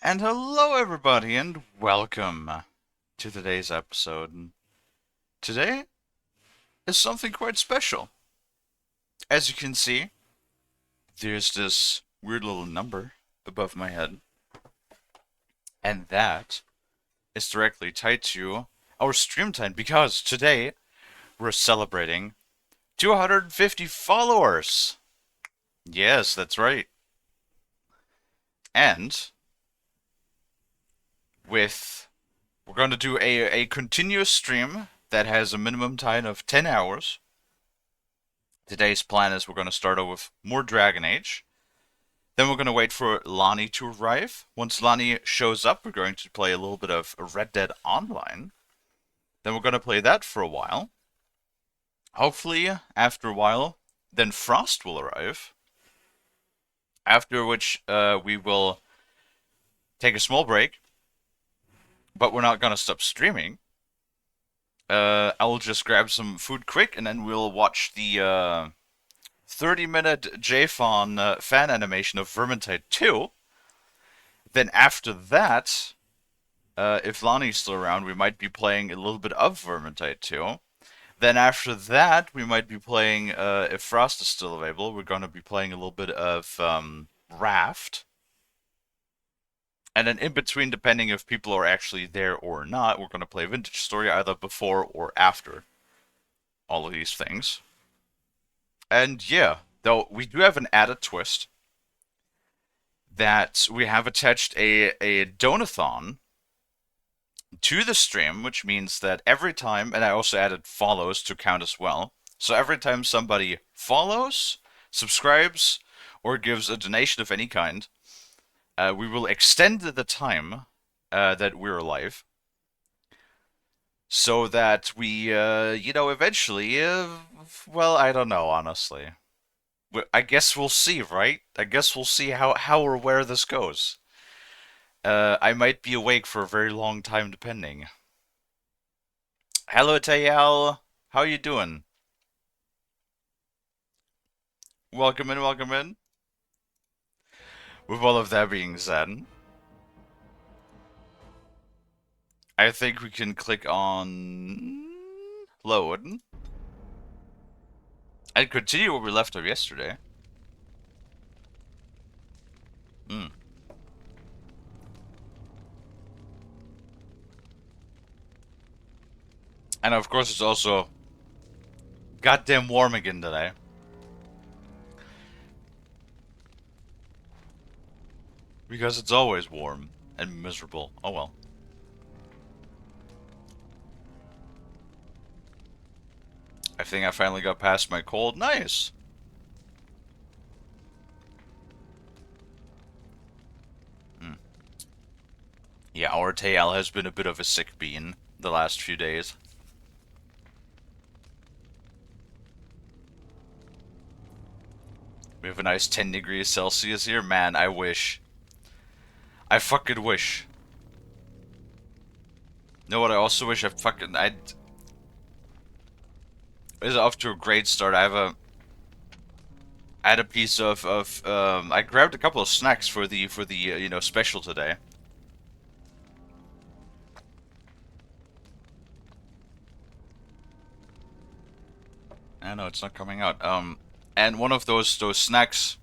And hello, everybody, and welcome to today's episode. And today is something quite special. As you can see, there's this weird little number above my head, and that is directly tied to our stream time because today we're celebrating 250 followers. Yes, that's right. And with we're going to do a continuous stream that has a minimum time of 10 hours. Today's plan is we're going to start out with more Dragon Age. Then we're going to wait for Lonnie to arrive. Once Lonnie shows up, we're going to play a little bit of Red Dead Online. Then we're going to play that for a while. Hopefully, after a while, then Frost will arrive. After which, we will take a small break, but we're not going to stop streaming. I will just grab some food quick, and then we'll watch the 30-minute JFon fan animation of Vermintide 2. Then after that, if Lonnie's still around, we might be playing a little bit of Vermintide 2. Then after that, we might be playing, if Frost is still available, we're going to be playing a little bit of Raft. And then in between, depending if people are actually there or not, we're going to play Vintage Story either before or after all of these things. And yeah, though we do have an added twist that we have attached a donathon to the stream, which means that every time, and I also added follows to count as well. So every time somebody follows, subscribes, or gives a donation of any kind, we will extend the time that we're alive, so that we, eventually, well, I don't know, honestly. I guess we'll see, right? I guess we'll see how or where this goes. I might be awake for a very long time, depending. Hello, Tayal. How you doing? Welcome in, welcome in. With all of that being said, I think we can click on load and continue where we left off yesterday. Mm. And of course, it's also goddamn warm again today. Because it's always warm and miserable. Oh well. I think I finally got past my cold. Nice. Mm. Yeah, our Tail has been a bit of a sick bean the last few days. We have a nice 10 degrees Celsius here. Man, I wish. I fucking wish. You know what I also wish? I is off to a great start. I had a piece of I grabbed a couple of snacks for the special today. I know it's not coming out. And one of those snacks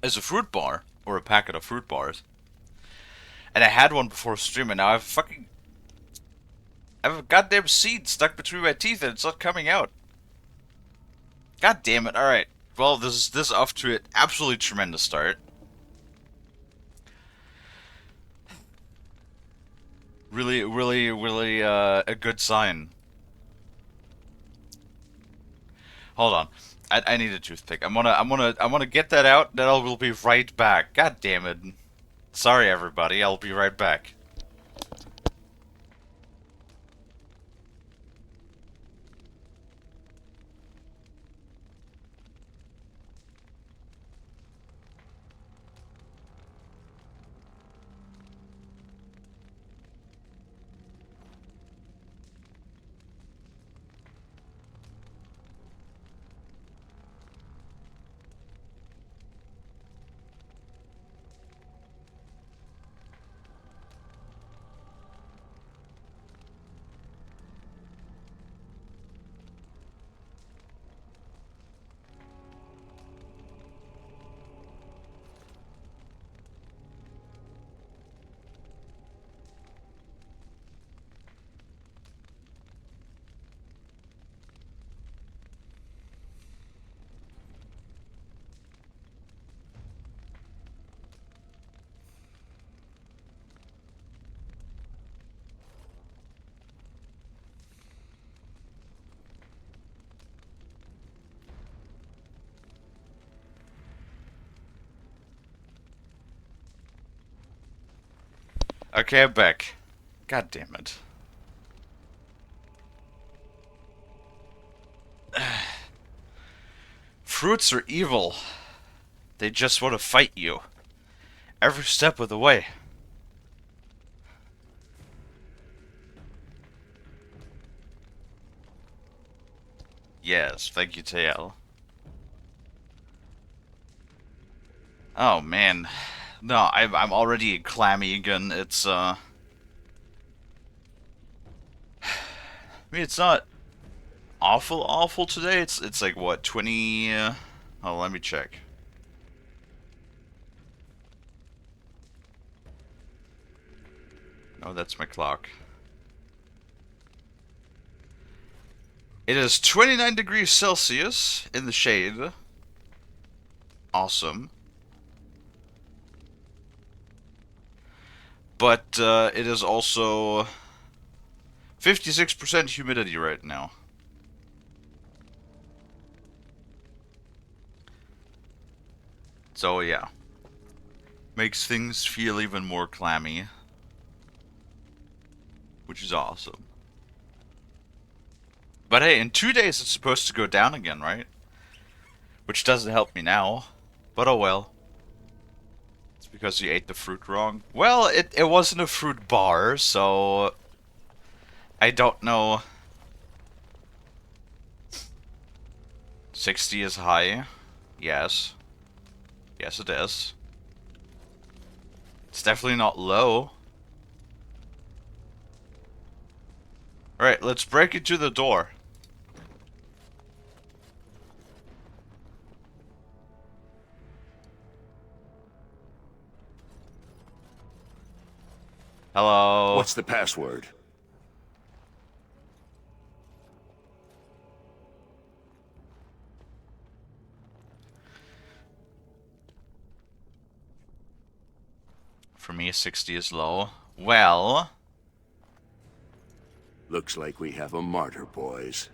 is a fruit bar or a packet of fruit bars. And I had one before stream, and now I have a goddamn seed stuck between my teeth, and it's not coming out. God damn it! All right. Well, this is off to an absolutely tremendous start. Really, really, really a good sign. Hold on. I need a toothpick. I'm gonna get that out. Then I will be right back. God damn it. Sorry, everybody. I'll be right back. Okay, I'm back. God damn it. Fruits are evil. They just want to fight you. Every step of the way. Yes, thank you, TL. Oh, man. No, I'm already clammy again. It's, I mean, it's not awful today. It's like, what, 20... Oh, let me check. Oh, that's my clock. It is 29 degrees Celsius in the shade. Awesome. But it is also 56% humidity right now. So yeah. Makes things feel even more clammy. Which is awesome. But hey, in 2 days it's supposed to go down again, right? Which doesn't help me now. But oh well. It's because you ate the fruit wrong. Well, it wasn't a fruit bar, so... I don't know. 60 is high. Yes. Yes, it is. It's definitely not low. Alright, let's break into the door. Hello. What's the password? For me, 60 is low. Well... Looks like we have a martyr, boys.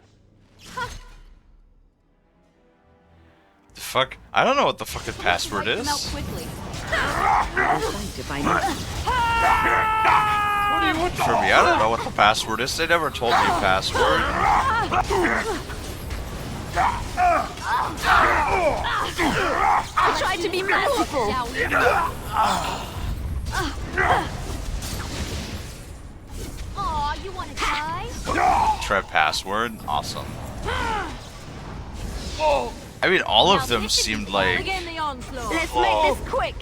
The fuck? I don't know what the fucking password is. What do you want from me? I don't know what the password is. They never told me a password. I tried to be merciful. Aw, you want to die? Try password? Awesome. I mean, all of them seemed like... Begin the onslaught. Let's make this quick.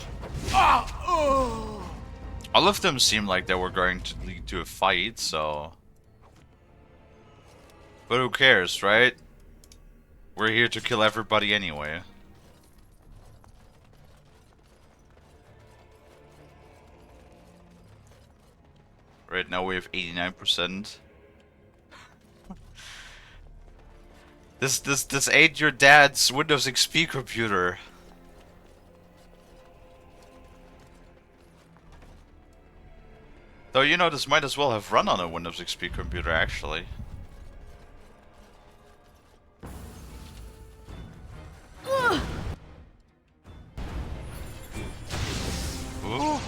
All of them seemed like they were going to lead to a fight, so... But who cares, right? We're here to kill everybody anyway. Right now we have 89%. This ain't your dad's Windows XP computer. Though, you know, this might as well have run on a Windows XP computer, actually. Ooh.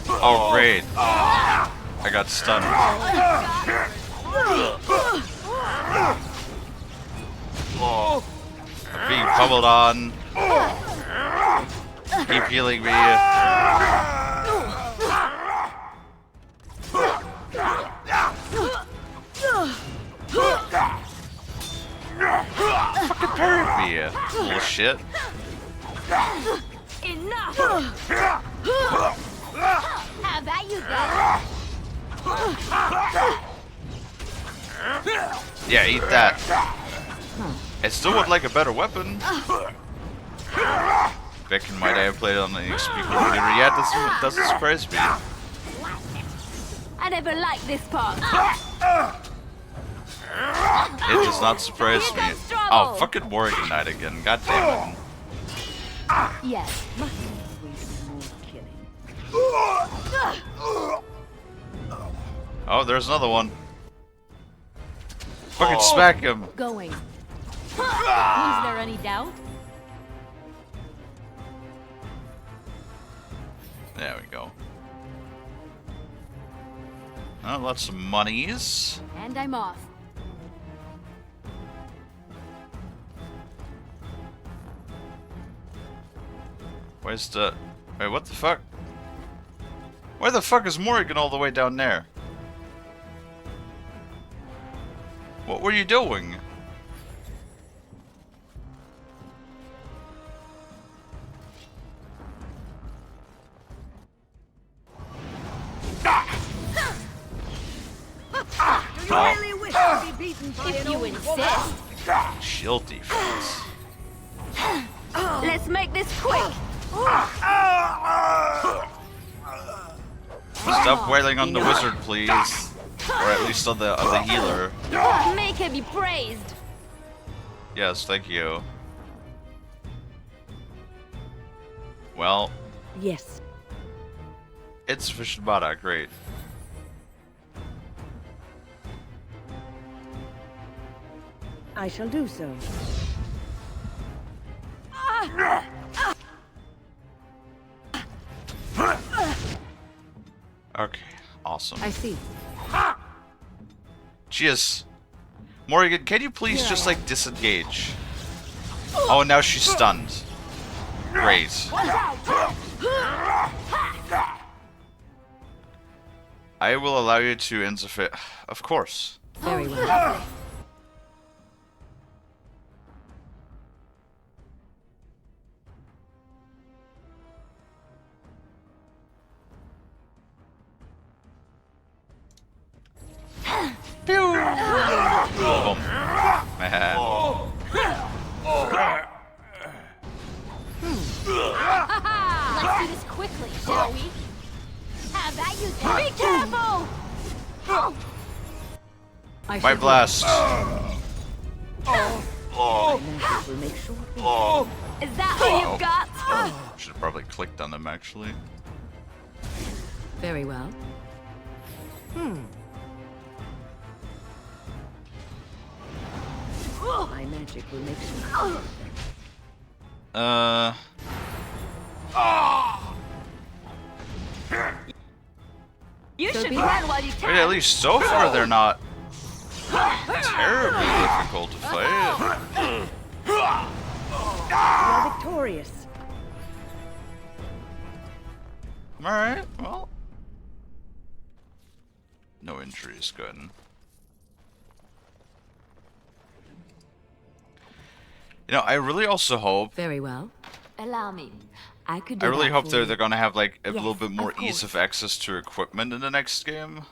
Oh, great. I got stunned. I'm being pummeled on. Keep healing me. Fucking parried me, bullshit. Enough. How about you guys? Yeah, eat that. I still would like a better weapon. Back in my day, I played on the XP computer. Yeah, it doesn't surprise me. I never liked this part. It does not surprise me. Oh, fucking Morgan Knight again. God damn it. Yes. Oh, there's another one. Fucking smack him. Going. Is there any doubt? There we go. Oh, lots of monies. And I'm off. Where's the... Wait, what the fuck? Why the fuck is Morrigan all the way down there? What were you doing? Do you really wish to be beaten by If an you old insist. Shield defense. Let's make this quick. Stop wailing on the wizard, please. Or at least on the healer. Make her be praised. Yes, thank you. Well, Yes. it's sufficient mana, great. I shall do so. Okay, awesome. I see. Jeez. Morrigan, can you please just like disengage? Oh, now she's stunned. Great. I will allow you to interfere. Of course. Very well. Boom. Man. Let's do this quickly, shall we? Have that you be careful! I My shall blast. magic will make short work. Is that all you've got? Should have probably clicked on them actually. Very well. My magic will make short work. You So should be run while you Wait, can. at least so far they're not terribly difficult to fight. You are victorious. Alright, well. No injuries, good. You know, I really also hope, Very well. Allow me. I could do I really that hope for they're, you. they're gonna have like a Yes, little bit more of ease course. of access to equipment in the next game.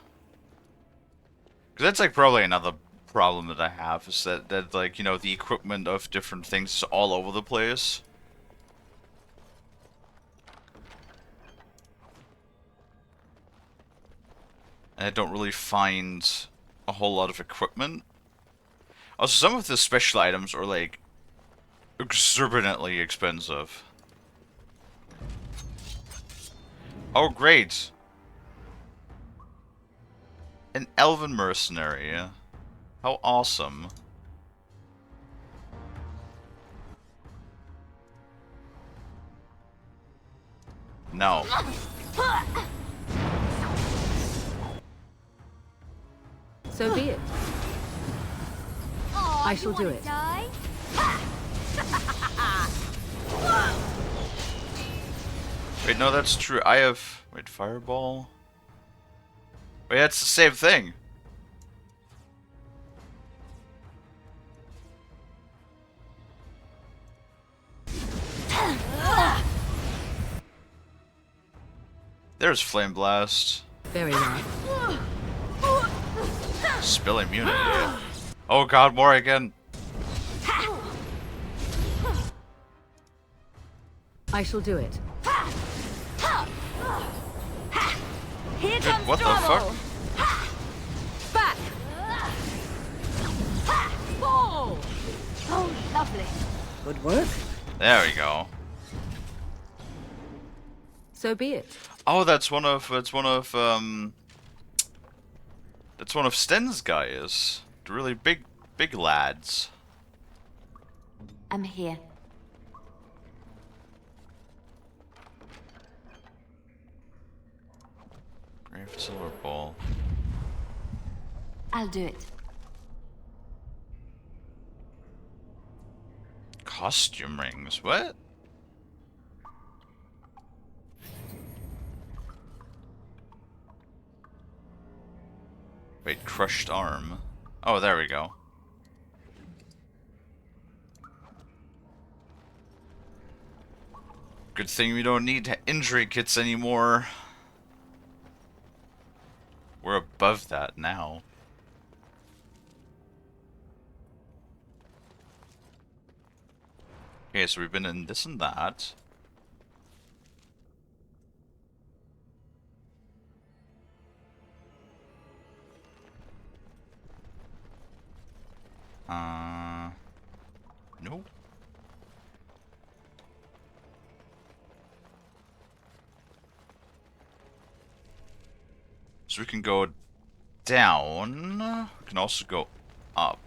Because that's like probably another problem that I have, is that like, you know, the equipment of different things is all over the place. And I don't really find a whole lot of equipment. Also, some of the special items are like exorbitantly expensive. Oh, great. An elven mercenary. How awesome. No. So be it. Aw, I you shall do wanna it. Die? Wait, no, that's true. I have... Wait, fireball? Wait, that's the same thing. There's Flame Blast. Very well. Spill immunity. Oh god, more again. I shall do it. Here comes What the trouble. fuck? Back! Oh, lovely. Good work. There we go. So be it. Oh, that's one of Sten's guys. The really big lads. I'm here. Brave Silver Ball. I'll do it. Costume rings. What? Wait, crushed arm. Oh, there we go. Good thing we don't need injury kits anymore. We're above that now. Okay, so we've been in this and that. Nope. So we can go down. We can also go up.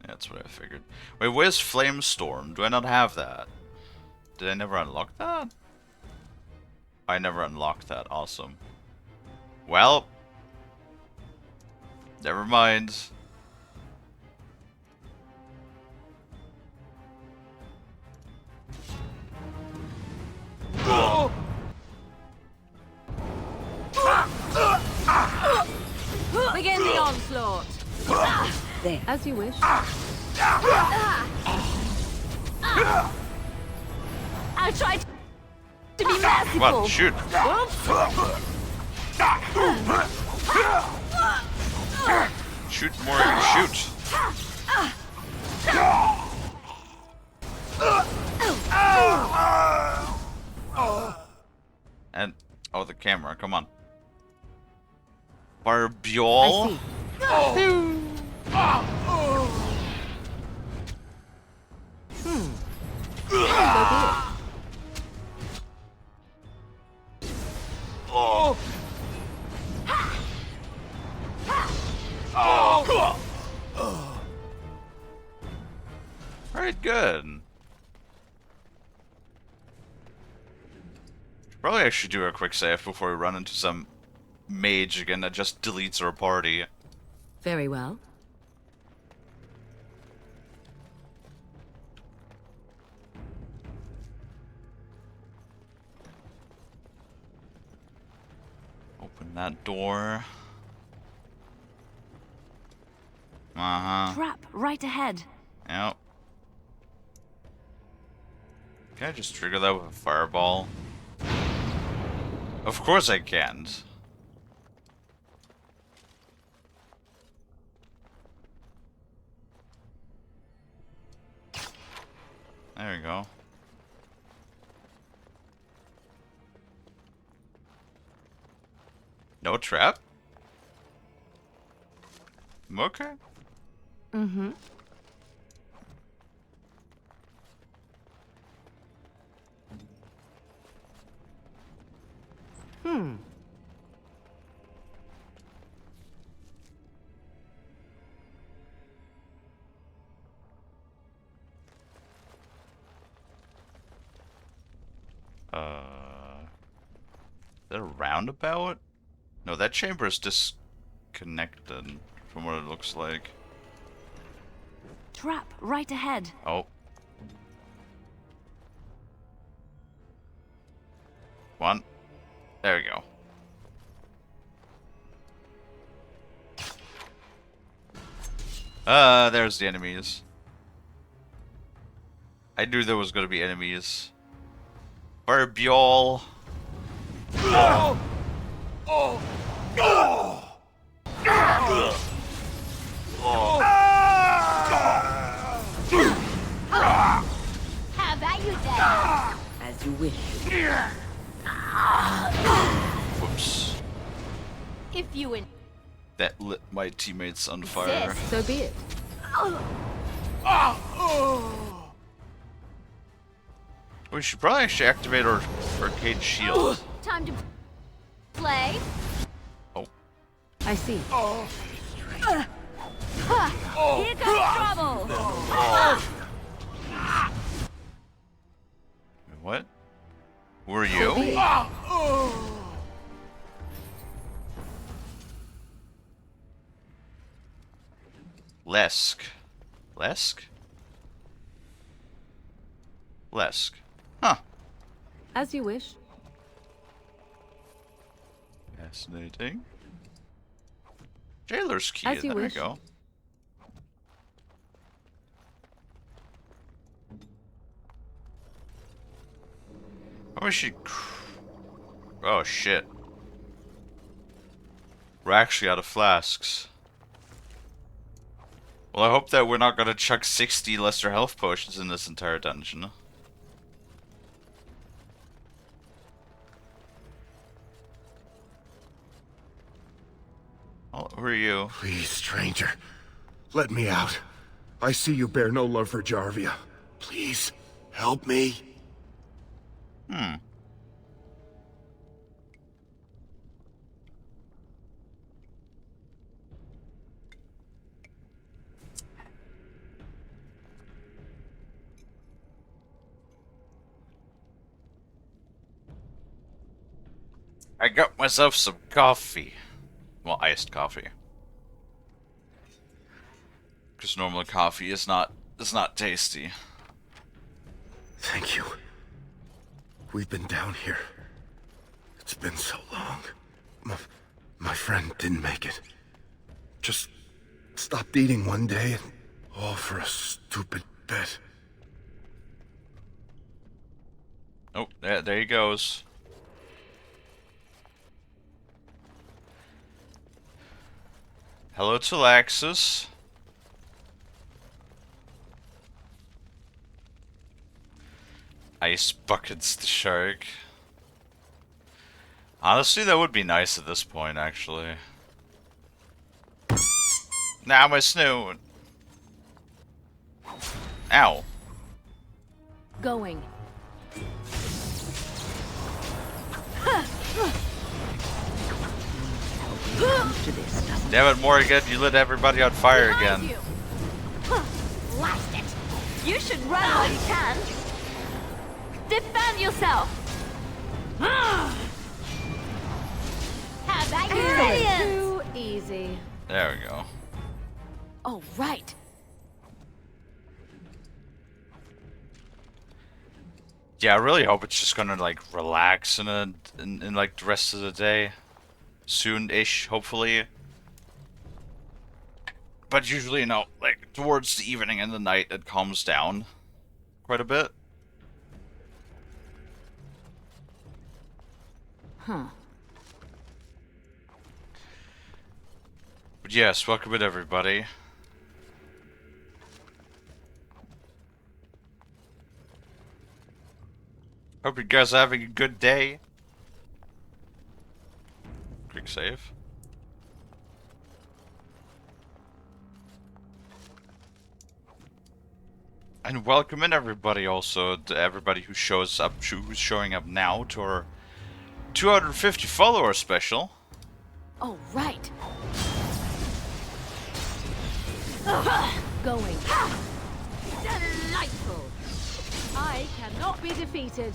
That's what I figured. Wait, where's Flamestorm? Do I not have that? Did I never unlock that? I never unlocked that. Awesome. Well, never mind. Begin the onslaught. There. As you wish. I'll try to be merciful. What? Shoot. Shoot more, shoot. And, oh, the camera, come on. Barbiol? I see. So be it. Alright, good. Probably I should do a quick save before we run into some mage again that just deletes our party. Very well. Open that door. Uh-huh. Trap right ahead. Yep. Can I just trigger that with a fireball? Of course I can't. There we go. No trap? Okay. Mm-hmm. Is that a roundabout? No, that chamber is disconnected from what it looks like. Trap right ahead. Oh. One. There we go. There's the enemies. I knew there was gonna be enemies. Barbiol. Have at you then. As you wish. Whoops. If you That lit my teammates on fire. insist. So be it. We should probably actually activate our arcade shield. Time to play. Oh. I see. Here comes trouble. you? be it. Lesk. Lesk? Lesk. Huh. As you wish. Fascinating. Jailer's key. As you There wish. you go. I wish she. Oh shit. We're actually out of flasks. Well, I hope that we're not gonna chuck 60 lesser health potions in this entire dungeon. Oh, who are you? Please, stranger. Let me out. I see you bear no love for Jarvia. Please, help me. Hmm. I got myself some coffee. Well, iced coffee. Because normal coffee is not tasty. Thank you. We've been down here. It's been so long. My friend didn't make it. Just stopped eating one day and all for a stupid bet. Oh, there he goes. Hello to Laxus. Ice buckets the shark. Honestly, that would be nice at this point, actually. Now my snoot. Ow. Going. To this, doesn't Damn it, Morrigan, you lit everybody on fire Behind again. you. Blast it. You should run while you can. Defend yourself. How about you? Brilliant. Too easy. There we go. Oh, right. Yeah, I really hope it's just gonna like relax in like the rest of the day. Soon-ish, hopefully. But usually, you know, like towards the evening and the night, it calms down quite a bit. Huh. But yes, welcome in everybody. Hope you guys are having a good day. Quick save. And welcome in everybody also, to everybody who shows up, who's showing up now to our 250 follower special. Oh, right. Going. Delightful. I cannot be defeated.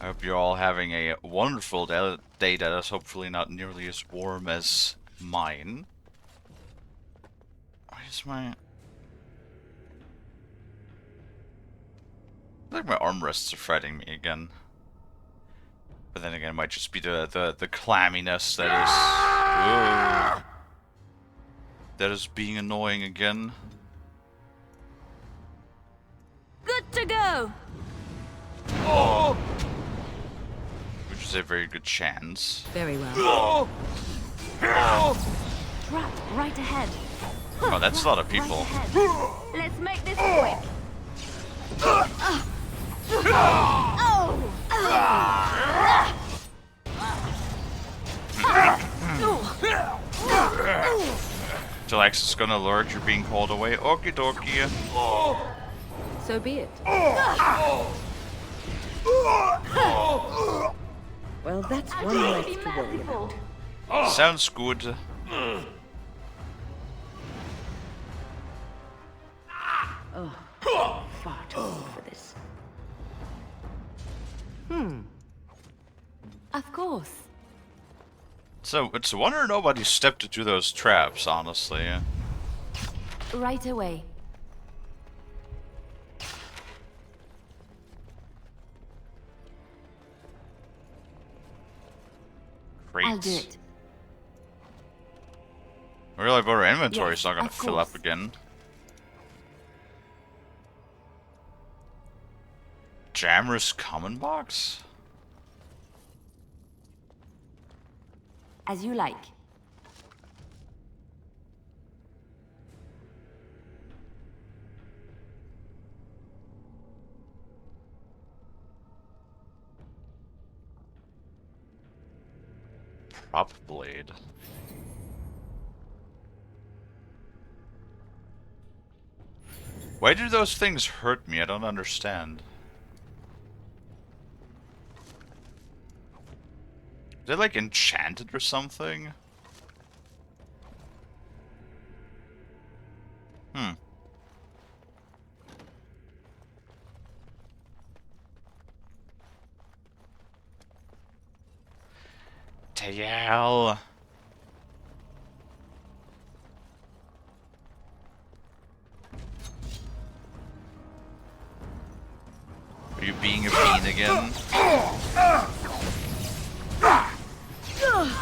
I hope you're all having a wonderful day that is hopefully not nearly as warm as mine. Where's my... I think my armrests are fighting me again. But then again, it might just be the clamminess that is... Ooh, that is being annoying again. Good to go. Which is a very good chance. Very well. Trap right ahead. Oh, that's a lot of people. Right ahead. Let's make this quick. Jalax is gonna alert you're being called away. Okie dokie. So be it. Well, that's one less to worry about. Sounds good. Far too old for this. Of course. So it's a wonder nobody stepped into those traps, honestly. Right away. Great. I'll do it. Really, but our inventory's Yes, not gonna of fill up course. again. Jammer's common box? As you like. Prop blade. Why do those things hurt me? I don't understand. They're like enchanted or something? Hmm. Tail. Are you being a bean again?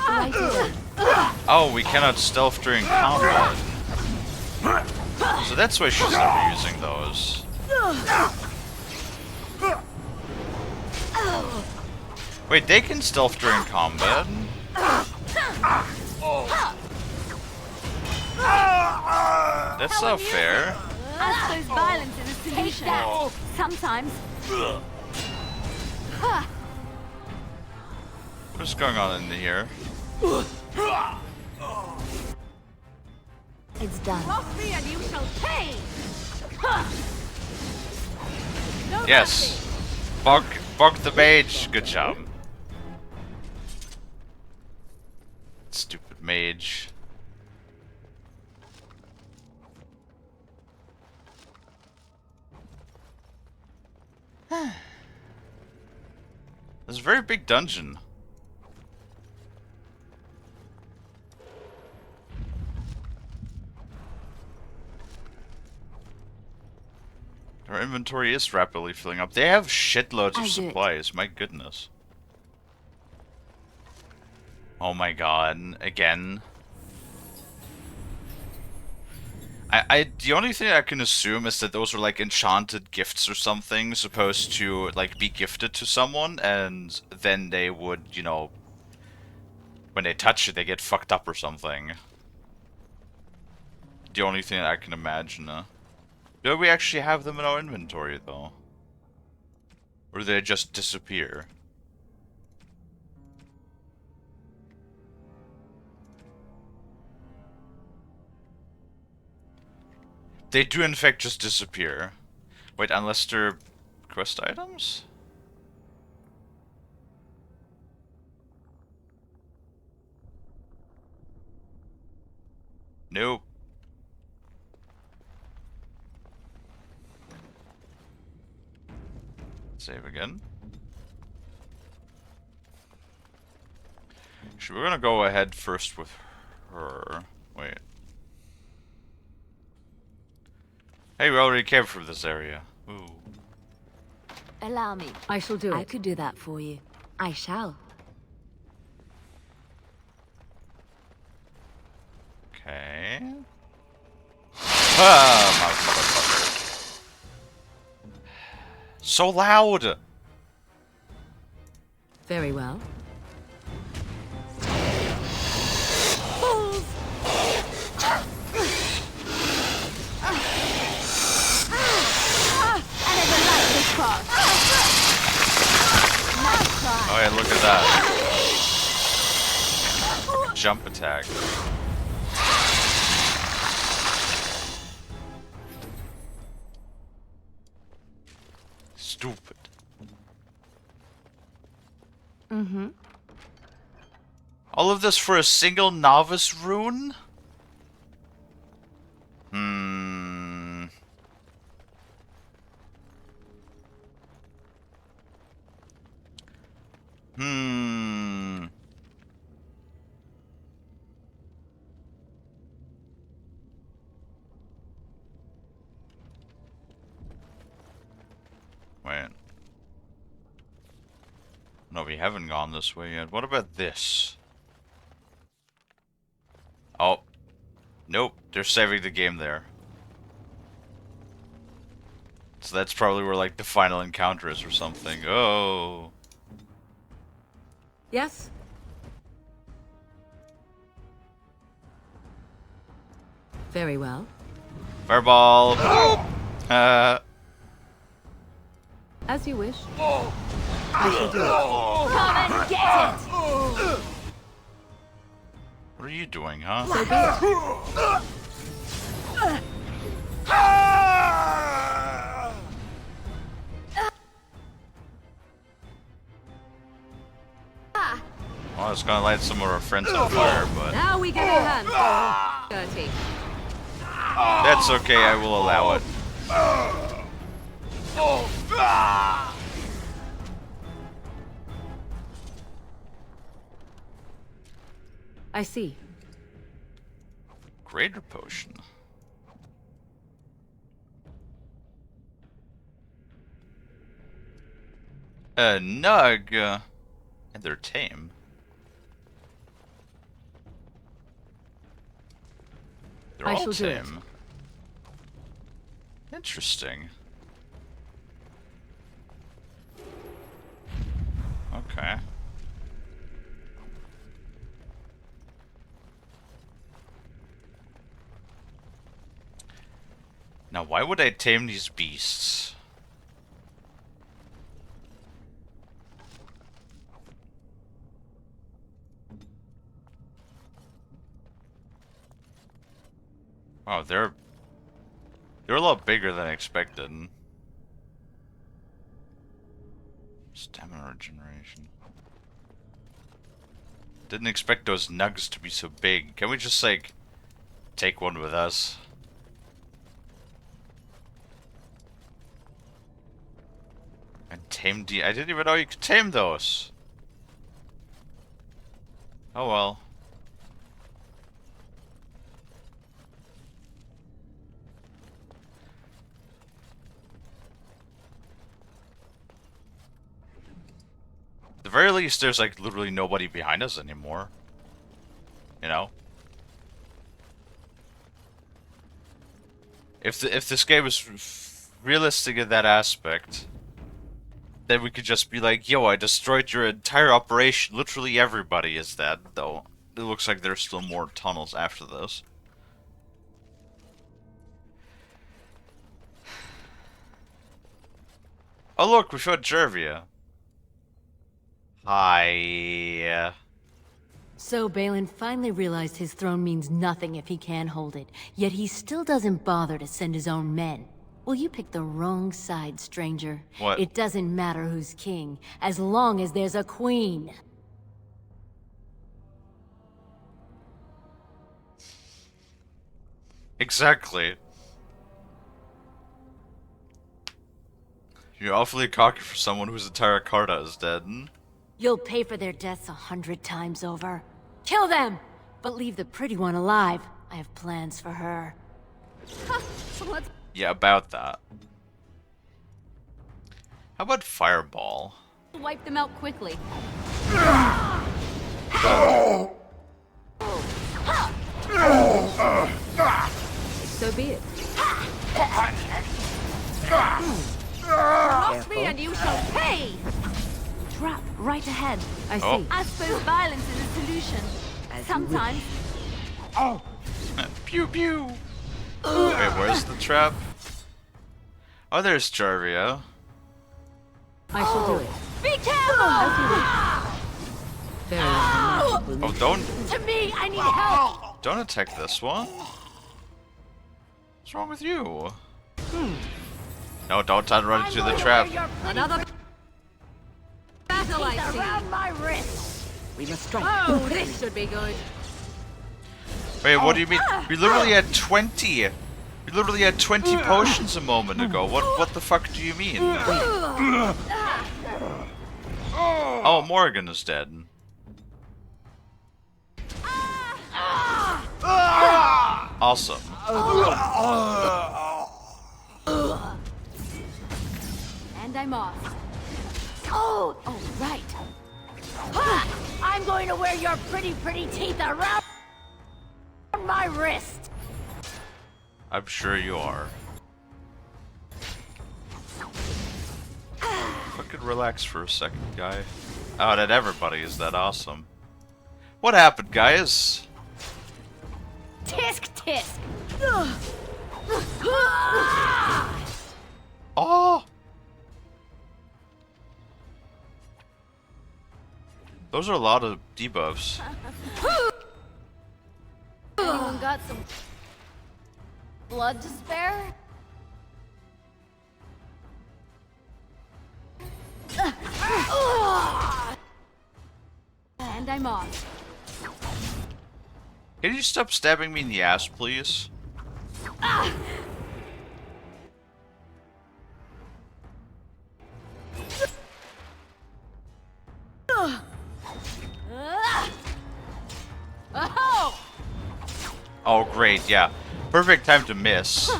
Right away. Oh, we cannot stealth during combat. So that's why she's never using those. Wait, they can stealth during combat? That's not fair. I suppose violence is a solution. Sometimes. What's going on in here? It's done. Cross me and you shall pay! No Yes. Bug the mage. Good job. Stupid mage. This is a very big dungeon. Our inventory is rapidly filling up. They have shitloads I of do it. supplies. My goodness. Oh my god. Again. The only thing I can assume is that those are like enchanted gifts or something, supposed to like be gifted to someone, and then they would, you know, when they touch it, they get fucked up or something. The only thing I can imagine. Do we actually have them in our inventory though? Or do they just disappear? They do in fact just disappear. Wait, unless they're quest items? Nope. Save again. Actually, we're gonna go ahead first with her. Wait. Hey, we already came from this area. Ooh. Allow me. I shall do I it. could do that for you. I shall. Okay. Ah, motherfucker. So loud! Very well. Fools! I never liked this part. Nice try. Oh yeah, look at that. Jump attack. Stupid. Mm-hmm. All of this for a single novice rune? Hmm. Oh, we haven't gone this way yet. What about this? Oh. Nope. They're saving the game there. So that's probably where, like, the final encounter is or something. Oh. Yes? Very well. Fireball! As you wish. I shall do it. Come and get it! What are you doing, huh? So be it. Well, I was gonna light some of our friends on fire, but Now we get a hand. Dirty. that's okay, I will allow it. I see. Greater potion. A nug. And they're tame. They're I all shall do it. tame. Interesting. Okay. Now, why would I tame these beasts? Oh, they're a lot bigger than I expected. Stamina regeneration. Didn't expect those nugs to be so big. Can we just, like, take one with us? And tame I didn't even know you could tame those. Oh well. At the very least, there's like literally nobody behind us anymore. You know? If this game was realistic in that aspect, then we could just be like, yo, I destroyed your entire operation. Literally everybody is dead, though. It looks like there's still more tunnels after this. Oh look, we found Jervia. Hi. So Balin finally realized his throne means nothing if he can't hold it, yet he still doesn't bother to send his own men. Well, you picked the wrong side, stranger. What? It doesn't matter who's king, as long as there's a queen. Exactly. You're awfully cocky for someone whose entire Carta is dead. You'll pay for their deaths 100 times over. Kill them! But leave the pretty one alive. I have plans for her. Let's Yeah, about that. How about Fireball? wipe them out quickly. So be it. Cross me and you shall pay! Trap right ahead. I see. Oh. I suppose violence is a solution. As you Sometimes. Pew pew! Wait, where's the trap? Oh, there's Jarvia. I shall do it. Be careful! Very well. Oh, don't To me, I need help! attack this one. What's wrong with you? No, don't run into the trap. Another battle, I see. Around my wrist! We must strike. Oh, this should be good. Wait, what do you mean? We literally had 20. We literally had 20 potions a moment ago. What the fuck do you mean? Oh, Morgan is dead. Awesome. And I'm off. Oh, right. I'm going to wear your pretty teeth around my wrist. I'm sure you are. Fucking relax for a second, guy. Oh, that everybody is that awesome. What happened, guys? Tisk tisk. Oh! Those are a lot of debuffs. Anyone got some blood to spare? And I'm off. Can you stop stabbing me in the ass, please? Oh! Oh, great, yeah. Perfect time to miss.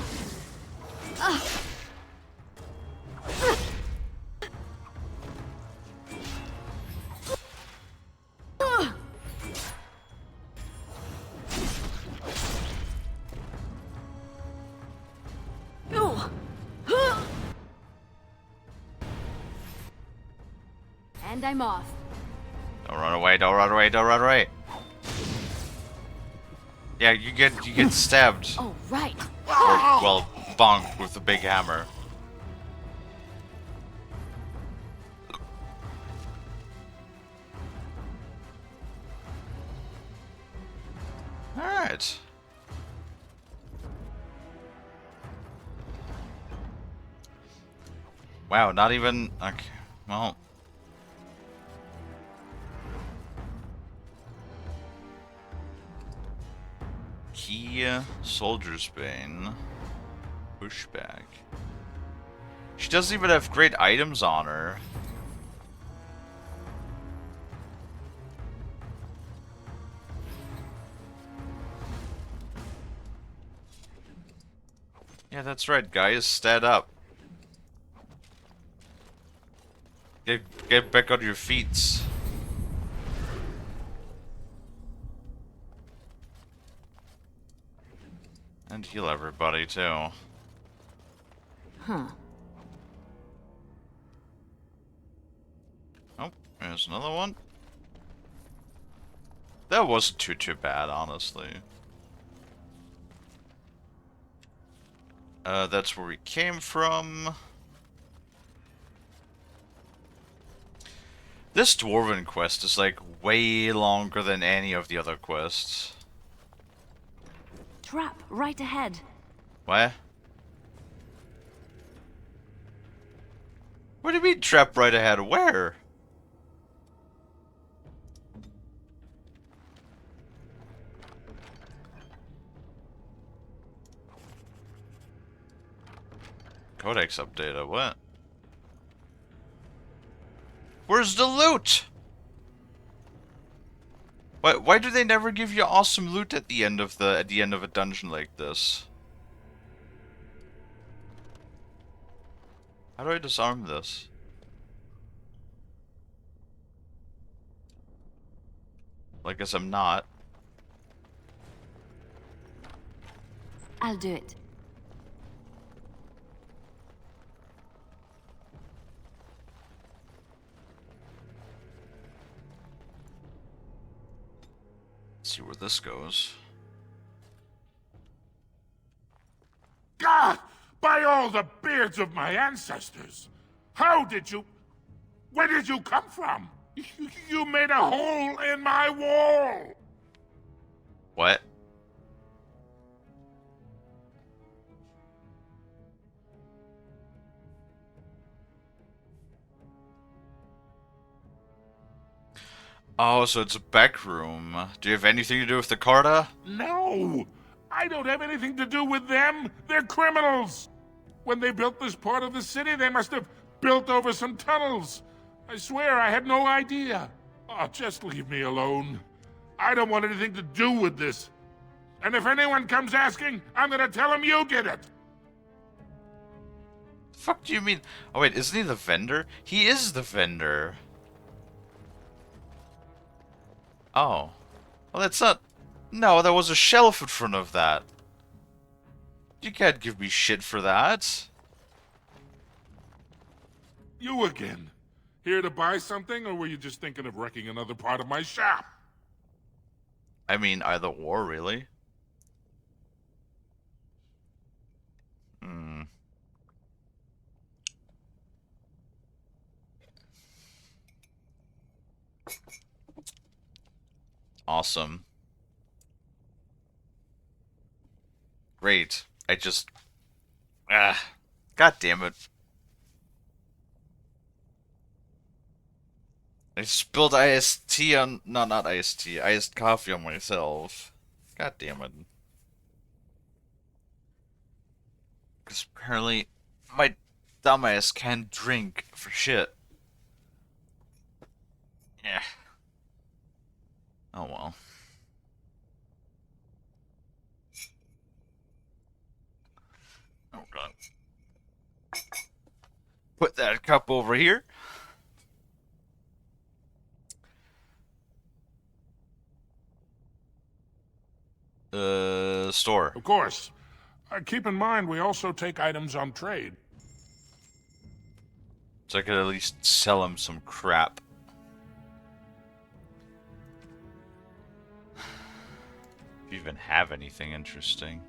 And I'm off. Don't run away, don't run away, don't run away. Yeah, you get stabbed. Oh, right. Or, well, bonked with a big hammer. Alright. Wow, not even... Okay, well... Key, Soldier's Bane, Pushback. She doesn't even have great items on her. Yeah, that's right, guys. Stand up. Get back on your feet. And heal everybody, too. Huh. Oh, there's another one. That wasn't too bad, honestly. That's where we came from. This Dwarven quest is like way longer than any of the other quests. Trap right ahead. What? What do you mean trap right ahead? Where? Codex update, what? Where's the loot? Why do they never give you awesome loot at the end of a dungeon like this? How do I disarm this? Well, I guess I'm not. I'll do it. Let's see where this goes. God! By all the beards of my ancestors! How did you... Where did you come from? You made a hole in my wall! What? Oh, so it's a back room. Do you have anything to do with the Carta? No! I don't have anything to do with them! They're criminals! When they built this part of the city, they must have built over some tunnels. I swear I had no idea. Oh, just leave me alone. I don't want anything to do with this. And if anyone comes asking, I'm gonna tell them you did it! The fuck do you mean? Oh wait, isn't he the vendor? He is the vendor. Oh. Well, that's not... No, there was a shelf in front of that. You can't give me shit for that. You again. Here to buy something, or were you just thinking of wrecking another part of my shop? I mean, either or, really. Hmm. Awesome. Great. I just... Ah. God damn it. I spilled iced tea on... No, not iced tea. Iced coffee on myself. God damn it. Because apparently my dumbass can't drink for shit. Yeah. Oh well. Oh god. Put that cup over here. Store. Of course. Keep in mind, we also take items on trade. So I could at least sell him some crap. If you even have anything interesting.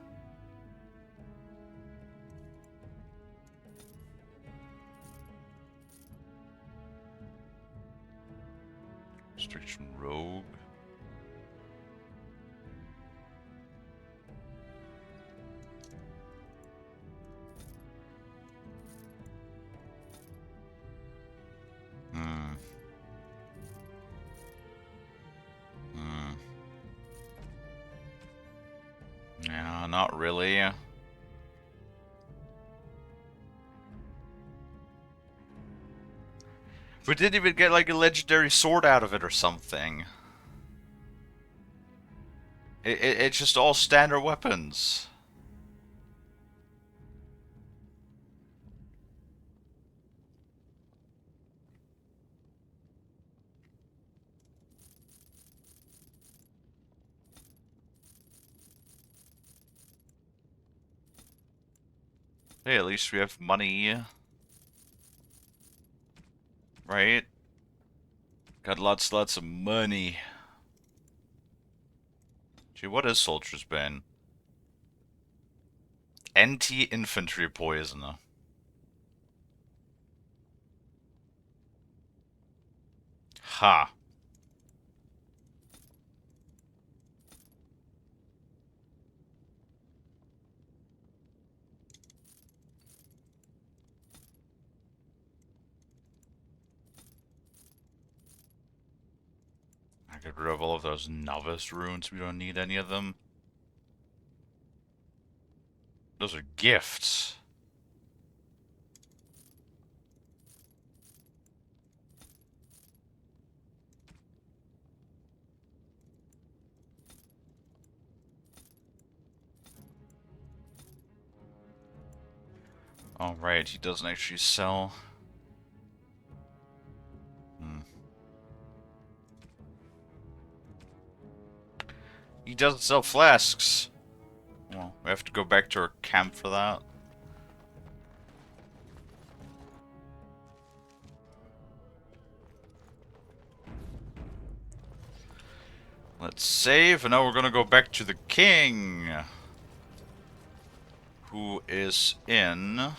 Restriction Rogue. Hmm. Hmm. Yeah, not really. We didn't even get like a legendary sword out of it or something. It's just all standard weapons. Hey, at least we have money. Right? Got lots of money. Gee, what is Soldier's Bane? Anti-infantry poisoner. Ha. I get rid of all of those novice runes. We don't need any of them. Those are gifts. Alright, he doesn't actually sell. He doesn't sell flasks. Well, we have to go back to our camp for that. Let's save, and now we're gonna go back to the king. Who is in...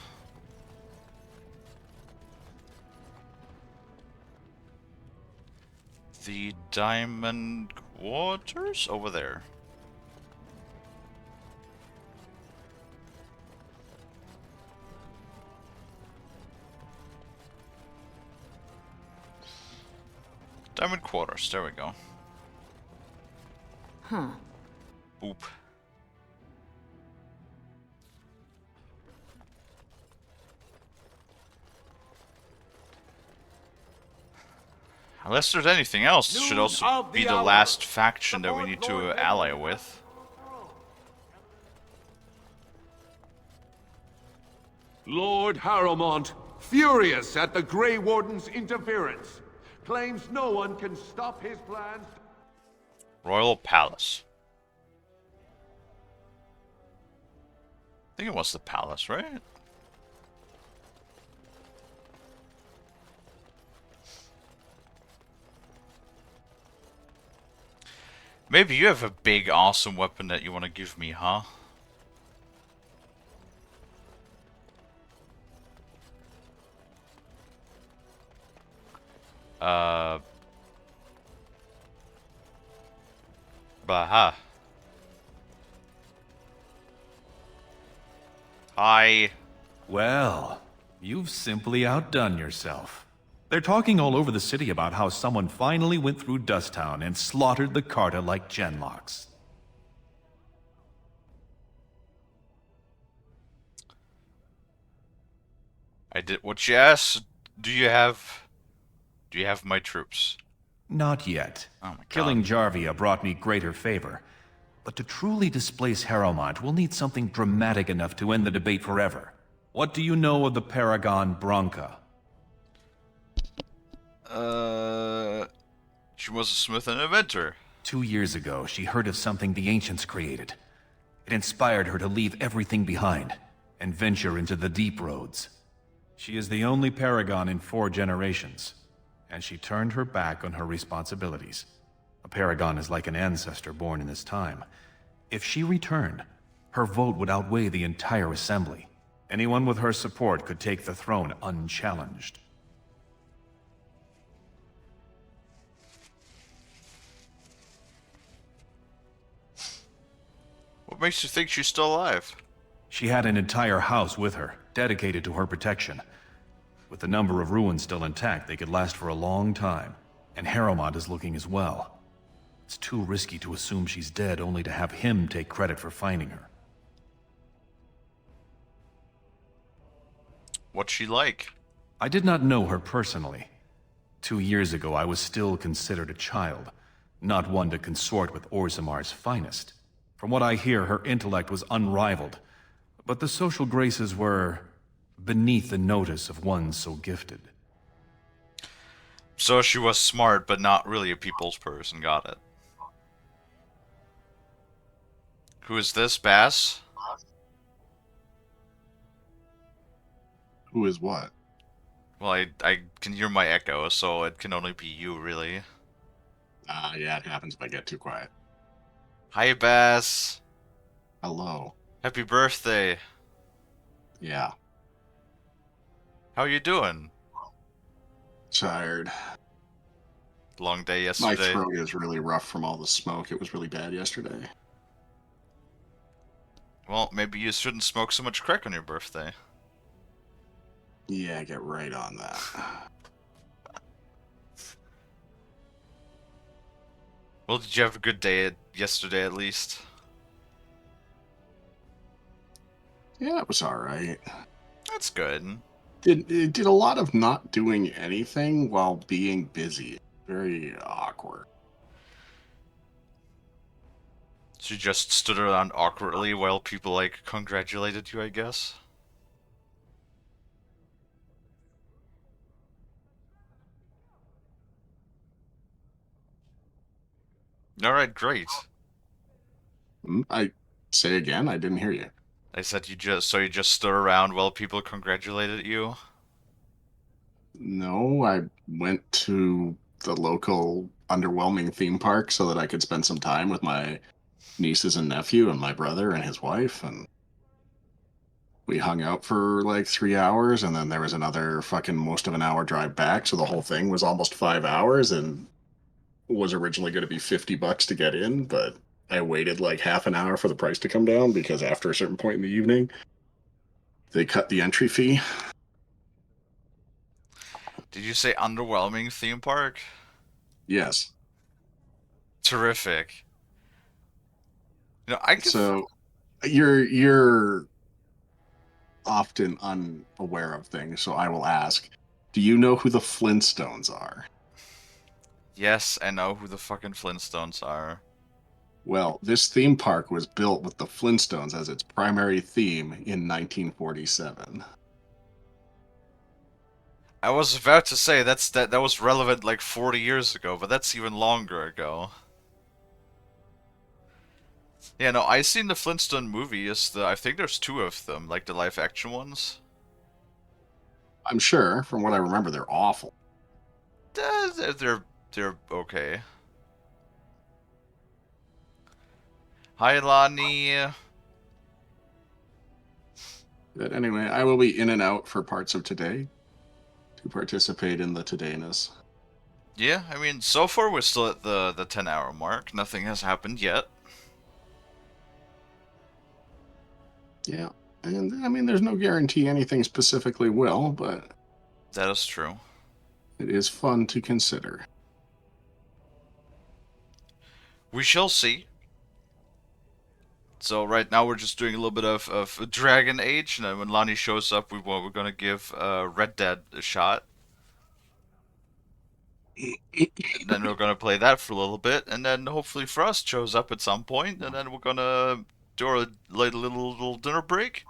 the Diamond Quarters? Over there. Diamond Quarters, there we go. Huh. Oop. Unless there's anything else, this should also be the last faction that we need to ally with. Lord Harrowmont, furious at the Grey Warden's interference, claims no one can stop his plans. Royal Palace. I think it was the palace, right? Maybe you have a big, awesome weapon that you want to give me, huh? Uh... Baha. Hi. Well, you've simply outdone yourself. They're talking all over the city about how someone finally went through Dusttown and slaughtered the Carta like Genlocks. I did what you asked. Do you have... Do you have my troops? Not yet. Oh my god. Killing Jarvia brought me greater favor. But to truly displace Harrowmont, we'll need something dramatic enough to end the debate forever. What do you know of the Paragon Bronca? She was a smith and inventor. 2 years ago, she heard of something the Ancients created. It inspired her to leave everything behind and venture into the deep roads. She is the only Paragon in 4 generations, and she turned her back on her responsibilities. A Paragon is like an ancestor born in this time. If she returned, her vote would outweigh the entire assembly. Anyone with her support could take the throne unchallenged. What makes you think she's still alive? She had an entire house with her, dedicated to her protection. With the number of ruins still intact, they could last for a long time. And Harrowmont is looking as well. It's too risky to assume she's dead only to have him take credit for finding her. What's she like? I did not know her personally. 2 years ago, I was still considered a child, not one to consort with Orzamar's finest. From what I hear, her intellect was unrivaled, but the social graces were beneath the notice of one so gifted. So she was smart, but not really a people's person. Got it. Who is this, Bass? Who is what? Well, I can hear my echo, so it can only be you, really. Yeah, it happens if I get too quiet. Hi, Bass. Hello. Happy birthday. Yeah. How you doing? Tired. Long day My yesterday. throat is really rough from all the smoke. It was really bad yesterday. Well, maybe you shouldn't smoke so much crack on your birthday. Yeah, get right on that. Well, did you have a good day yesterday at least? Yeah, it was alright. That's good. Did a lot of not doing anything while being busy. Very awkward. So you just stood around awkwardly while people, like, congratulated you, I guess? Alright, great. I say again, I didn't hear you. I said you just stood around while people congratulated you? No, I went to the local underwhelming theme park so that I could spend some time with my nieces and nephew and my brother and his wife, and we hung out for like 3 hours, and then there was another fucking most of an hour drive back, so the whole thing was almost 5 hours and was originally going to be $50 to get in, but I waited like half an hour for the price to come down because after a certain point in the evening, they cut the entry fee. Did you say underwhelming theme park? Yes. Terrific. You know, I could... So you're often unaware of things, so I will ask, do you know who the Flintstones are? Yes, I know who the fucking Flintstones are. Well, this theme park was built with the Flintstones as its primary theme in 1947. I was about to say that was relevant like 40 years ago, but that's even longer ago. Yeah, no, I seen the Flintstone movies. I think there's two of them, like the live action ones. I'm sure, from what I remember, they're awful. They're okay. Hi, Lonnie. But anyway, I will be in and out for parts of today to participate in the todayness. Yeah, I mean, so far we're still at the 10-hour mark. Nothing has happened yet. Yeah, and I mean, there's no guarantee anything specifically will, but That is true. it is fun to consider. We shall see. So right now we're just doing a little bit of Dragon Age, and then when Lonnie shows up, we're gonna give Red Dead a shot. And then we're gonna play that for a little bit, and then hopefully Frost shows up at some point, and then we're gonna do our little dinner break.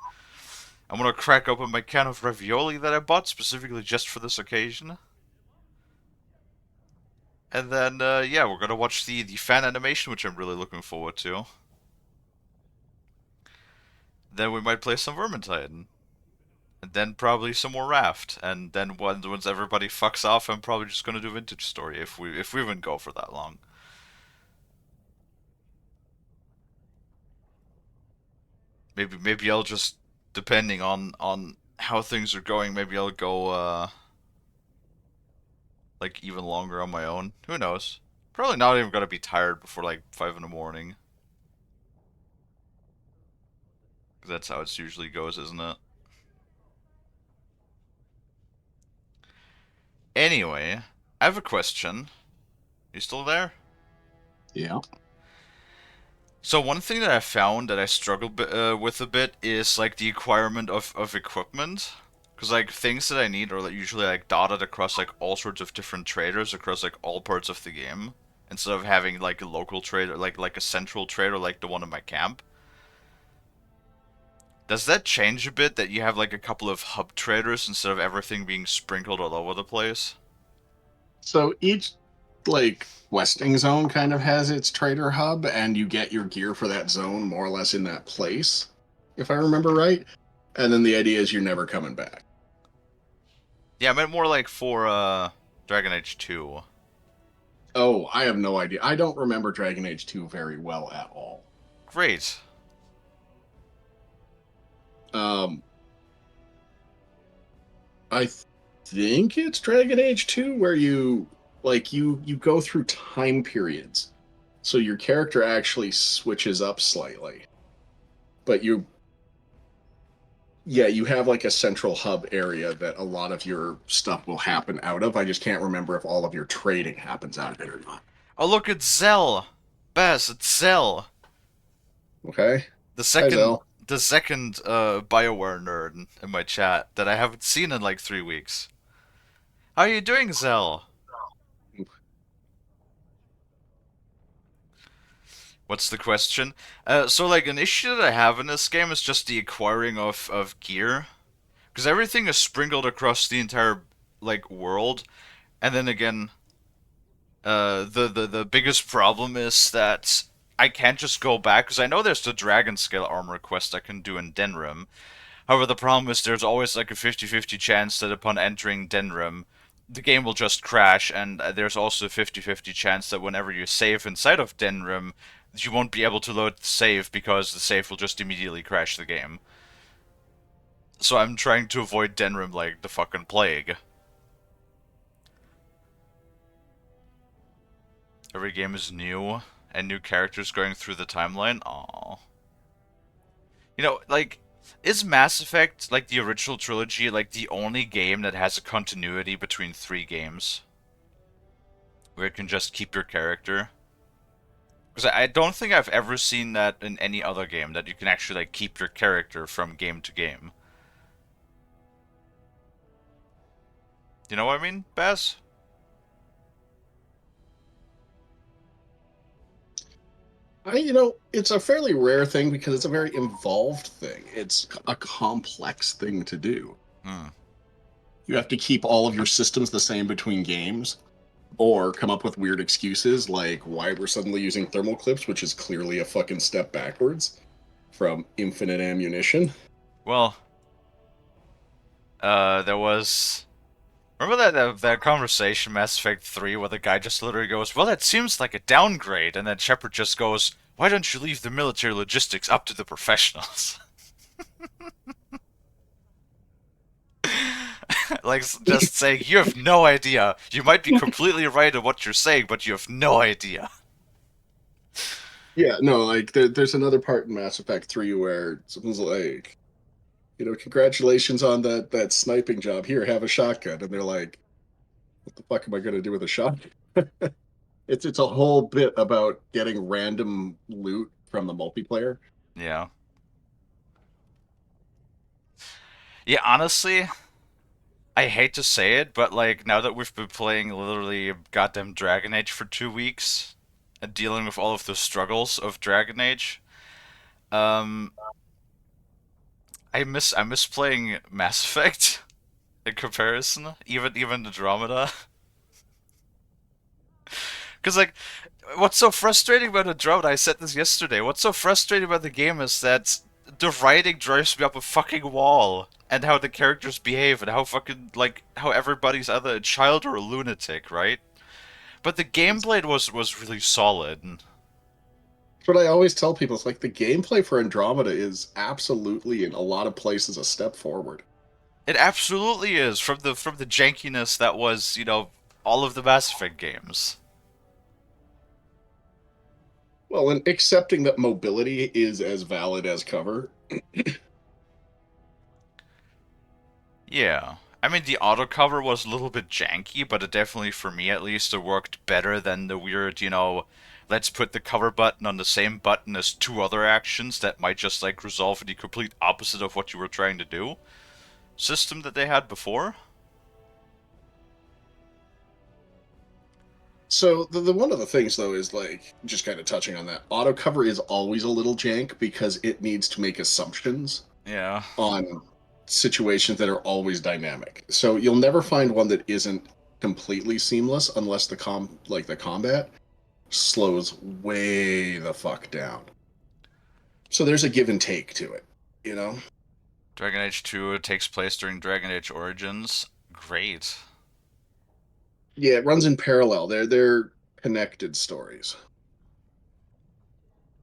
I'm gonna crack open my can of ravioli that I bought specifically just for this occasion. And then, yeah, we're gonna watch the fan animation, which I'm really looking forward to. Then we might play some Vermintide. And then probably some more Raft. And then once everybody fucks off, I'm probably just gonna do Vintage Story if we even go for that long. Maybe I'll just, depending on how things are going, maybe I'll go like even longer on my own. Who knows? Probably not even gonna be tired before like 5 in the morning. 'Cause that's how it usually goes, isn't it? Anyway, I have a question. You still there? Yeah. So one thing that I found that I struggled with a bit is like the acquirement of equipment. Because like things that I need are like, usually like dotted across like all sorts of different traders across like all parts of the game. Instead of having like a local trader, like a central trader like the one in my camp. Does that change a bit that you have like a couple of hub traders instead of everything being sprinkled all over the place? So each like questing zone kind of has its trader hub, and you get your gear for that zone more or less in that place, if I remember right. And then the idea is you're never coming back. Yeah, I meant more like for Dragon Age 2. Oh, I have no idea. I don't remember Dragon Age 2 very well at all. Great. Um, I think it's Dragon Age 2 where you go through time periods. So your character actually switches up slightly. But you have like a central hub area that a lot of your stuff will happen out of. I just can't remember if all of your trading happens out of it or not. Oh look, it's Zell. Bess, it's Zell. Okay. The Hi, second Zell. the second BioWare nerd in my chat that I haven't seen in like 3 weeks. How are you doing, Zell? What's the question? So like an issue that I have in this game is just the acquiring of gear. Because everything is sprinkled across the entire like world. And then again, the biggest problem is that I can't just go back because I know there's the dragon scale armor quest I can do in Denrim. However, the problem is there's always like a 50-50 chance that upon entering Denrim, the game will just crash, and there's also a 50-50 chance that whenever you save inside of Denrim, you won't be able to load the save because the save will just immediately crash the game. So I'm trying to avoid Denrim like the fucking plague. Every game is new, and new characters going through the timeline. Aww. You know, like, is Mass Effect, like the original trilogy, like the only game that has a continuity between 3 games? Where it can just keep your character? Because I don't think I've ever seen that in any other game, that you can actually, like, keep your character from game to game. You know what I mean, Baz? It's a fairly rare thing because it's a very involved thing. It's a complex thing to do. Hmm. You have to keep all of your systems the same between games. or come up with weird excuses like why we're suddenly using thermal clips, which is clearly a fucking step backwards from infinite ammunition. Well, there was. Remember that conversation, Mass Effect 3, where the guy just literally goes, "Well, that seems like a downgrade," and then Shepard just goes, "Why don't you leave the military logistics up to the professionals?" Like, just saying, you have no idea. You might be completely right in what you're saying, but you have no idea. Yeah, no, like there's another part in Mass Effect 3 where someone's like, congratulations on that sniping job. Here, have a shotgun. And they're like, what the fuck am I gonna do with a shotgun? It's a whole bit about getting random loot from the multiplayer. Yeah. Yeah, honestly, I hate to say it, but like now that we've been playing literally goddamn Dragon Age for 2 weeks and dealing with all of the struggles of Dragon Age, um, I miss playing Mass Effect in comparison, even Andromeda. Because like, what's so frustrating about Andromeda? I said this yesterday. What's so frustrating about the game is that the writing drives me up a fucking wall, and how the characters behave, and how fucking like how everybody's either a child or a lunatic, right? But the gameplay was really solid. And That's what I always tell people. It's like the gameplay for Andromeda is absolutely, in a lot of places, a step forward. it absolutely is from the jankiness that was all of the Mass Effect games. Well, and accepting that mobility is as valid as cover. Yeah. I mean, the auto cover was a little bit janky, but it definitely, for me at least, it worked better than the weird, let's put the cover button on the same button as two other actions that might just, like, resolve in the complete opposite of what you were trying to do system that they had before. So the one of the things though is like just kind of touching on that. Auto cover is always a little jank because it needs to make assumptions Yeah. on situations that are always dynamic. So you'll never find one that isn't completely seamless unless the combat slows way the fuck down. So there's a give and take to it, you know? Dragon Age 2 takes place during Dragon Age Origins. Great. Yeah, it runs in parallel. They're connected stories.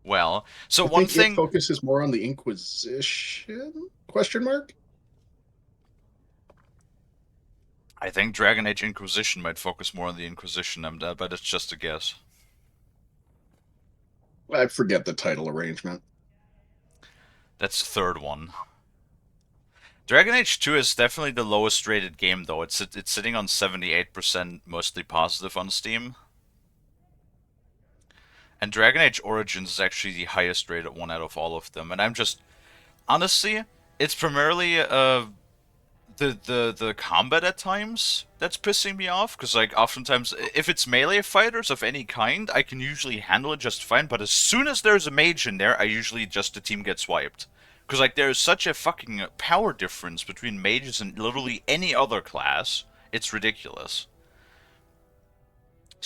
Well, so I one think it thing. focuses more on the Inquisition? Question mark? I think Dragon Age Inquisition might focus more on the Inquisition, but it's just a guess. I forget the title arrangement. That's the third one. Dragon Age 2 is definitely the lowest rated game, though. It's sitting on 78%, mostly positive on Steam. And Dragon Age Origins is actually the highest rated one out of all of them. And I'm just, honestly, it's primarily the combat at times that's pissing me off. Because, like, oftentimes, if it's melee fighters of any kind, I can usually handle it just fine. But as soon as there's a mage in there, the team gets wiped. Because, like, there's such a fucking power difference between mages and literally any other class. It's ridiculous.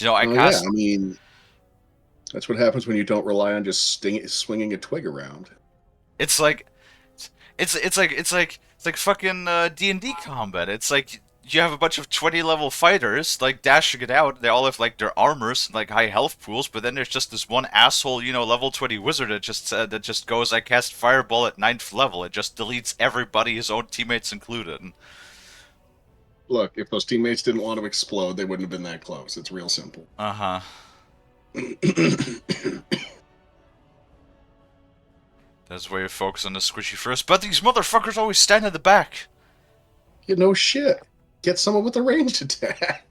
I Oh yeah, I cast. mean that's what happens when you don't rely on just swinging a twig around. It's like. It's like fucking D&D combat. It's like you have a bunch of 20 level fighters like dashing it out. They all have like their armors and like high health pools, but then there's just this one asshole, level 20 wizard that just goes, I cast fireball at ninth level. It just deletes everybody, his own teammates included. Look, if those teammates didn't want to explode, they wouldn't have been that close. It's real simple. Uh-huh. That's why you focus on the squishy first. But these motherfuckers always stand in the back. Shit. Get someone with a ranged attack.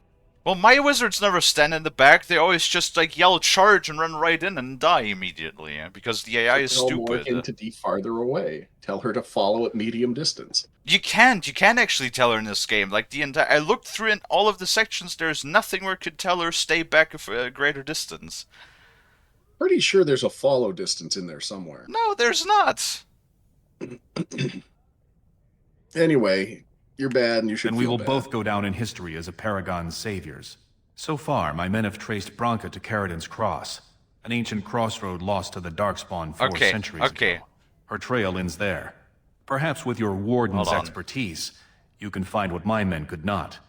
Well, my wizards never stand in the back. They always just like yell charge and run right in and die immediately because the AI is Tell Morgan stupid. to be farther away. Tell her to follow at medium distance. You can't. You can't actually tell her in this game. Like the entire, I looked through in all of the sections. There's nothing where it could tell her stay back a greater distance. Pretty sure there's a follow distance in there somewhere. No, there's not. Anyway, you're bad and you should Then we feel will bad. both go down in history as a Paragon's saviors. So far, my men have traced Branka to Caridin's Cross, an ancient crossroad lost to the Darkspawn 4 centuries Okay. ago. Her trail ends there. Perhaps with your Warden's Hold on. expertise, you can find what my men could not.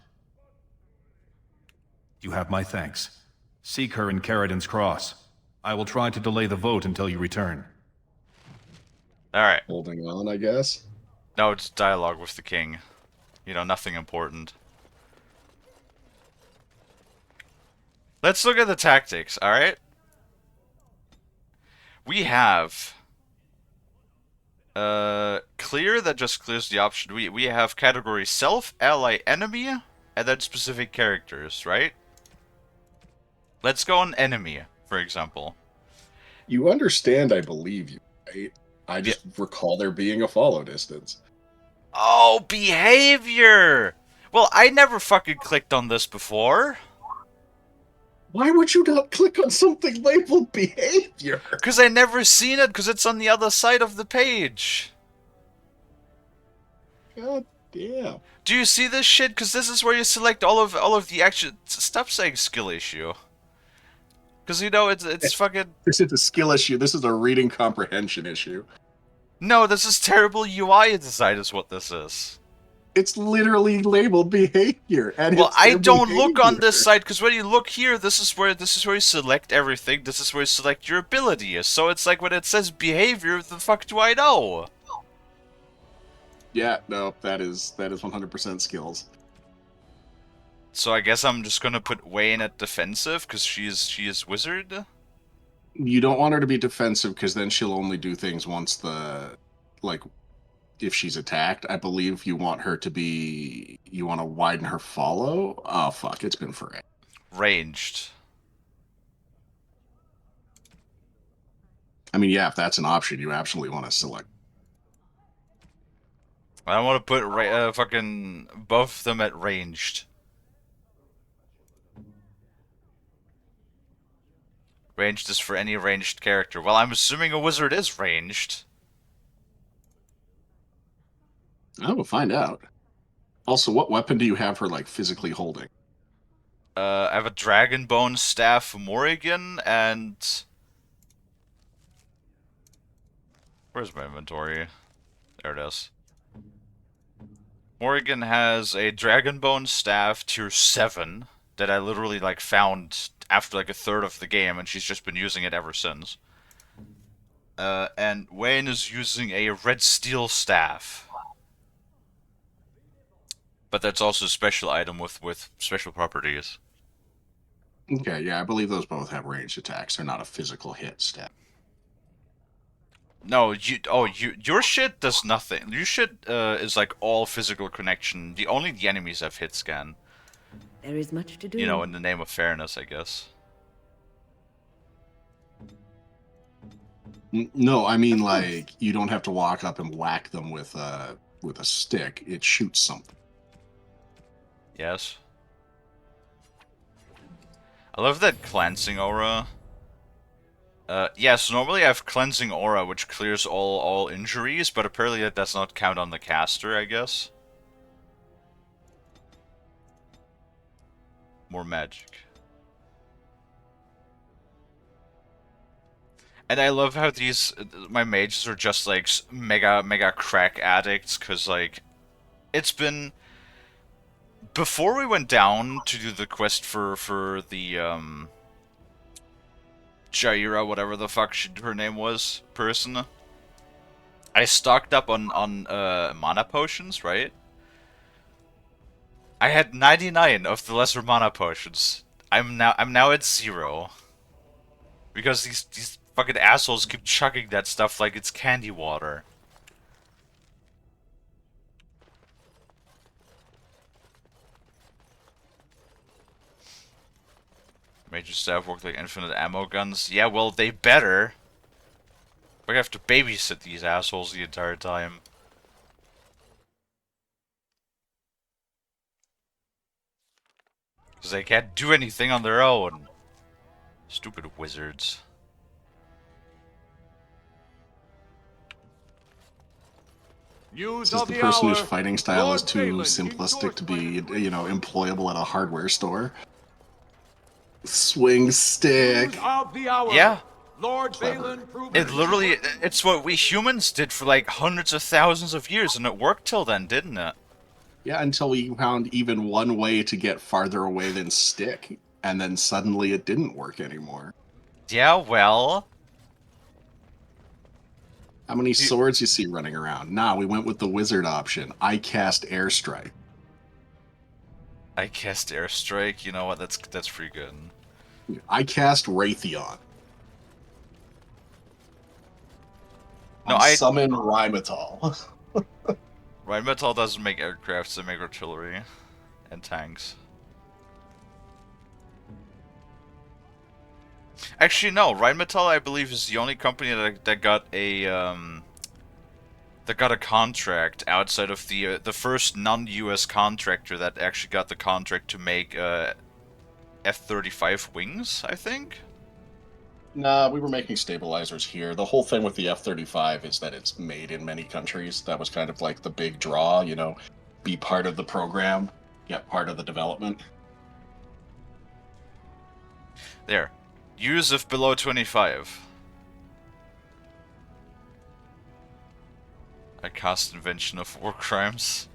You have my thanks. Seek her in Caridin's Cross. I will try to delay the vote until you return. Alright. Holding on, I guess. No, it's dialogue with the king. You know, nothing important. Let's look at the tactics, alright? We have... clear, that just clears the option. We have category self, ally, enemy, and then specific characters, right? Let's go on enemy, for example. You understand, I believe you, right? I just recall there being a follow distance. Oh, behavior! Well, I never fucking clicked on this before. Why would you not click on something labeled behavior? Because I never seen it, because it's on the other side of the page. God damn. Do you see this shit? Because this is where you select all of the action. Stop saying skill issue. Because, you know, it's fucking... This is a skill issue. This is a reading comprehension issue. No, this is terrible UI design is what this is. It's literally labeled behavior. And Well, it's I their don't look on behavior. this side, because when you look here, this is where you select everything. This is where you select your abilities. So it's like when it says behavior, the fuck do I know? Yeah, no, that is 100% skills. So I guess I'm just gonna put Wayne at defensive, because she is wizard? You don't want her to be defensive because then she'll only do things once if she's attacked. I believe you want her to be, you want to widen her follow. Oh fuck, it's been forever. Ranged. I mean, yeah, if that's an option, you absolutely want to select. I want to put fucking both of them at ranged. Ranged is for any ranged character. Well, I'm assuming a wizard is ranged. I will find out. Also, what weapon do you have her like physically holding? I have a dragon bone staff Morrigan and... Where's my inventory? There it is. Morrigan has a dragon bone staff tier 7 that I literally like found after like a third of the game, and she's just been using it ever since. And Wayne is using a red steel staff. But that's also a special item with special properties. Okay, yeah, I believe those both have ranged attacks. They're not a physical hit stat. No, your shit does nothing. Your shit is like all physical connection. The enemies have hit scan. There is much to do. You know, in the name of fairness, I guess. No, I mean like you don't have to walk up and whack them with a stick. It shoots something. Yes. I love that cleansing aura. Yes, normally I have cleansing aura, which clears all injuries, but apparently that does not count on the caster, I guess. More magic. And I love how my mages are just like mega crack addicts, cause like, it's been, before we went down to do the quest for the, Jaira, whatever the fuck her name was, person, I stocked up on mana potions, right? I had 99 of the lesser mana potions. I'm now at 0. Because these fucking assholes keep chugging that stuff like it's candy water. Major staff work like infinite ammo guns. Yeah, well, they better. We're gonna have to babysit these assholes the entire time. Because they can't do anything on their own. Stupid wizards. Use This is of the the person hour. whose fighting style Lord is too Balin, simplistic to be, endorse my- employable at a hardware store. Swing stick. News of the hour. Yeah. Lord Clever. Balin proven It literally, to work. it's what we humans did for like hundreds of thousands of years, and it worked till then, didn't it? Yeah, until we found even one way to get farther away than stick, and then suddenly it didn't work anymore. Yeah, well, How many swords you see running around? Nah, we went with the wizard option. I cast airstrike. I cast airstrike. You know what? That's pretty good. I cast Raytheon. No, I summon Rhymethal. Rheinmetall doesn't make aircrafts; they make artillery and tanks. Actually, no. Rheinmetall, I believe, is the only company that got a contract outside of the first non-U.S. contractor that actually got the contract to make F-35 wings, I think. Nah, we were making stabilizers here. The whole thing with the F-35 is that it's made in many countries. That was kind of like the big draw, be part of the program, get part of the development. There. Use if below 25. I cast Invention of War Crimes.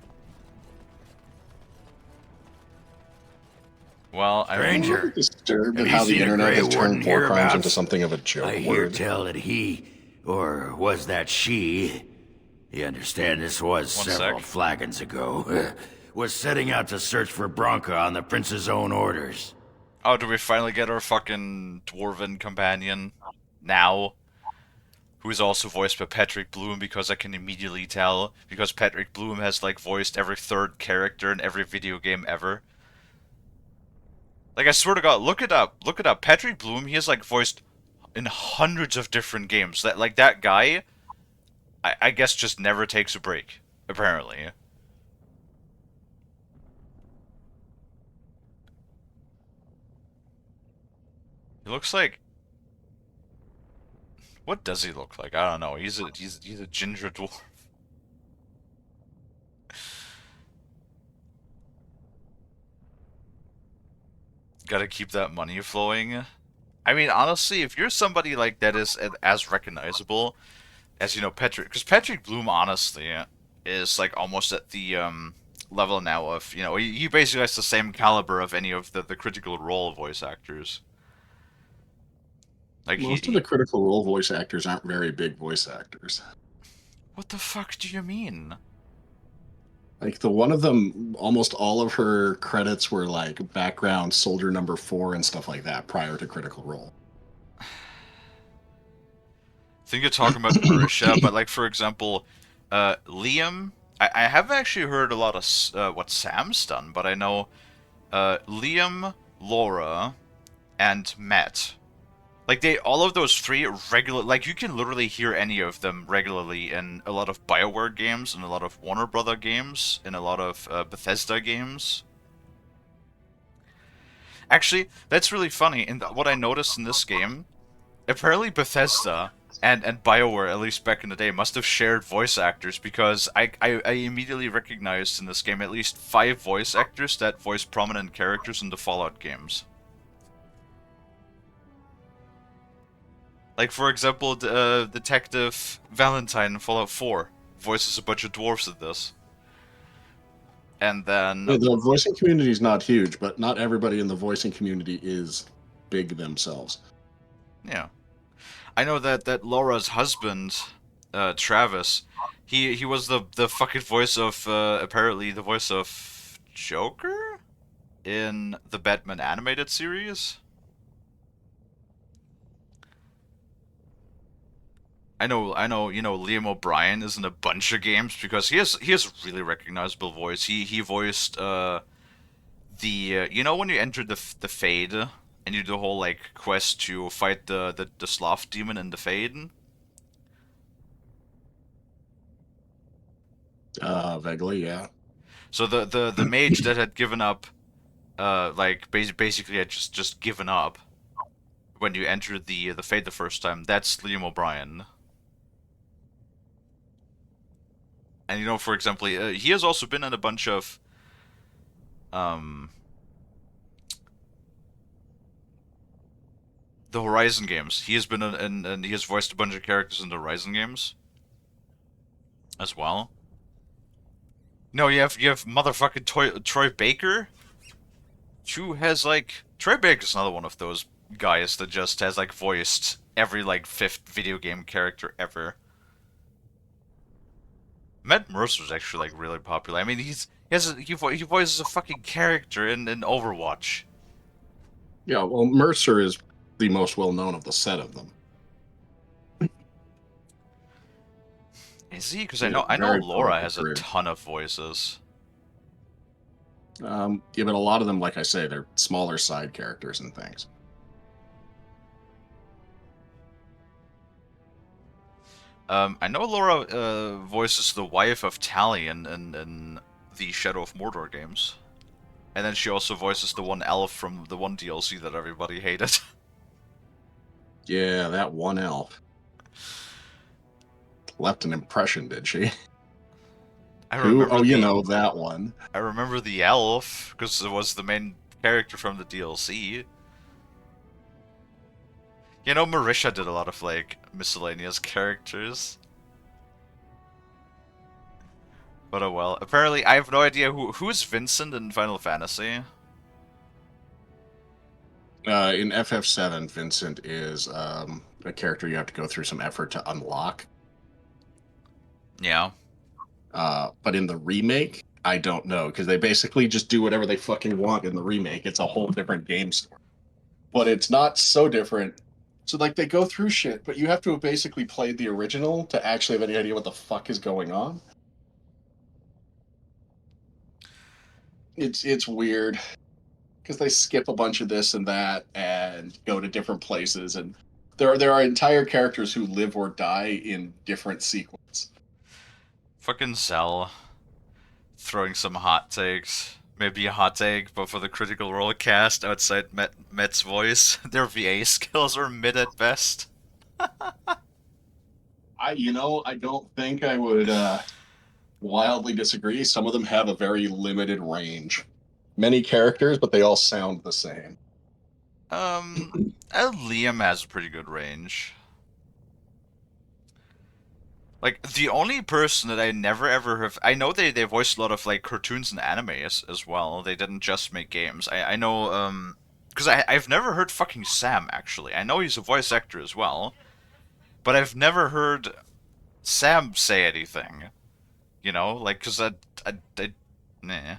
Well, Stranger, Disturbed have at you how the seen a internet Grey has turned Warden war crimes hereabouts? into something of a joke I hear word. tell that he, or was that she? You understand this was One several sec. flagons ago. Was setting out to search for Bronca on the prince's own orders. Oh, do we finally get our fucking dwarven companion now? Who is also voiced by Patrick Bloom, because I can immediately tell, because Patrick Bloom has like voiced every third character in every video game ever. Like, I swear to God, look it up. Look it up. Patrick Bloom, he has like voiced in hundreds of different games. That guy, I guess, just never takes a break, apparently. He looks like, what does he look like? I don't know. He's a ginger dwarf. Gotta keep that money flowing. I mean, honestly, if you're somebody like that is as recognizable as, Patrick, because Patrick Bloom, honestly, is like almost at the level now of, he basically has the same caliber of any of the Critical Role voice actors. Like Most of the Critical Role voice actors aren't very big voice actors. what the fuck do you mean? Like the one of them, almost all of her credits were like background soldier number 4 and stuff like that prior to Critical Role. I think you're talking about Marisha, but like, for example, Liam, I haven't actually heard a lot of what Sam's done, but I know Liam, Laura, and Matt. Like, all of those three regular, like, you can literally hear any of them regularly in a lot of BioWare games, in a lot of Warner Brother games, in a lot of Bethesda games. Actually, that's really funny. And what I noticed in this game, apparently Bethesda and BioWare, at least back in the day, must have shared voice actors, because I immediately recognized in this game at least 5 voice actors that voice prominent characters in the Fallout games. Like, for example, Detective Valentine in Fallout 4 voices a bunch of dwarves in this. And then... Yeah, the voicing community is not huge, but not everybody in the voicing community is big themselves. Yeah. I know that Laura's husband, Travis, he was the fucking voice of, apparently the voice of Joker? In the Batman animated series? I know, Liam O'Brien is in a bunch of games because he has a really recognizable voice. He voiced the when you enter the Fade and you do the whole like quest to fight the sloth demon in the Fade. Vaguely, yeah. So the mage that had given up, like basically had just given up when you entered the Fade the first time. That's Liam O'Brien. And for example, he has also been in a bunch of the Horizon games. He has been and he has voiced a bunch of characters in the Horizon games as well. No, you have motherfucking Troy Baker, who has like Troy Baker's another one of those guys that just has like voiced every like fifth video game character ever. Matt Mercer's actually like really popular. I mean, he voices a fucking character in Overwatch. Yeah, well, Mercer is the most well known of the set of them. Is he? Because He had a I know very Laura prolific has a career. ton of voices. Yeah, but a lot of them, like I say, they're smaller side characters and things. I know Laura voices the wife of Tali in the Shadow of Mordor games. And then she also voices the one elf from the one DLC that everybody hated. Yeah, that one elf left an impression, did she? I Who? remember Oh, you the know that one. I remember the elf because it was the main character from the DLC. You know, Marisha did a lot of like miscellaneous characters. But oh well. Apparently, I have no idea who's Vincent in Final Fantasy. In FF7, Vincent is a character you have to go through some effort to unlock. Yeah. But in the remake, I don't know because they basically just do whatever they fucking want in the remake. It's a whole different game story, but it's not so different. So like they go through shit, but you have to have basically played the original to actually have any idea what the fuck is going on. It's weird because they skip a bunch of this and that and go to different places, and there are entire characters who live or die in different sequences. Fucking Zell throwing some hot takes. Maybe a hot take, but for the Critical Role cast outside Met's voice, their VA skills are mid at best. I don't think I would wildly disagree. Some of them have a very limited range. Many characters, but they all sound the same. Um, Liam has a pretty good range. Like, the only person that I never ever have... I know they voiced a lot of, like, cartoons and anime as well. They didn't just make games. I know, because I've never heard fucking Sam, actually. I know he's a voice actor as well, but I've never heard Sam say anything. You know? Like, because nah.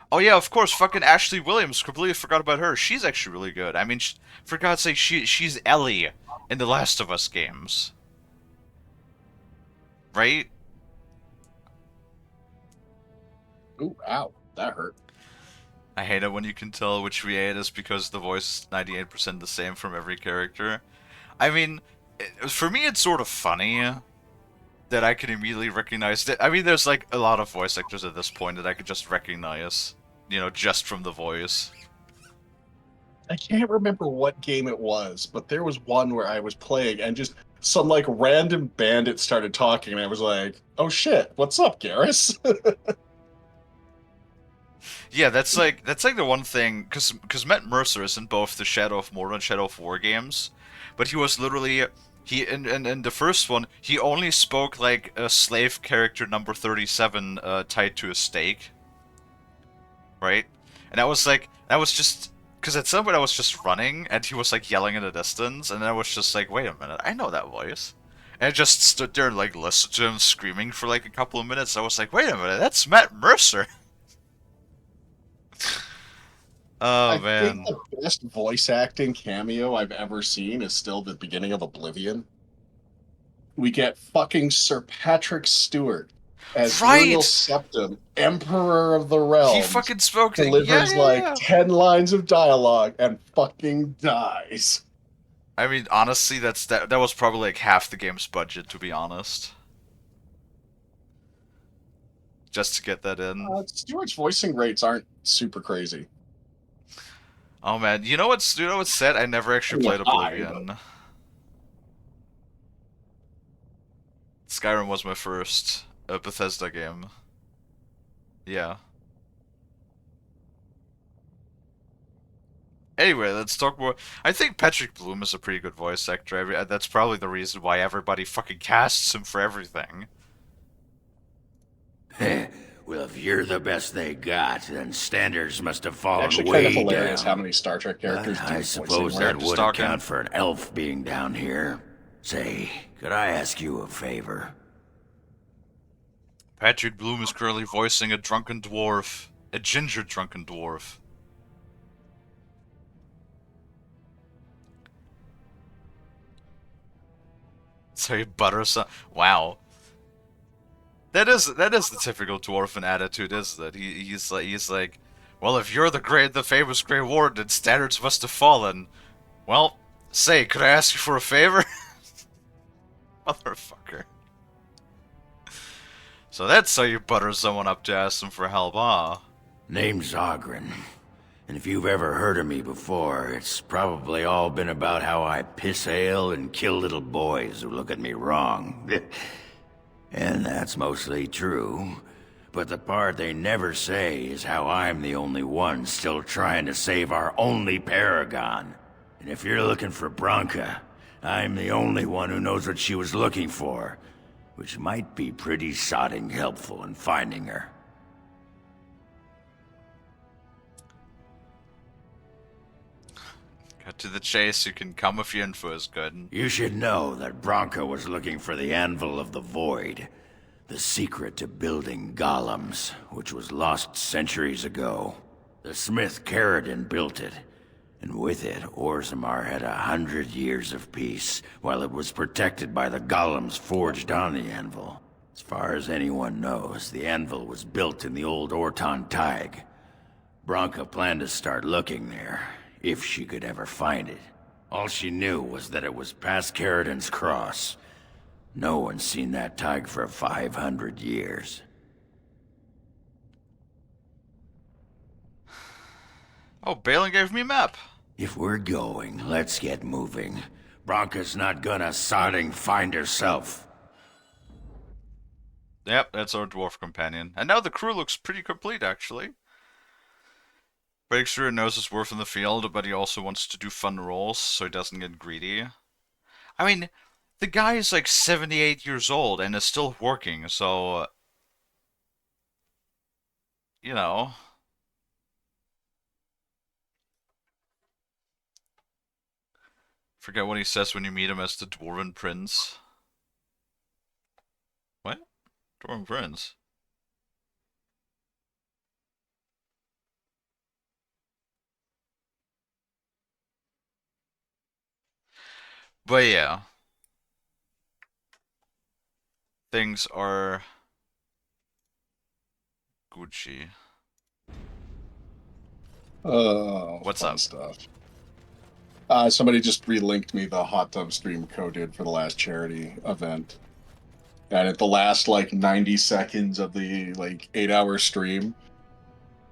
Oh yeah, of course, fucking Ashley Williams. Completely forgot about her. She's actually really good. I mean, for God's sake, she's Ellie in the Last of Us games, right? Ooh, ow, that hurt. I hate it when you can tell which VA it is because the voice is 98% the same from every character. I mean, for me, it's sort of funny that I can immediately recognize it. I mean, there's like a lot of voice actors at this point that I could just recognize, you know, just from the voice. I can't remember what game it was, but there was one where I was playing and just some like random bandit started talking, and I was like, "Oh shit, what's up, Garrus?" Yeah, that's like the one thing because Matt Mercer is in both the Shadow of Mordor and Shadow of War games, but he was literally he in the first one he only spoke like a slave character number 37 tied to a stake, right? And that was just because at some point I was just running and he was like yelling in the distance, and then I was just like, wait a minute, I know that voice. And I just stood there and like listened to him screaming for like a couple of minutes. I was like, wait a minute, that's Matt Mercer. Oh I think man. the best voice acting cameo I've ever seen is still the beginning of Oblivion. We get fucking Sir Patrick Stewart as Uriel Right! Septim, Emperor of the He Realms, fucking spoke to. Yeah, delivers yeah, like yeah. 10 lines of dialogue and fucking dies. I mean, honestly, that was probably like half the game's budget, to be honest. Just to get that in. Stewart's voicing rates aren't super crazy. Oh man, you know what's sad? I never actually They're played high, but Oblivion. Skyrim was my first Bethesda game. Yeah. Anyway, let's talk more. I think Patrick Bloom is a pretty good voice actor. That's probably the reason why everybody fucking casts him for everything. Well, if you're the best they got, then standards must have fallen Actually, kind of way hilarious how down. many Star Trek But characters do I voice suppose acting. that Just would talking. account for an elf being down here. Say, could I ask you a favor? Patrick Bloom is currently voicing a drunken dwarf, a ginger drunken dwarf. So he butters. Wow, that is the typical dwarven attitude, isn't it? He's like, well, if you're the famous Grey Warden, standards must have fallen. Well, say, could I ask you for a favor, motherfucker? So that's how you butter someone up to ask them for help, huh? Name's Ogren. And if you've ever heard of me before, it's probably all been about how I piss ale and kill little boys who look at me wrong. And that's mostly true. But the part they never say is how I'm the only one still trying to save our only paragon. And if you're looking for Bronca, I'm the only one who knows what she was looking for, which might be pretty sodding helpful in finding her. Cut to the chase, you can come if your info is good. You should know that Bronca was looking for the Anvil of the Void, the secret to building golems, which was lost centuries ago. The smith Caradin built it, and with it, Orzammar had 100 years of peace, while it was protected by the golems forged on the Anvil. As far as anyone knows, the Anvil was built in the old Orton Tig. Bronca planned to start looking there, if she could ever find it. All she knew was that it was past Caradin's cross. No one's seen that Tig for 500 years. Oh, Balin gave me a map. If we're going, let's get moving. Bronca's not gonna sodding find herself. Yep, that's our dwarf companion. And now the crew looks pretty complete, actually. Breakthrough knows his worth in the field, but he also wants to do fun roles, so he doesn't get greedy. I mean, the guy is like 78 years old and is still working, so... You know... Forget what he says when you meet him as the Dwarven Prince. What? Dwarven Prince? But yeah. Things are... Gucci. Oh, What's fun up? stuff. Somebody just relinked me the hot tub stream Co did for the last charity event. And at the last like 90 seconds of the like 8-hour stream,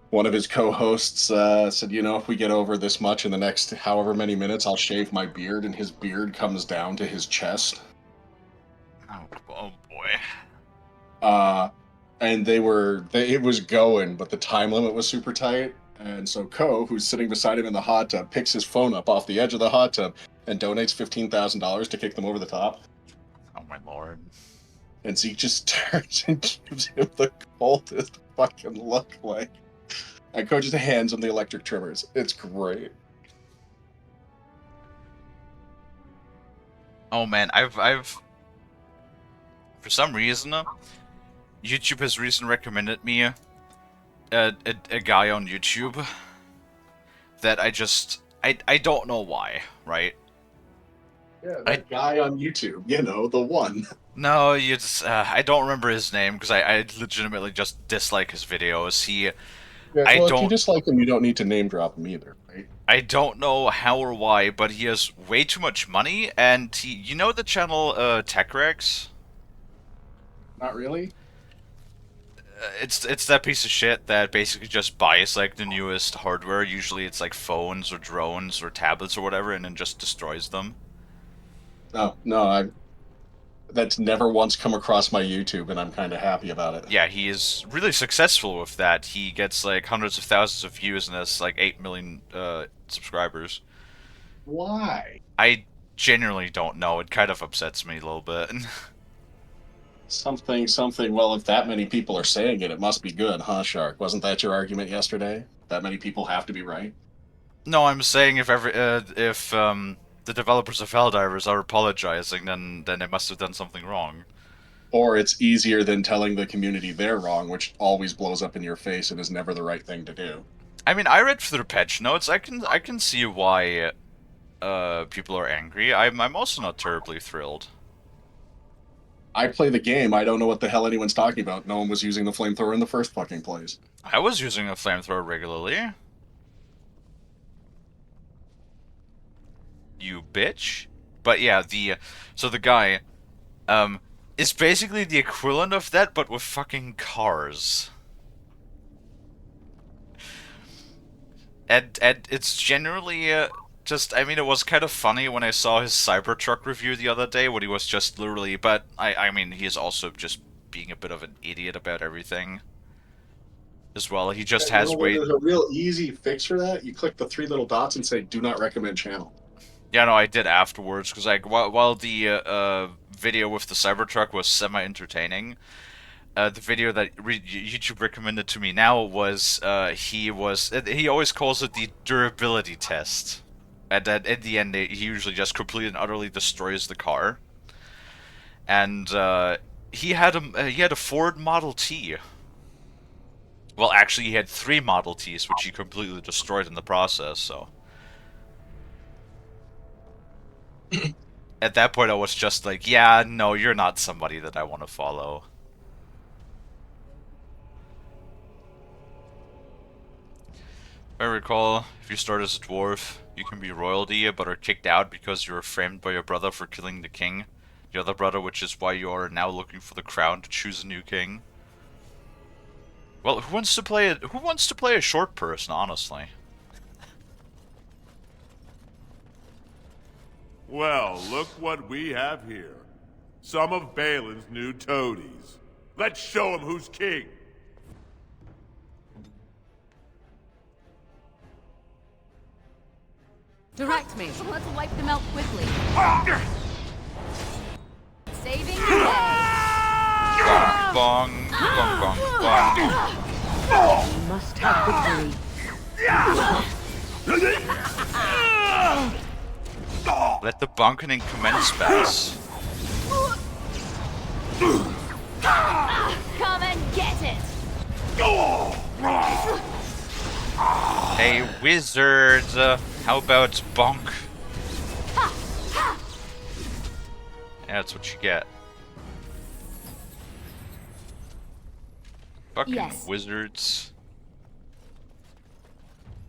one of his co-hosts said, you know, if we get over this much in the next however many minutes, I'll shave my beard, and his beard comes down to his chest. Oh boy. And it was going, but the time limit was super tight. And so Co, who's sitting beside him in the hot tub, picks his phone up off the edge of the hot tub and donates $15,000 to kick them over the top. Oh my lord. And Zeke just turns and gives him the coldest fucking look, like. And Co just hands him the electric trimmers. It's great. Oh man, I've for some reason, YouTube has recently recommended me a guy on YouTube that I don't know why, right? Yeah, that guy on YouTube, you know, the one. No, you just I don't remember his name because I legitimately just dislike his videos. Yeah, well, if you dislike him, you don't need to name drop him either, right? I don't know how or why, but he has way too much money, and you know the channel TechRex? Not really. It's that piece of shit that basically just buys like the newest hardware. Usually it's like phones or drones or tablets or whatever, and then just destroys them. No, That's never once come across my YouTube, and I'm kind of happy about it. Yeah, he is really successful with that. He gets like hundreds of thousands of views and has like 8 million subscribers. Why? I genuinely don't know. It kind of upsets me a little bit. Something. Well, if that many people are saying it, it must be good, huh, Shark? Wasn't that your argument yesterday? That many people have to be right? No, I'm saying if the developers of Helldivers are apologizing, then they must have done something wrong. Or it's easier than telling the community they're wrong, which always blows up in your face and is never the right thing to do. I mean, I read through the patch notes. I can see why people are angry. I'm also not terribly thrilled. I play the game. I don't know what the hell anyone's talking about. No one was using the flamethrower in the first fucking place. I was using a flamethrower regularly. You bitch. But yeah, the guy is basically the equivalent of that, but with fucking cars. And it's generally just, I mean, it was kind of funny when I saw his Cybertruck review the other day, when he was just literally, but I mean, he is also just being a bit of an idiot about everything as well. He just has way. There's a real easy fix for that. You click the three little dots and say, "Do not recommend channel." Yeah, no, I did afterwards, because like while the video with the Cybertruck was semi-entertaining, the video that YouTube recommended to me now was he always calls it the durability test. And then in the end, he usually just completely and utterly destroys the car. And he had a Ford Model T. Well, actually, he had 3 Model Ts, which he completely destroyed in the process. So at that point, I was just like, yeah, no, you're not somebody that I want to follow. If I recall, if you start as a dwarf, you can be royalty, but are kicked out because you were framed by your brother for killing the king. The other brother, which is why you are now looking for the crown to choose a new king. Well, who wants to play a short person, honestly? Well, look what we have here. Some of Balin's new toadies. Let's show him who's king. Direct me. Let's wipe them out quickly. Saving the day. Bong, bong, bong, bong, bong. We must have victory. Let the bunkening commence, Bass. Come and get it. Hey, wizard, how about bonk? Yeah, that's what you get. Fucking Yes. wizards.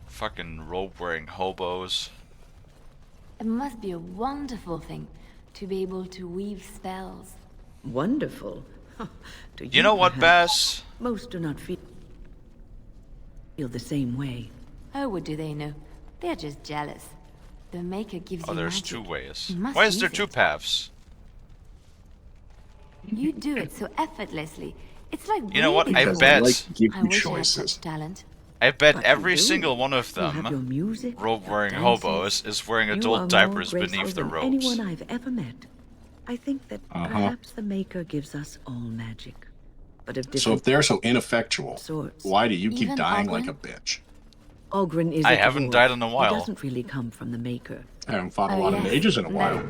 Fucking robe-wearing hobos. It must be a wonderful thing to be able to weave spells. Wonderful. To You know what, perhaps. Bass? Most do not feel the same way. Oh, what do they know? They're just jealous. The Maker gives Oh, you there's magic. 2 ways. You must Why is there use 2 it. paths? You do it so effortlessly. It's like You know what? breathing I for bet- me. Like to give I you wish I had choices. such talent. I bet But you every do. single one of You have your them, music, robe-wearing your hobos, dances. is wearing You are adult more diapers graceful beneath the than robes. anyone I've ever met. I think that perhaps the Maker gives us all magic, but of So different if they're so ineffectual, sorts. why do you keep Even dying Ogren? like a bitch? Ogren is I a haven't dwarf. died in a while. He doesn't really come from the Maker. I haven't fought a Oh, lot of yes. mages in a while. No.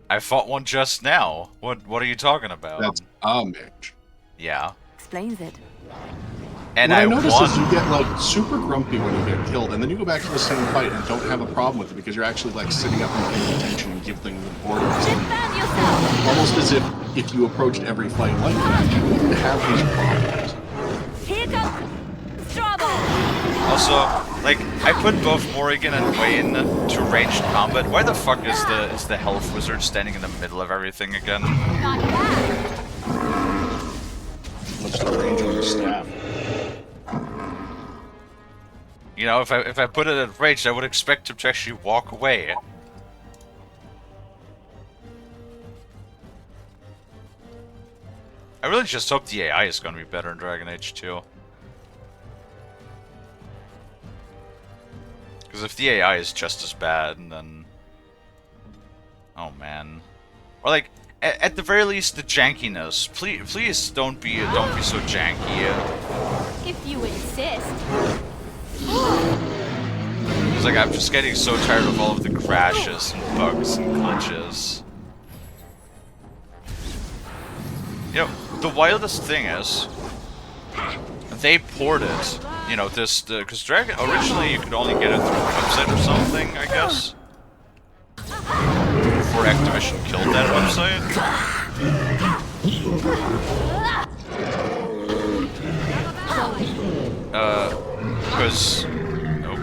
I fought one just now. What are you talking about? That's a mage. Yeah. Explains it. And What I I noticed is you won. get like super grumpy when you get killed, and then you go back to the same fight and don't have a problem with it because you're actually like sitting up and paying attention and give things orders. Defend yourself. Almost as if you approached every fight like that, you wouldn't have these problems. Here comes trouble. Also, like, I put both Morrigan and Wayne to ranged combat. Why the fuck is the health wizard standing in the middle of everything again? Not bad. What's the range on the staff? You know, if I put it at ranged, I would expect him to actually walk away. I really just hope the AI is gonna be better in Dragon Age 2. Because if the AI is just as bad, then... Oh man. Or like, at the very least, the jankiness. Please don't be so janky. If you insist. It's like I'm just getting so tired of all of the crashes and bugs and glitches. You know, the wildest thing is, they ported, you know, because Dragon, originally you could only get it through a website or something, I guess. Before Activision killed that website. Because... Nope.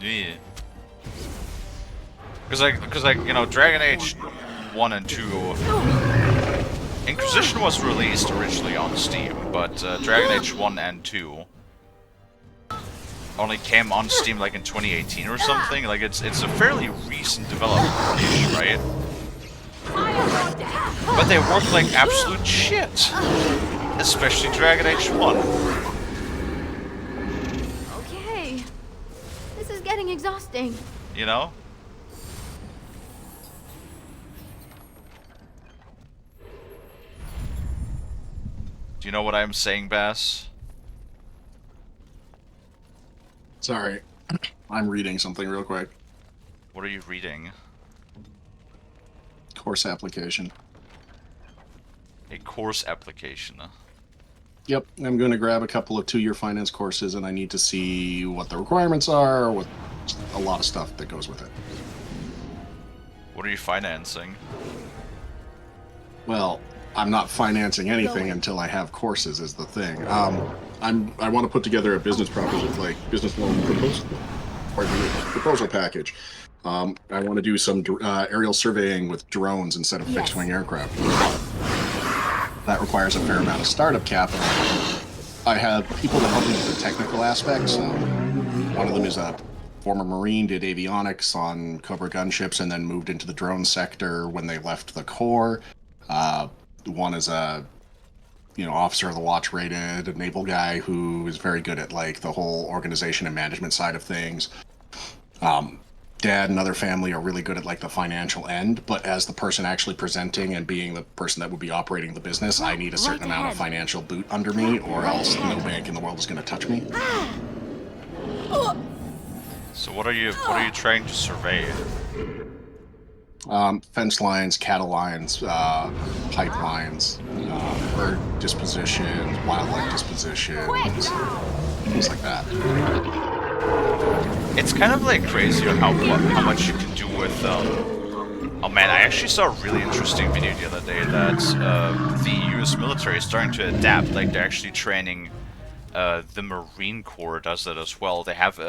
Yeah. Because like, you know, Dragon Age 1 and 2... Inquisition was released originally on Steam, but Dragon Age 1 and 2 only came on Steam like in 2018 or something. Like, it's a fairly recent development, right? But they work like absolute shit. Especially Dragon Age 1. Okay. This is getting exhausting. You know? Do you know what I'm saying, Bass? Sorry. I'm reading something real quick. What are you reading? Course application. A course application. Yep, I'm going to grab a couple of 2-year finance courses, and I need to see what the requirements are, what a lot of stuff that goes with it. What are you financing? Well, I'm not financing anything until I have courses, is the thing. I want to put together a business proposal, like business loan proposal package. I want to do some aerial surveying with drones instead of fixed-wing aircraft. That requires a fair amount of startup capital. I have people that help me with the technical aspects. One of them is a former Marine, did avionics on Cobra gunships, and then moved into the drone sector when they left the Corps. One is a officer of the watch rated, a naval guy who is very good at like the whole organization and management side of things. Dad and other family are really good at like the financial end, but as the person actually presenting and being the person that would be operating the business, I need a certain amount of financial boot under me, or else no bank in the world is going to touch me. So what are you trying to survey? Fence lines, cattle lines, pipelines, bird dispositions, wildlife dispositions, things like that. It's kind of like crazy on how much you can do with. Oh man, I actually saw a really interesting video the other day that the U.S. military is starting to adapt. Like they're actually training. The Marine Corps does that as well. They have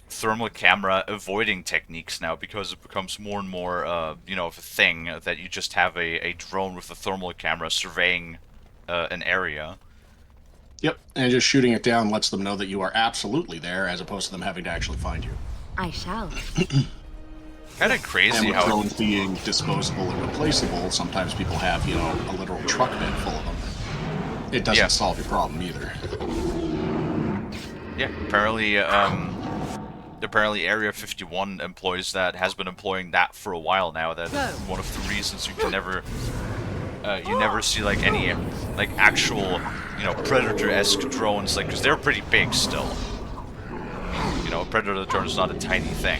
thermal camera avoiding techniques now because it becomes more and more, of a thing that you just have a drone with a thermal camera surveying an area. Yep, and just shooting it down lets them know that you are absolutely there, as opposed to them having to actually find you. I shall. Kind of crazy and with how drones being disposable and replaceable, sometimes people have, a literal truck bed full of them. It doesn't solve your problem either. Yeah, apparently Area 51 employs that, has been employing that for a while now. That one of the reasons you can never see like any like actual Predator-esque drones, like, because they're pretty big still. A Predator drone is not a tiny thing.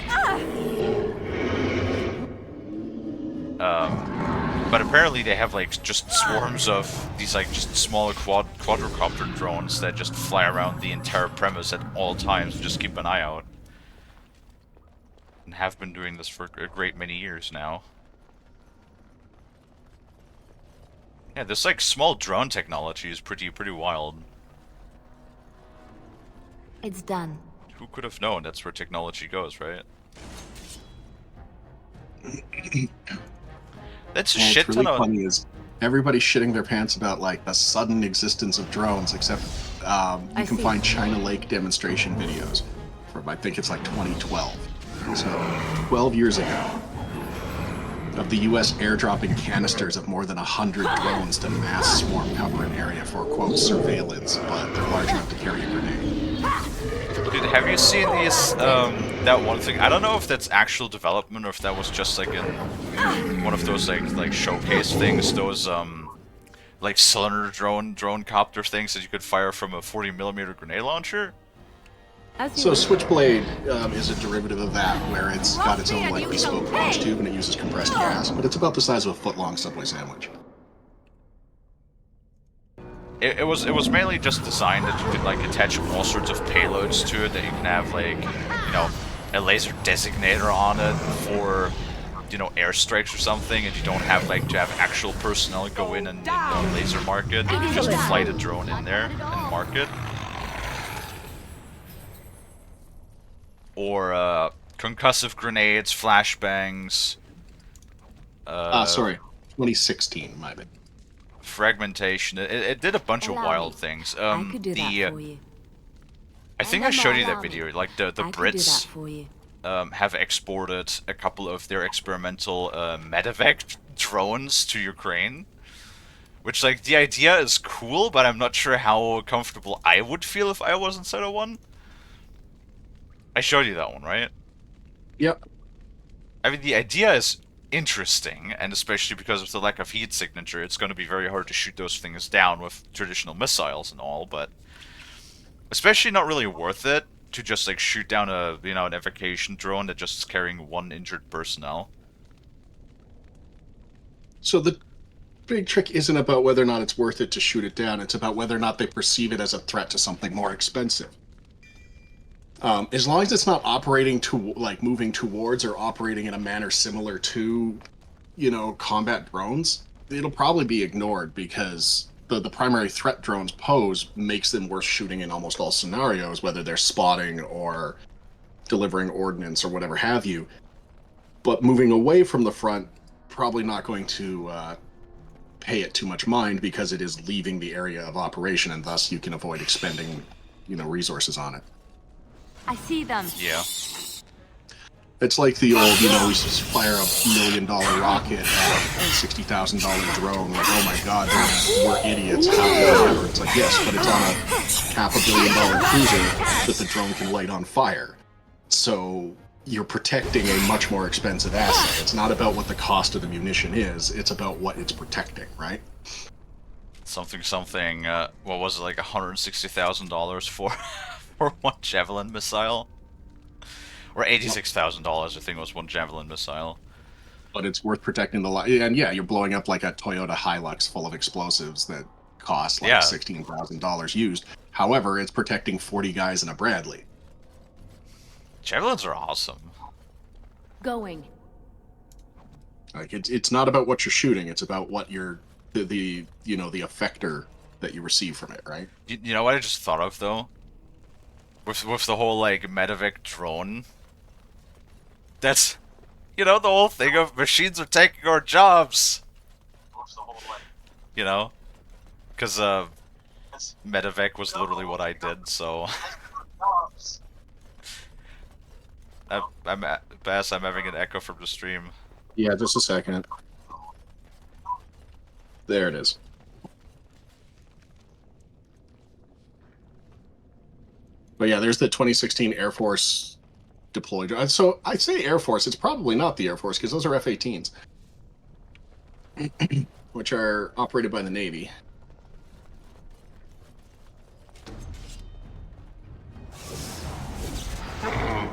But apparently they have like just swarms of these like just small quadrocopter drones that just fly around the entire premise at all times and just keep an eye out. And have been doing this for a great many years now. Yeah, this like small drone technology is pretty wild. It's done. Who could have known that's where technology goes, right? That's a shit ton of... What's really funny is everybody's shitting their pants about like the sudden existence of drones, except you can find China Lake demonstration videos from I think it's like 2012. So 12 years ago, of the U.S. airdropping canisters of more than 100 drones to mass swarm cover an area for, quote, surveillance, but they're large enough to carry a grenade. Dude, have you seen these, that one thing? I don't know if that's actual development or if that was just like in one of those like showcase things, those like cylinder drone copter things that you could fire from a 40mm grenade launcher. So Switchblade is a derivative of that, where it's got its own like bespoke launch tube and it uses compressed gas, but it's about the size of a foot-long Subway sandwich. It was mainly just designed that you could like attach all sorts of payloads to it, that you can have like, you know, a laser designator on it for, you know, airstrikes or something, and you don't have like to have actual personnel go in and laser mark it. You can just fly the drone in there and mark it. Or concussive grenades, flashbangs. Sorry, 2016, my bad. Fragmentation. It did a bunch of wild things. I could do that for you. I think I showed you that video. Like the Brits have exported a couple of their experimental medevac drones to Ukraine. Which, like, the idea is cool, but I'm not sure how comfortable I would feel if I was inside of one. I showed you that one, right? Yep. I mean, the idea is interesting, and especially because of the lack of heat signature, it's going to be very hard to shoot those things down with traditional missiles and all, but especially not really worth it to just, like, shoot down a, you know, an evacuation drone that just is carrying one injured personnel. So the big trick isn't about whether or not it's worth it to shoot it down, it's about whether or not they perceive it as a threat to something more expensive. As long as it's not operating to, like, moving towards or operating in a manner similar to, you know, combat drones, it'll probably be ignored because the primary threat drones pose makes them worth shooting in almost all scenarios, whether they're spotting or delivering ordnance or whatever have you. But moving away from the front, probably not going to pay it too much mind because it is leaving the area of operation, and thus you can avoid expending, you know, resources on it. I see them. Yeah. It's like the old, you know, we just fire $1 million rocket at a $60,000 drone. Like, oh my god, we're idiots. How whatever. It's like, yes, but it's on a $500 million cruiser that the drone can light on fire. So you're protecting a much more expensive asset. It's not about what the cost of the munition is. It's about what it's protecting, right? Something, what was it, like $160,000 for for one Javelin missile? Or $86,000, I think, was one Javelin missile. But it's worth protecting the and yeah, you're blowing up like a Toyota Hilux full of explosives that cost like $16,000 used. However, it's protecting 40 guys in a Bradley. Javelins are awesome. Going. Like it's not about what you're shooting; it's about what the you know, the effector that you receive from it, right? You know what I just thought of though? With the whole like medevac drone. That's, you know, the whole thing of machines are taking our jobs. You know, because medevac was literally what I did. So Bass, I'm having an echo from the stream. Yeah, just a second. There it is. But yeah, there's the 2016 Air Force deployed. So I say Air Force, it's probably not the Air Force because those are F-18s, which are operated by the Navy. And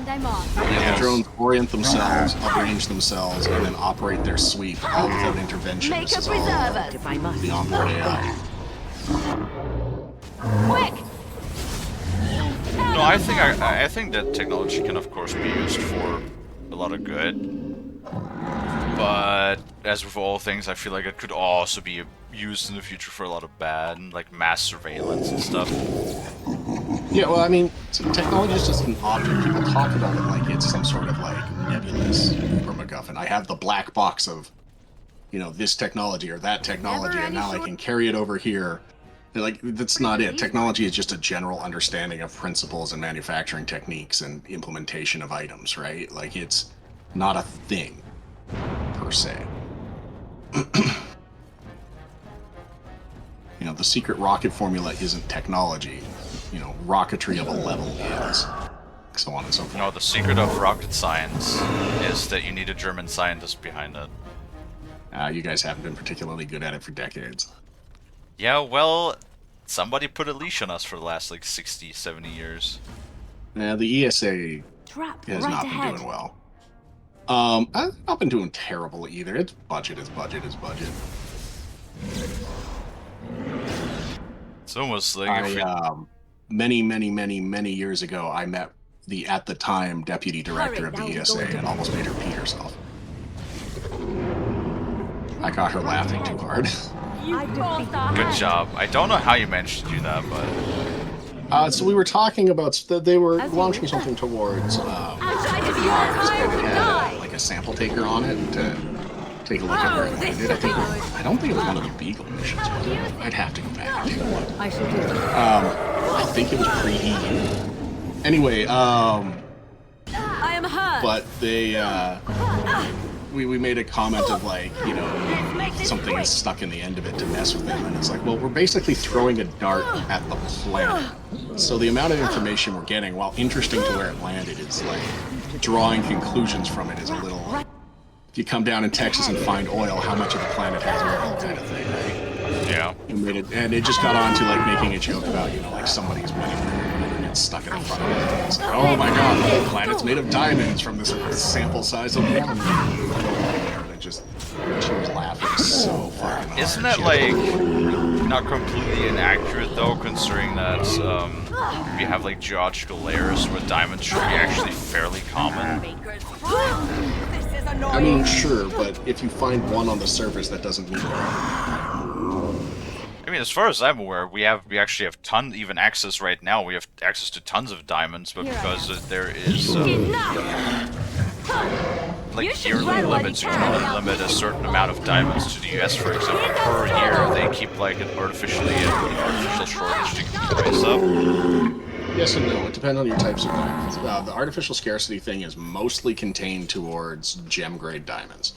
I'm off. Yeah, the drones orient themselves, arrange themselves, and then operate their sweep all without intervention. Make This a is all preserve us. If I must. the onboard AI. Quick! No, I think that technology can of course be used for a lot of good, but as with all things, I feel like it could also be used in the future for a lot of bad, like mass surveillance and stuff. Yeah, well, I mean, technology is just an object. People talk about it like it's some sort of like nebulous or MacGuffin. I have the black box of, you know, this technology or that technology, and now I can carry it over here. Like, that's not it. Technology is just a general understanding of principles and manufacturing techniques and implementation of items, right? Like, it's Not a thing, per se. You know, the secret rocket formula isn't technology. You know, rocketry of a level is. So on and so forth. No, the secret of rocket science is that you need a German scientist behind it. You guys haven't been particularly good at it for decades. Yeah, well, somebody put a leash on us for the last, like, 60, 70 years. Yeah, the ESA Trap has right not ahead. been doing well. I've not been doing terrible either. It's budget is budget is budget. It's almost like if we... Many years ago, I met the, at the time, deputy director of the ESA and almost made her pee herself. I got her laughing too hard. Good job. I don't know how you managed to do that, but... So we were talking about, they were launching something towards, Mars, and it had, like, a sample taker on it to take a look at where it landed. I don't think it was one of the Beagle missions. I'd have to go back and take a look. I should do it. I think it was pre-EU. Anyway, I am hurt. but they, we made a comment of, like, you know, something is stuck in the end of it to mess with them, and it's like, well, we're basically throwing a dart at the planet. So the amount of information we're getting, while interesting to where it landed, is like drawing conclusions from it is a little. If you come down in Texas and find oil, how much of the planet has oil, kind of thing, right? Yeah. It made it, and it just got on to, like, making a joke about, you know, like, somebody's wedding ring and it's stuck in the front of it. It's like, oh my god, the whole planet's made of diamonds from this sample size of one. And it just, she was laughing so fucking hard. Isn't that, like, not completely inaccurate, though, considering that, we have, like, geological layers where diamonds should be actually fairly common? I mean, sure, but if you find one on the surface, that doesn't mean they're. I mean, as far as I'm aware, we actually have even access right now. We have access to tons of diamonds, but because there is like yearly limits, you can only limit a certain amount of diamonds to the US, for example. Per year, they keep like an artificial shortage to keep the price up. Yes and no. It depends on your types of diamonds. The artificial scarcity thing is mostly contained towards gem-grade diamonds.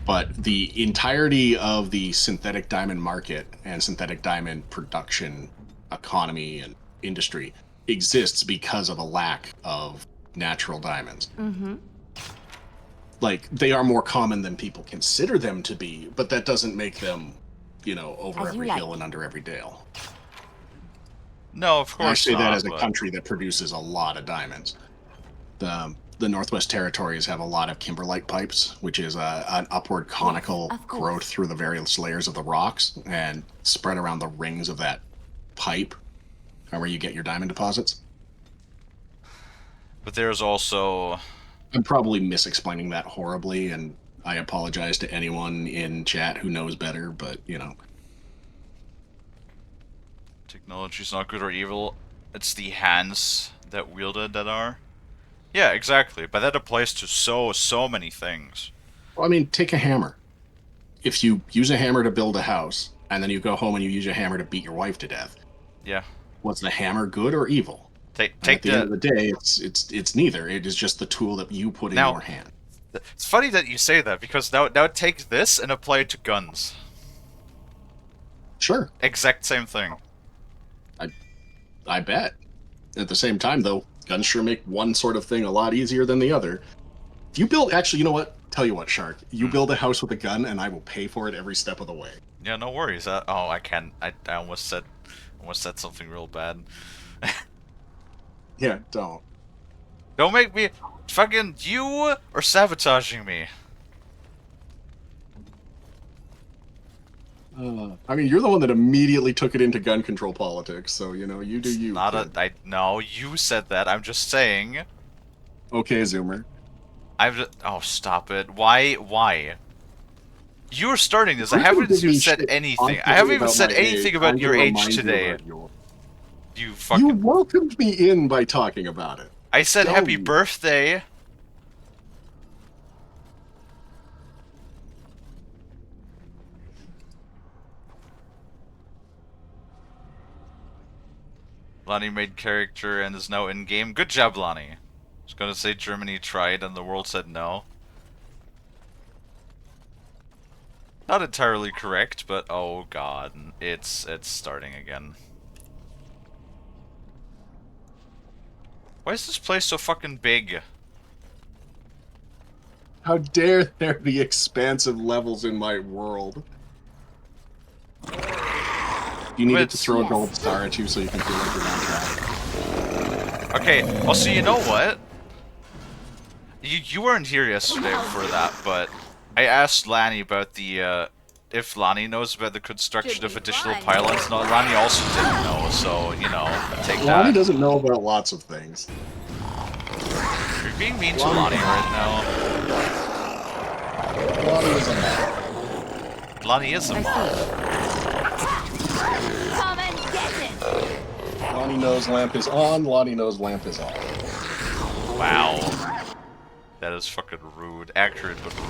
But the entirety of the synthetic diamond market and synthetic diamond production economy and industry exists because of a lack of natural diamonds. Mm-hmm. Like, they are more common than people consider them to be, but that doesn't make them, you know, over every hill and under every dale. No, of course I say not, that as a but... country that produces a lot of diamonds. The Northwest Territories have a lot of kimberlite pipes, which is an upward conical growth through the various layers of the rocks and spread around the rings of that pipe where you get your diamond deposits. But there's also... I'm probably misexplaining that horribly, and I apologize to anyone in chat who knows better, but, you know. Technology's not good or evil. It's the hands that wield it that are. Yeah, exactly. But that applies to so many things. Well, I mean, take a hammer. If you use a hammer to build a house, and then you go home and you use your hammer to beat your wife to death. Yeah. Was the hammer good or evil? Take at the end of the day, it's neither. It is just the tool that you put in your hand. It's funny that you say that, because now take this and apply it to guns. Sure. Exact same thing. I bet. At the same time, though, guns sure make one sort of thing a lot easier than the other. If you build... Actually, you know what? Tell you what, Shark. You build a house with a gun, and I will pay for it every step of the way. Yeah, no worries. Oh, I can. I almost said something real bad. Yeah, don't. Don't make me... Fucking... You are sabotaging me. I mean, you're the one that immediately took it into gun control politics, so, you know, you do you. No, you said that. I'm just saying. Okay, Zoomer. Oh, stop it. Why? You're starting this. I haven't even said anything. I haven't even said anything about your age today. You fucking... You welcomed me in by talking about it. I said happy birthday. Lonnie made character and is now in-game. Good job, Lonnie. was gonna say Germany tried and the world said no. Not entirely correct, but oh god, it's starting again. Why is this place so fucking big? How dare there be expansive levels in my world? You needed to throw a gold star at you so you can feel like you're on track. Okay, also, you know what? You weren't here yesterday for that, but I asked Lanny about the, if Lanny knows about the construction of additional pylons. No, Lanny also didn't know, so, you know, take that. Lonnie doesn't know about lots of things. You're being mean to Lonnie right now. Lonnie is a mob. Lonnie is a mob. Come and get it! Lonnie knows lamp is on, Lonnie knows lamp is off. Wow. That is fucking rude. Accurate, but rude.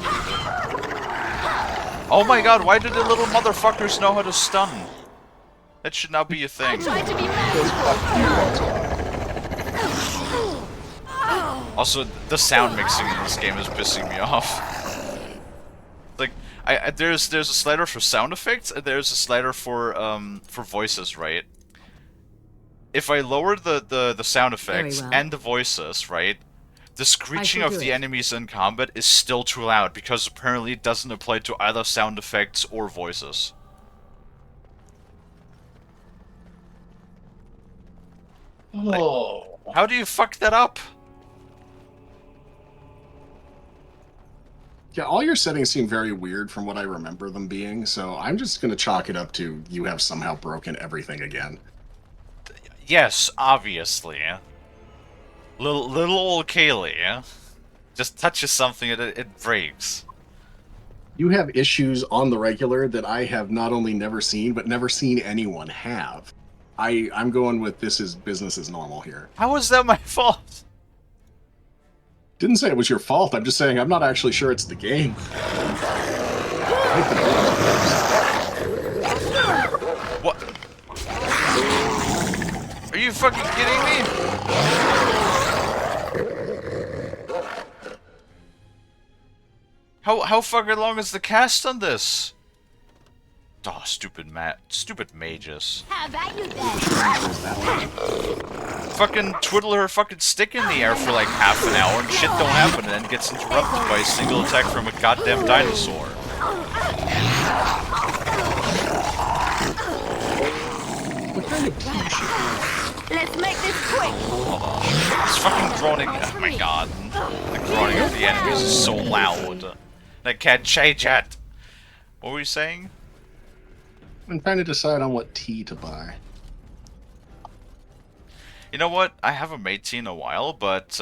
Oh my god, why do the little motherfuckers know how to stun? That should not be a thing. Try to be masterful. Also, the sound mixing in this game is pissing me off. Like, there's a slider for sound effects, and there's a slider for voices, right? If I lower the sound effects and the voices, right, the screeching of the enemies in combat is still too loud, because apparently it doesn't apply to either sound effects or voices. Oh. Like, how do you fuck that up? Yeah, all your settings seem very weird from what I remember them being, so I'm just gonna chalk it up to you have somehow broken everything again. Yes, obviously. Little old Kalie, just touches something and it breaks. You have issues on the regular that I have not only never seen, but never seen anyone have. I'm going with this is business as normal here. How is that my fault? Didn't say it was your fault, I'm just saying I'm not actually sure it's the game. What? Are you fucking kidding me? How fucking long is the cast on this? Oh, stupid mages. How about you then? Fucking twiddle her fucking stick in the air for like half an hour and shit don't happen and then gets interrupted by a single attack from a goddamn dinosaur. Let's make this quick. Hold on. This fucking groaning. Oh my god. The groaning of the enemies is so loud. I can't change it. What were you saying? I'm trying to decide on what tea to buy. You know what? I haven't made tea in a while, but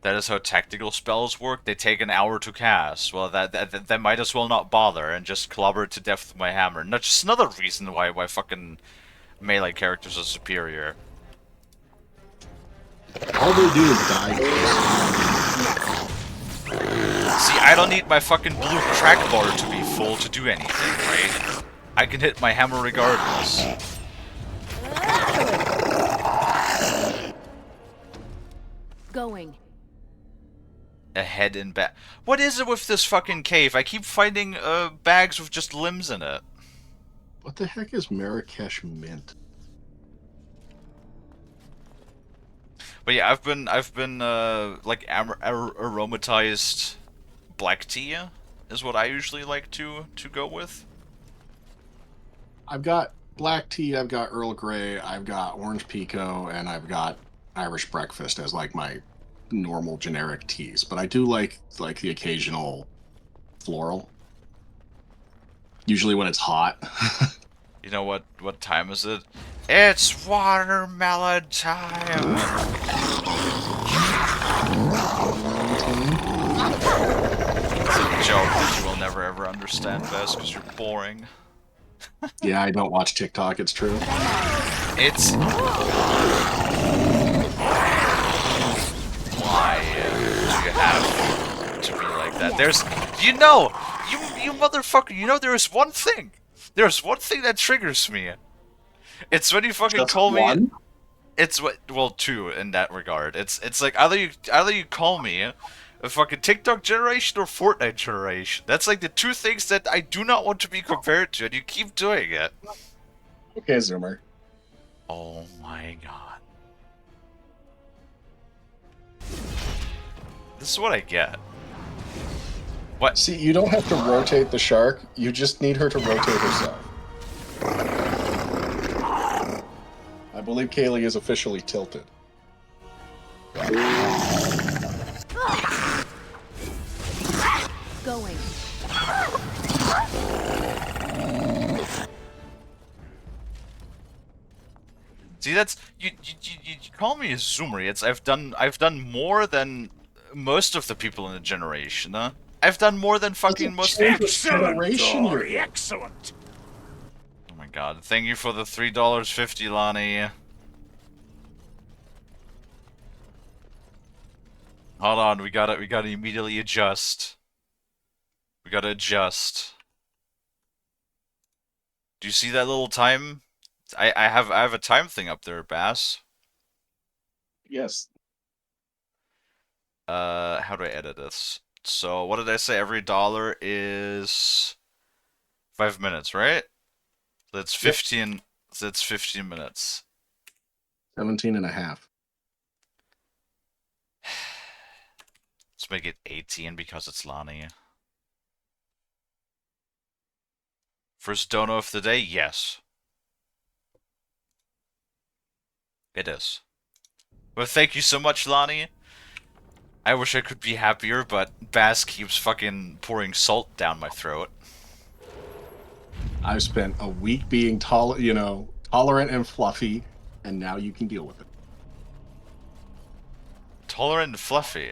that is how tactical spells work. They take an hour to cast. Well, that might as well not bother and just clobber it to death with my hammer. Not just another reason why fucking melee characters are superior. All they do is die. See, I don't need my fucking blue crack bar to be full to do anything, right? I can hit my hammer regardless. Going. Ahead and back. What is it with this fucking cave? I keep finding bags with just limbs in it. What the heck is Marrakesh mint? But yeah, I've been like aromatized black tea is what I usually like to go with. I've got black tea, I've got Earl Grey, I've got orange pekoe, and I've got Irish breakfast as like my normal generic teas. But I do like the occasional floral. Usually when it's hot. You know what time is it? It's watermelon time. It's a joke that you will never ever understand, Bess, because you're boring. Yeah, I don't watch TikTok, it's true. It's... Why do you have to be like that? There's... You know! You motherfucker, you know there's one thing! There's one thing that triggers me. It's when you fucking Just call one? me... It's what, well, two in that regard. It's like either you call me a fucking TikTok generation or Fortnite generation. That's like the two things that I do not want to be compared to, and you keep doing it. Okay, Zoomer. Oh my god. This is what I get. What? See, you don't have to rotate the shark. You just need her to rotate herself. I believe Kalie is officially tilted. Going. See, that's you call me a zoomer. It's I've done more than most of the people in the generation. I've done more than fucking most. Generation you're in. Excellent. Oh my god! Thank you for the $3.50, Lonnie. Hold on, we gotta immediately adjust. We gotta adjust. Do you see that little time? I have a time thing up there, Bass. Yes. How do I edit this? So what did I say? Every dollar is 5 minutes, right? That's 15. That's 15 minutes. 17 and a half. Let's make it 18 because it's Lonnie. First dono of the day, yes. It is. Well, thank you so much, Lonnie. I wish I could be happier, but Bass keeps fucking pouring salt down my throat. I've spent a week being tolerant and fluffy, and now you can deal with it. Tolerant and fluffy?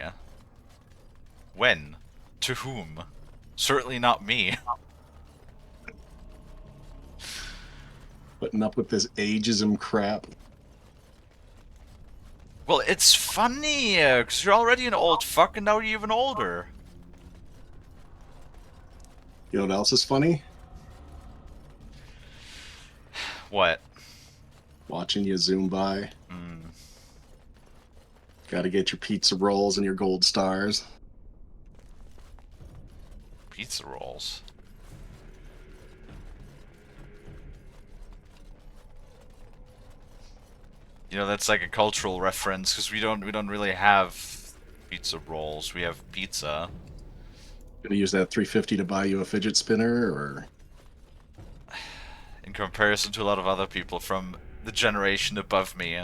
When? To whom? Certainly not me. Putting up with this ageism crap. Well, it's funny, because you're already an old fuck, and now you're even older. You know what else is funny? What? Watching you zoom by. Gotta get your pizza rolls and your gold stars. Pizza rolls? You know, that's like a cultural reference, because we don't really have pizza rolls. We have pizza. Gonna use that $3.50 to buy you a fidget spinner, or In comparison to a lot of other people from the generation above me,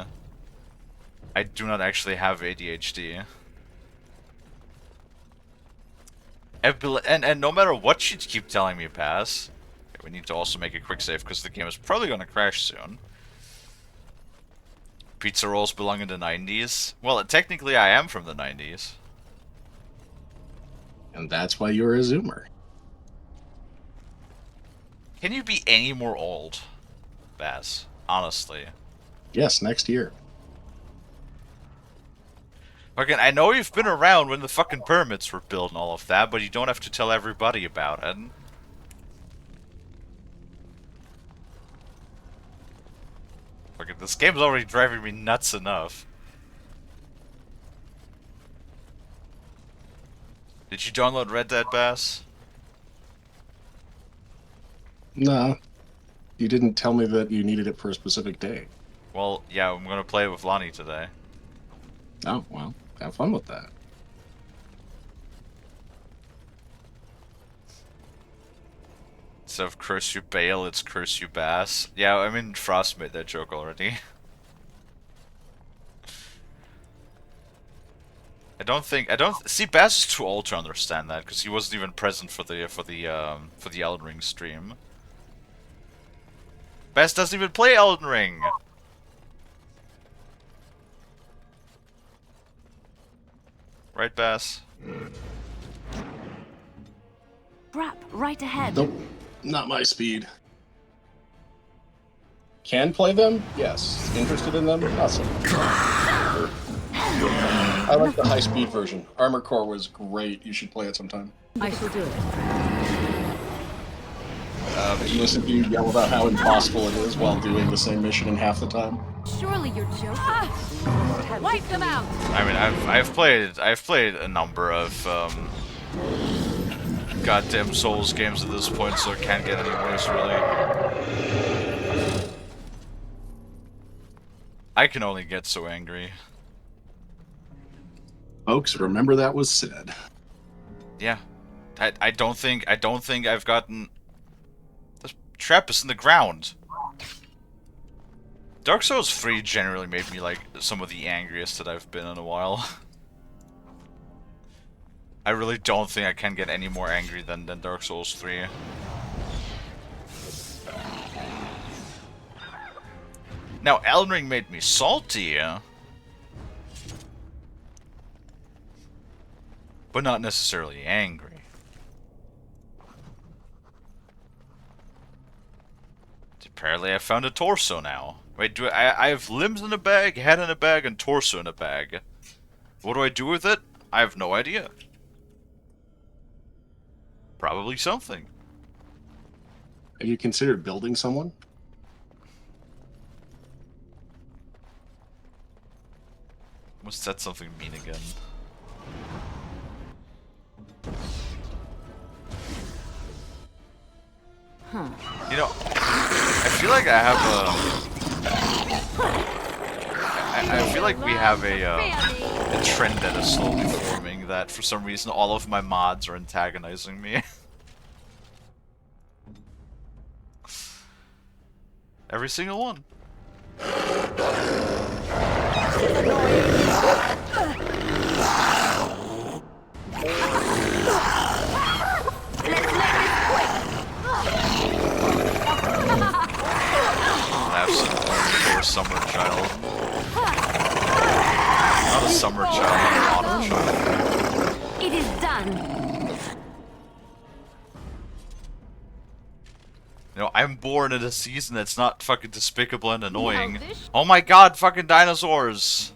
I do not actually have ADHD. And no matter what you keep telling me, Pass, we need to also make a quick save because the game is probably going to crash soon. Pizza rolls belong in the 90s. Well, technically I am from the 90s. and that's why you're a zoomer. Can you be any more old, Bass? Honestly. Yes, next year. Fucking, I know you've been around when the fucking pyramids were built and all of that, but you don't have to tell everybody about it. Fucking, this game's already driving me nuts enough. Did you download Red Dead, Bass? No, you didn't tell me that you needed it for a specific day. Well, yeah, I'm gonna play it with Lonnie today. Oh, well, have fun with that. Instead of curse you Bale, it's curse you Bass. Yeah, I mean, Frost made that joke already. I don't see Bass is too old to understand that because he wasn't even present for the Elden Ring stream. Bass doesn't even play Elden Ring. Right, Bass? Brap, right ahead. Nope, not my speed. Can play them? Yes. Interested in them? Not so much. I like the high-speed version. Armor Core was great. You should play it sometime. I shall do it. Did you listen to you yell about how impossible it is while doing the same mission in half the time? Surely you're joking. Wipe them out. I mean, I've played a number of goddamn Souls games at this point, so it can't get any worse, really. I can only get so angry. Folks, remember that was said. Yeah, I don't think I've gotten. The trap is in the ground. Dark Souls 3 generally made me like some of the angriest that I've been in a while. I really don't think I can get any more angry than Dark Souls 3. Now, Elden Ring made me salty, but not necessarily angry. Apparently I found a torso now. Wait, I have limbs in a bag, head in a bag, and torso in a bag. What do I do with it? I have no idea. Probably something. Have you considered building someone? What's that something mean again? You know, I feel like I have I feel like we have a trend that is slowly forming that for some reason all of my mods are antagonizing me. Every single one. Poor summer child. Not a summer child, an autumn child. It is done. You know, I'm born in a season that's not fucking despicable and annoying. Oh my god, fucking dinosaurs!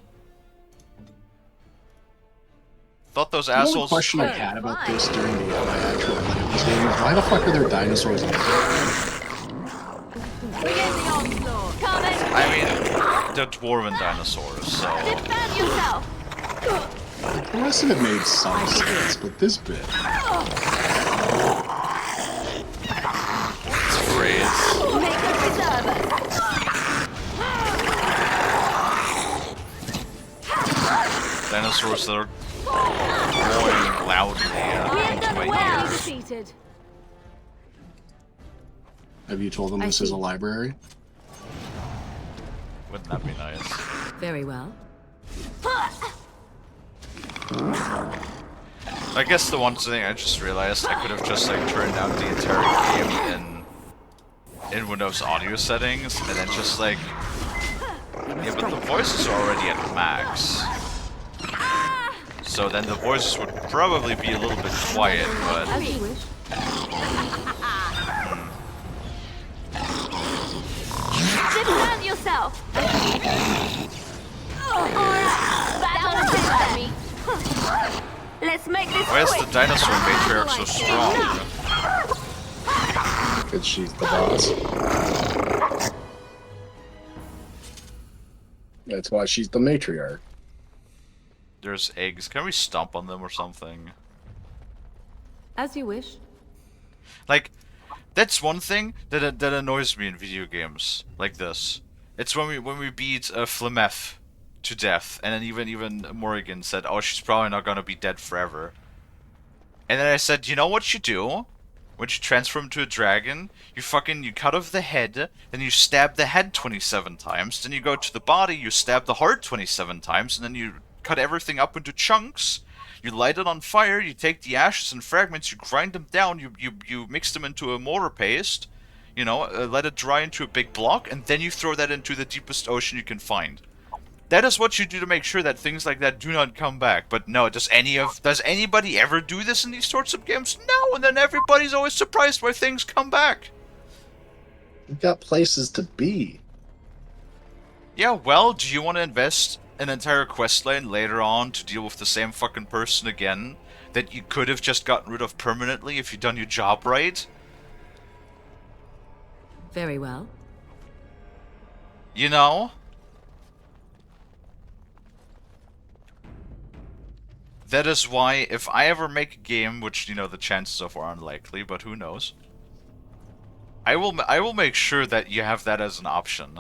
Thought those assholes. The only question I had about this during the my actual play of this game is why the fuck are there dinosaurs in the I mean, they're dwarven dinosaurs, so. Defend yourself. The rest of it made some sense, but this bit. It's a phrase. Make them preserve us. Dinosaurs that are roaring loudly into my ears. Defeated. Have you told them this is a library? Wouldn't that be nice? Very well. I guess the one thing I just realized, I could have just like turned down the entire game in Windows audio settings, and then just like, yeah, but the voices are already at max. So then the voices would probably be a little bit quiet, but As you wish. Defend yourself. Battle me. Let's make this why is quick. the dinosaur matriarch so strong? Because she's the boss. That's why she's the matriarch. There's eggs. Can we stomp on them or something? As you wish. Like, that's one thing that annoys me in video games like this. It's when we beat Flemeth to death, and then even Morrigan said, "Oh, she's probably not gonna be dead forever." And then I said, "You know what you do? When you transform into a dragon, you cut off the head, then you stab the head 27 times, then you go to the body, you stab the heart 27 times, and then you cut everything up into chunks. You light it on fire, you take the ashes and fragments, you grind them down, you mix them into a mortar paste, you know, let it dry into a big block, and then you throw that into the deepest ocean you can find. That is what you do to make sure that things like that do not come back. But no, does anybody ever do this in these sorts of games? No, and then everybody's always surprised why things come back. You've got places to be. Yeah, well, do you want to invest an entire quest line later on to deal with the same fucking person again that you could have just gotten rid of permanently if you'd done your job right? Very well. You know, that is why if I ever make a game, which, you know, the chances of are unlikely, but who knows, I will make sure that you have that as an option.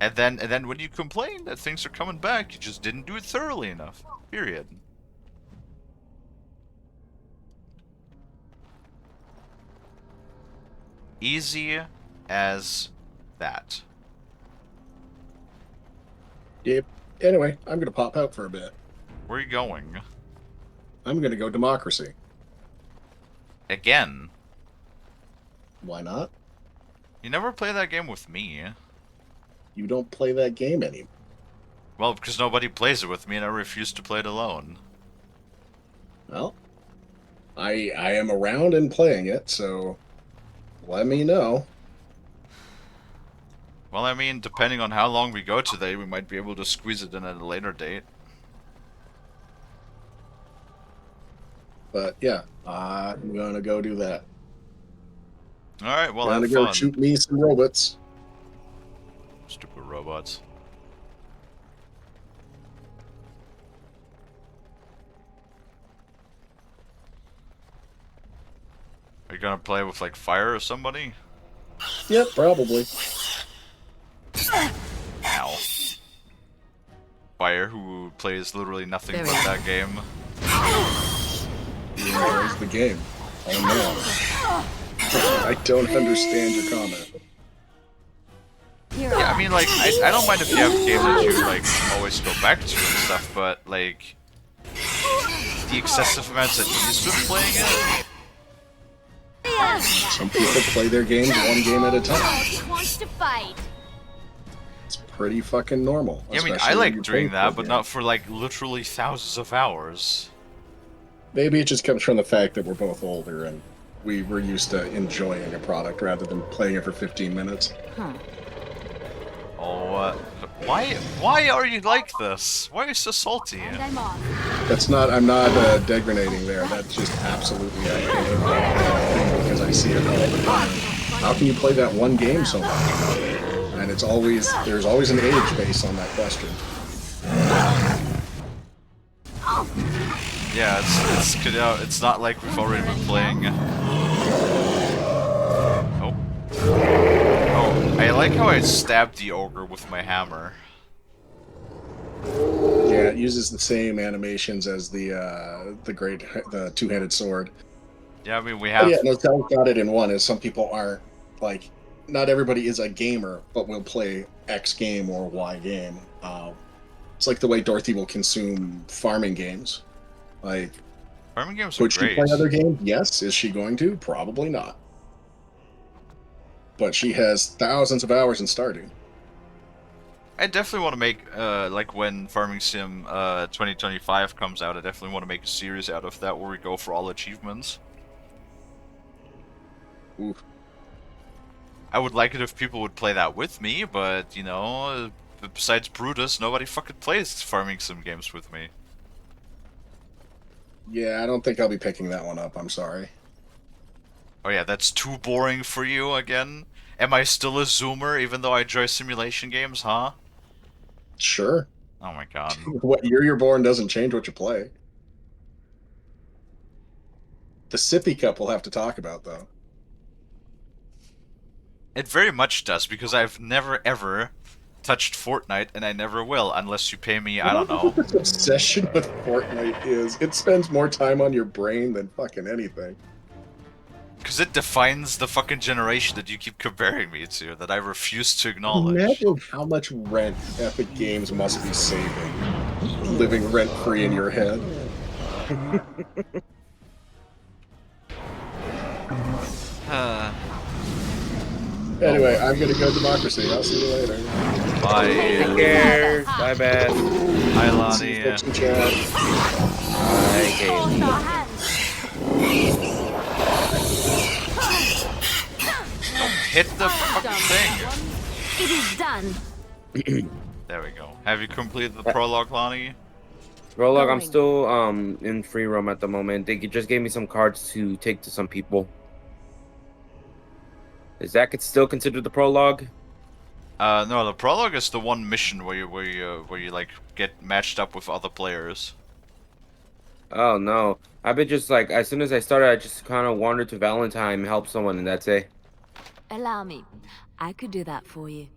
And then when you complain that things are coming back, you just didn't do it thoroughly enough. Period. Easy as that. Yep. Anyway, I'm gonna pop out for a bit. Where are you going? I'm gonna go democracy. Again? Why not? You never play that game with me. You don't play that game anymore. Well, because nobody plays it with me and I refuse to play it alone. Well, I am around and playing it, so let me know. Well, I mean, depending on how long we go today, we might be able to squeeze it in at a later date. But yeah, I'm gonna go do that. Alright, well, Gonna have go fun. shoot me some robots. Stupid robots. Are you gonna play with, like, fire or somebody? Yep, probably. Ow. Fire, who plays literally nothing Very but well. that game. He enjoys the game. Oh no. I don't understand your comment. Yeah, I mean, like, I don't mind if you have a game that you, like, always go back to and stuff, but, like, the excessive amounts of ease with playing it. Some people play their games one game at a time. He wants to fight. It's pretty fucking normal. Yeah, I mean, I especially when like you're doing playing that, for but a not game. for, like, literally thousands of hours. Maybe it just comes from the fact that we're both older and we were used to enjoying a product rather than playing it for 15 minutes. Oh, why are you like this? Why are you so salty? And I'm off. I'm not degrading there. That's just absolutely a thing because I see it all the time. How can you play that one game so much? And there's always an age based on that question. Yeah, it's not like we've already been playing. Oh. Oh, I like how I stabbed the ogre with my hammer. Yeah, it uses the same animations as the two-handed sword. Yeah, I mean, we Oh have... yeah, no, Sal's got it in one. Is some people aren't like, not everybody is a gamer, but will play X game or Y game. It's like the way Dorothy will consume farming games. Like, Farming games are could she great. play other games? Yes. Is she going to? Probably not. But she has thousands of hours in Stardew. I definitely want to make, like when Farming Sim 2025 comes out, I definitely want to make a series out of that where we go for all achievements. Ooh. I would like it if people would play that with me, but, you know, besides Brutus, nobody fucking plays Farming Sim games with me. Yeah, I don't think I'll be picking that one up. I'm sorry. Oh yeah, that's too boring for you again? Am I still a zoomer even though I enjoy simulation games, huh? Sure. Oh my god. What year you're born doesn't change what you play. The sippy cup we'll have to talk about, though. It very much does, because I've never ever touched Fortnite, and I never will, unless you pay me, I don't know. This obsession with Fortnite is, it spends more time on your brain than fucking anything. Because it defines the fucking generation that you keep comparing me to, that I refuse to acknowledge. Imagine how much rent Epic Games must be saving, living rent-free in your head. Anyway, I'm gonna go democracy. I'll see you later. Bye. Take care. Bye, Beth. Hi, Lonnie. Folks in chat. Bye, Kalie. Our hands. Hit the fucking thing. It is done. There we go. Have you completed the prologue, Lonnie? Prologue, I'm still in free roam at the moment. They just gave me some cards to take to some people. Is that still considered the prologue? No, the prologue is the one mission where you like get matched up with other players. Oh no. I've been just like, as soon as I started, I just kind of wandered to Valentine, help someone, and that's it. Allow me. I could do that for you.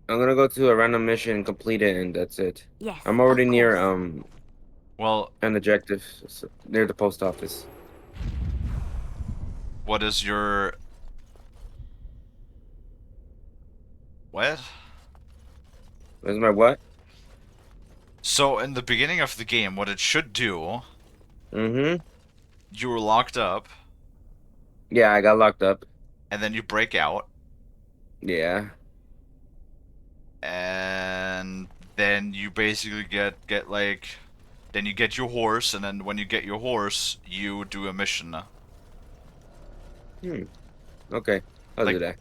I'm gonna go to a random mission, complete it, and that's it. Yes, I'm already of near course. Well, an objective, near the post office. what is your... What? Where's my what? So, in the beginning of the game, what it should do, Mm-hmm. you were locked up, Yeah, I got locked up. and then you break out, Yeah. and then you basically get like... Then you get your horse, and then when you get your horse, you do a mission. Okay. I'll Like, do that.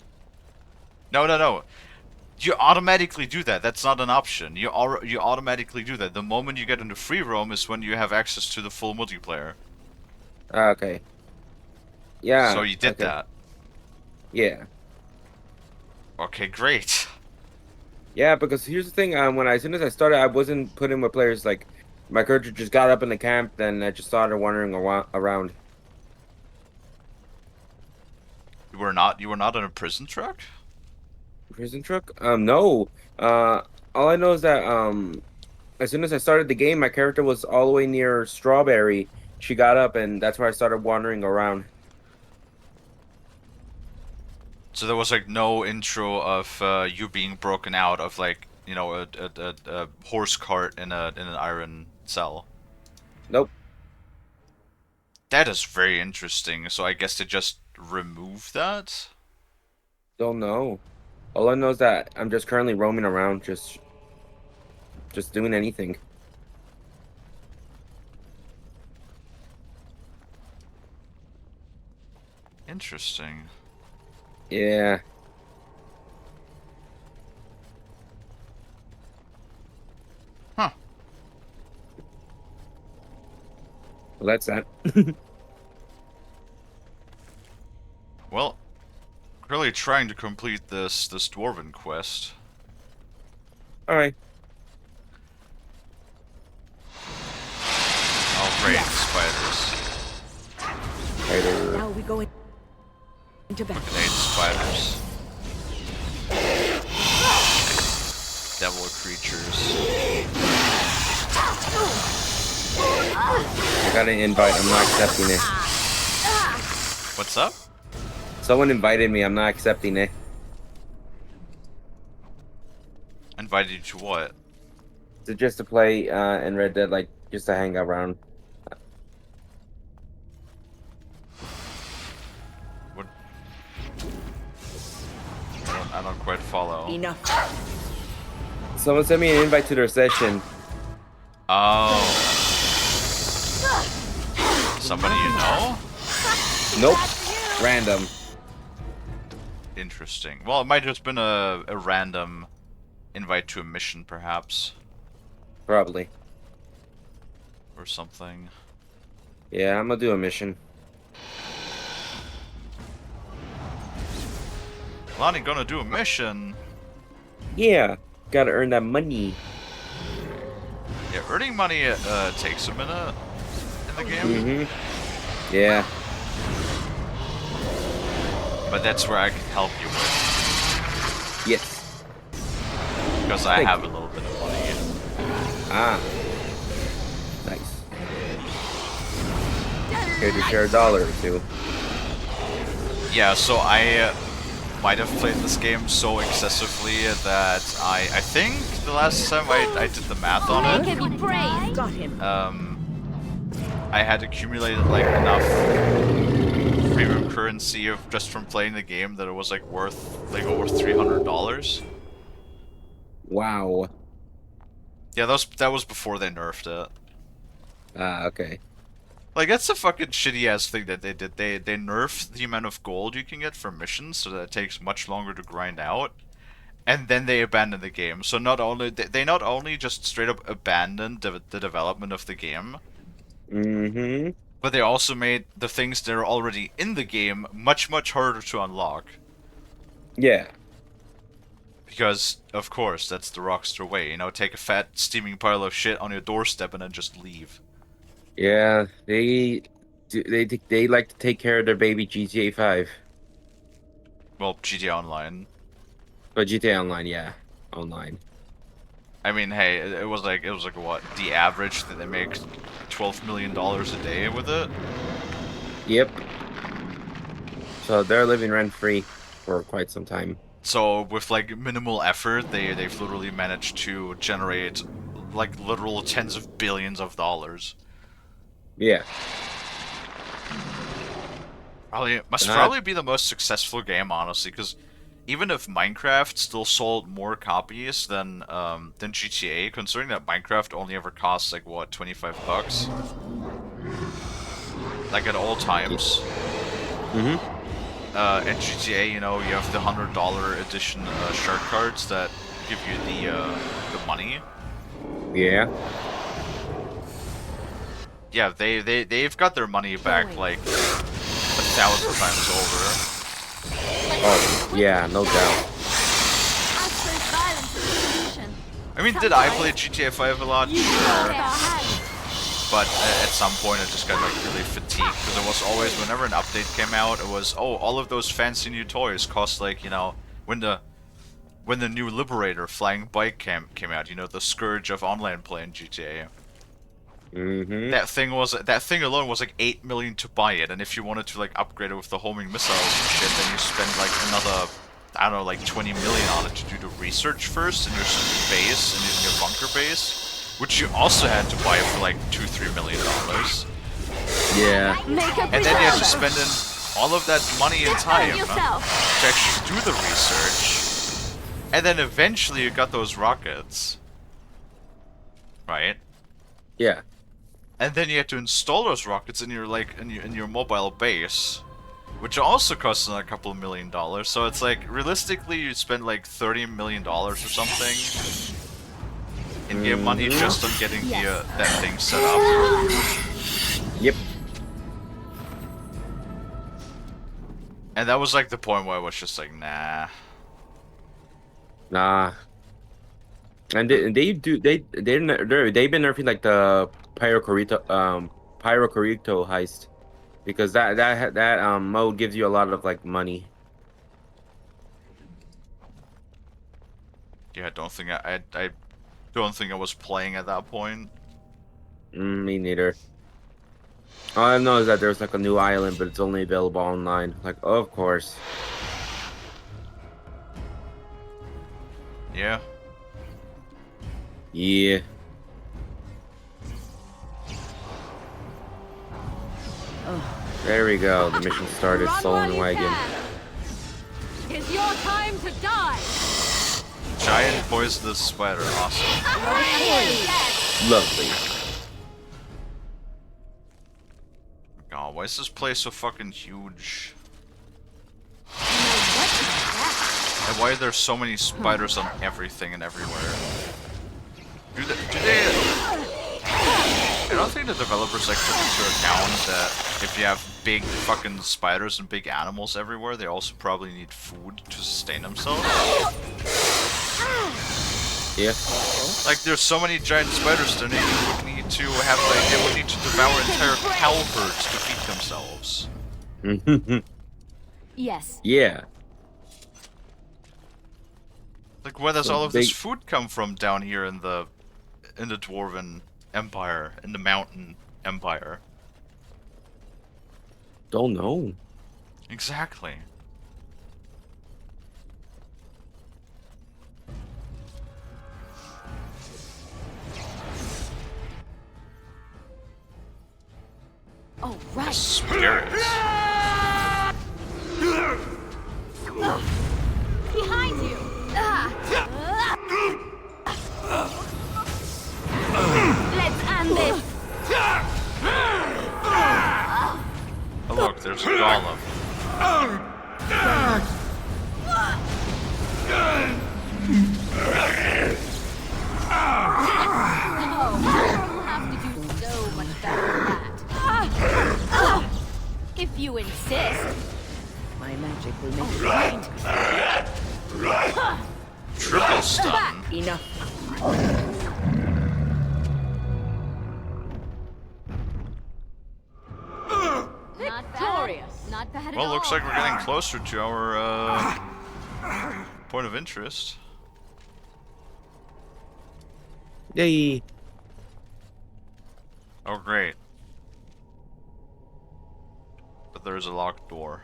no. You automatically do that. That's not an option. You automatically do that. The moment you get into free roam is when you have access to the full multiplayer. Okay. Yeah. So you did Okay. that. Yeah. Okay, great. Yeah, because here's the thing. As soon as I started, I wasn't putting with players. Like, my character just got up in the camp, then I just started wandering around. You were not in a prison truck? Prison truck? No. All I know is that as soon as I started the game, my character was all the way near Strawberry. She got up, and that's where I started wandering around. So there was like no intro of you being broken out of like, you know, a horse cart in an iron cell. Nope. That is very interesting. So I guess they just removed that? Don't know. All I know is that I'm just currently roaming around, just doing anything. Interesting. Yeah. Huh. Well, that's that. Well, really trying to complete this dwarven quest. All right. Oh great, spiders. Spider. Now we go into battle. Grenade spiders. Devil creatures. I got an invite. I'm not accepting it. What's up? Someone invited me. I'm not accepting it. Invited you to what? Just to play in Red Dead, like just to hang around. What? I don't quite follow. Enough. Someone sent me an invite to their session. Oh. Somebody you know? Nope. Random. Interesting. Well, it might have just been a random invite to a mission, perhaps. Probably. Or something. Yeah, I'm gonna do a mission. Lonnie gonna do a mission? Yeah. Gotta earn that money. Yeah, earning money takes a minute in the game. Mm-hmm. Yeah. But that's where I can help you with. Yes. Because I Thank have you. a little bit of money. Ah. Nice. Here to share $1 or two. Yeah, so I might have played this game so excessively that I think the last time I did the math on They it, can be praised. Got him. I had accumulated like enough premium currency of just from playing the game that it was like worth like over $300. Wow. Yeah, that was before they nerfed it. Ah, okay. Like that's a fucking shitty ass thing that they did. They nerfed the amount of gold you can get from missions so that it takes much longer to grind out. And then they abandoned the game. So not only they not only just straight up abandoned the development of the game, Mm-hmm. But they also made the things that are already in the game much, much harder to unlock. Yeah. Because, of course, that's the Rockstar way. You know, take a fat, steaming pile of shit on your doorstep and then just leave. Yeah, they like to take care of their baby GTA 5. Well, GTA Online. But GTA Online, yeah. Online. I mean, hey, it was like what? The average that they make $12 million a day with it? Yep. So they're living rent-free for quite some time. So with like minimal effort, they've literally managed to generate like literal tens of billions of dollars. Yeah. Probably be the most successful game, honestly, because even if Minecraft still sold more copies than GTA, considering that Minecraft only ever costs like what, $25, like at all times. And GTA, you know, you have the $100 edition shark cards that give you the money. Yeah. Yeah, they've got their money back like 1,000 times over. Oh, yeah, no doubt. I mean, did I play GTA 5 a lot? Sure. But at some point I just got like really fatigued, because it was always, whenever an update came out, it was, oh, all of those fancy new toys cost like, you know, when the new Liberator flying bike came out, you know, the scourge of online play in GTA. That thing alone was like 8 million to buy it, and if you wanted to like upgrade it with the homing missiles and shit, then you spend like another, I don't know, like 20 million on it to do the research first in your base, in your bunker base. Which you also had to buy for like $2-3 million. Yeah. And then you had to spend in all of that money and time to actually do the research. And then eventually you got those rockets. Right? Yeah. And then you had to install those rockets in your in your mobile base, which also costs a couple of $1 million. So it's like, realistically, you spend like $30 million or something in-game money just on getting that thing set up. Yep. And that was like the point where I was just like, nah. Nah. And they've been nerfing like the Pyrocorito heist, because that mode gives you a lot of like money. Yeah, I don't think I don't think I was playing at that point. Me neither. All I know is that there's like a new island, but it's only available online. Like, of course. Yeah. Yeah. There we go. The mission started. Stolen wagon. It's your time to die. Giant poisonous spider. Awesome. Lovely. God, why is this place so fucking huge? And why are there so many spiders on everything and everywhere? Do they I don't think the developers like took into account that if you have big fucking spiders and big animals everywhere, they also probably need food to sustain themselves. Yeah. Like, there's so many giant spiders that they would need to have, like, they would need to devour entire cow herds to feed themselves. Yes. Yeah. Like, where does all of this food come from down here in the Dwarven Empire, in the Mountain Empire? Don't know. Exactly. Oh, right. Spirits. Behind you. Let's end this. Oh look, there's a golem. Oh, we'll have to do so much better than that. If you insist. My magic will make you blind. Triple stun. Enough. Victorious. Not bad at all. Well, looks like we're getting closer to our point of interest. Yay. Oh, great. But there's a locked door.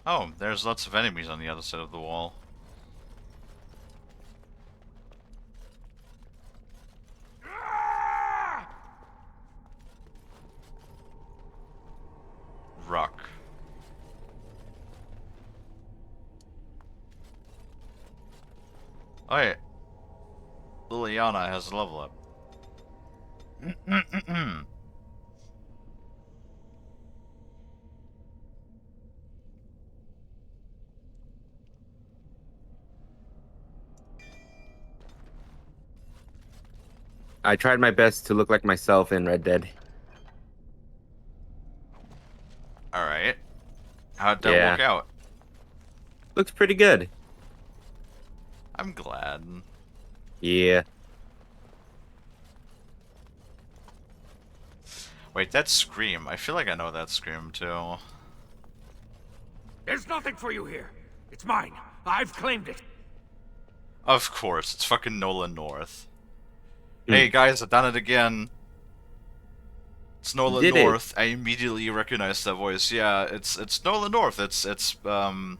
Oh, there's lots of enemies on the other side of the wall. Rock. Oh yeah. Liliana has a level up. I tried my best to look like myself in Red Dead. Alright. How'd that Yeah. work out? Looks pretty good. I'm glad. Yeah. Wait, that's Scream. I feel like I know that Scream too. There's nothing for you here. It's mine. I've claimed it. Of course, it's fucking Nolan North. Hey guys, I've done it again. It's Nolan Did it? North. I immediately recognized that voice. Yeah, it's Nolan North. It's Nathan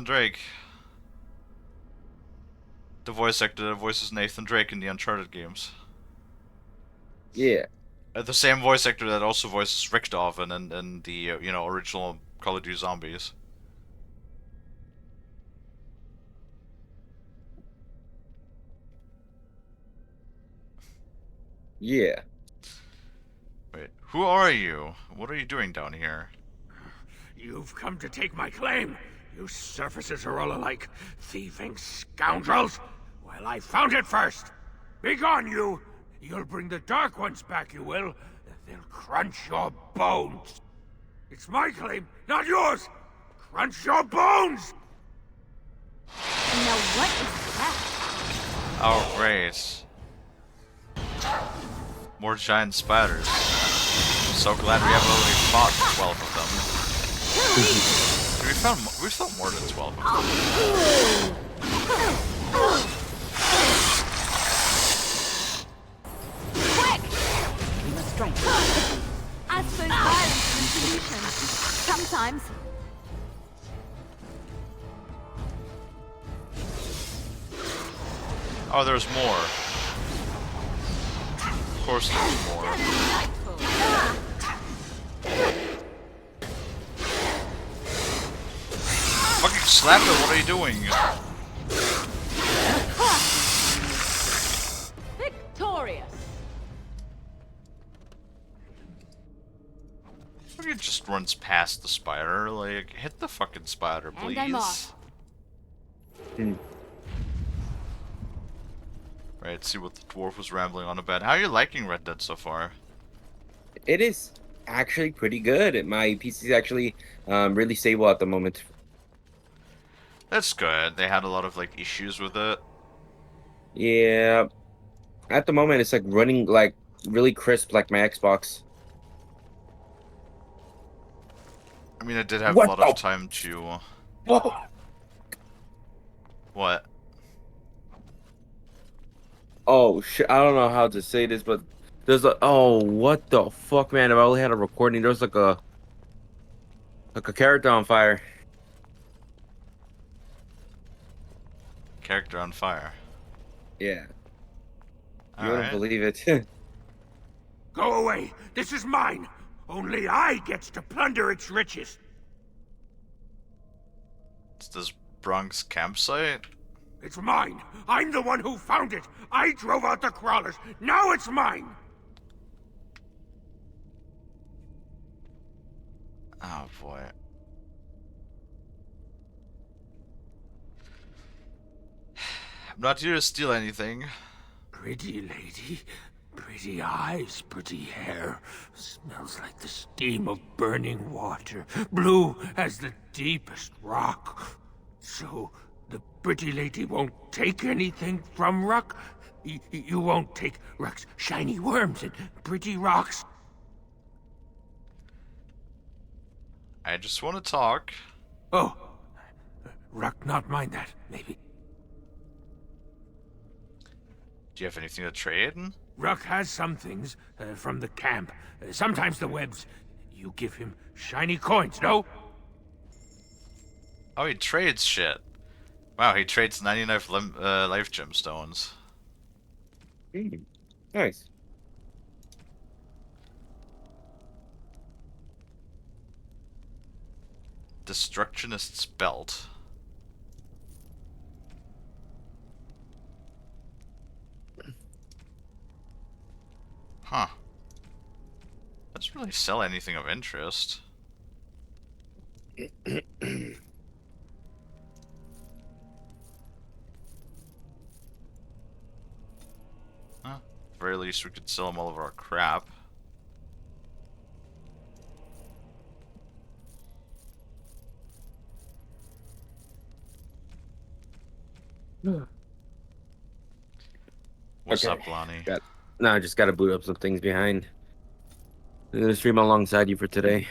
Drake. The voice actor that voices Nathan Drake in the Uncharted games. Yeah. The same voice actor that also voices Richthofen in the original Call of Duty Zombies. Yeah. Wait, who are you? What are you doing down here? You've come to take my claim. You surfaces are all alike. Thieving scoundrels. Well, I found it first. Begone, you. You'll bring the Dark Ones back, you will. They'll crunch your bones. It's my claim, not yours. Crunch your bones! Now what is that? Oh, great. More giant spiders. I'm so glad we have already fought 12 of them. We fought more than 12 of them. Quick! We must strike. I suppose violence is the solution. Sometimes. Oh, there's more. Of course there's more. Fucking slap it, what are you doing? Victorious. Fucking just runs past the spider. Like, hit the fucking spider, please. And I'm off. Right, see what the dwarf was rambling on about. How are you liking Red Dead so far? It is actually pretty good. My PC is actually really stable at the moment. That's good. They had a lot of like issues with it. Yeah. At the moment, it's like running like really crisp, like my Xbox. I mean, I did have What a lot the- of time to. Whoa. What? Oh shit! I don't know how to say this, but there's a what the fuck, man! If I only had a recording, there's like a character on fire. Character on fire. Yeah. You Alright. wouldn't believe it. Go away. This is mine. Only I gets to plunder its riches. It's this Bronx campsite? It's mine. I'm the one who found it. I drove out the crawlers. Now it's mine. Oh boy. I'm not here to steal anything. Pretty lady. Pretty eyes, pretty hair. Smells like the steam of burning water. Blue as the deepest rock. So, the pretty lady won't take anything from Ruck? You won't take Ruck's shiny worms and pretty rocks? I just want to talk. Oh. Ruck not mind that, maybe. Do you have anything to trade? Ruck has some things from the camp. Sometimes the webs. You give him shiny coins, no? Oh, he trades shit. Wow, he trades 99 life gemstones. Nice. Destructionist's belt. Huh. Doesn't really sell anything of interest. Huh. At the very least, we could sell him all of our crap. What's Okay. up, Lonnie? No, I just gotta boot up some things behind. I'm gonna stream alongside you for today.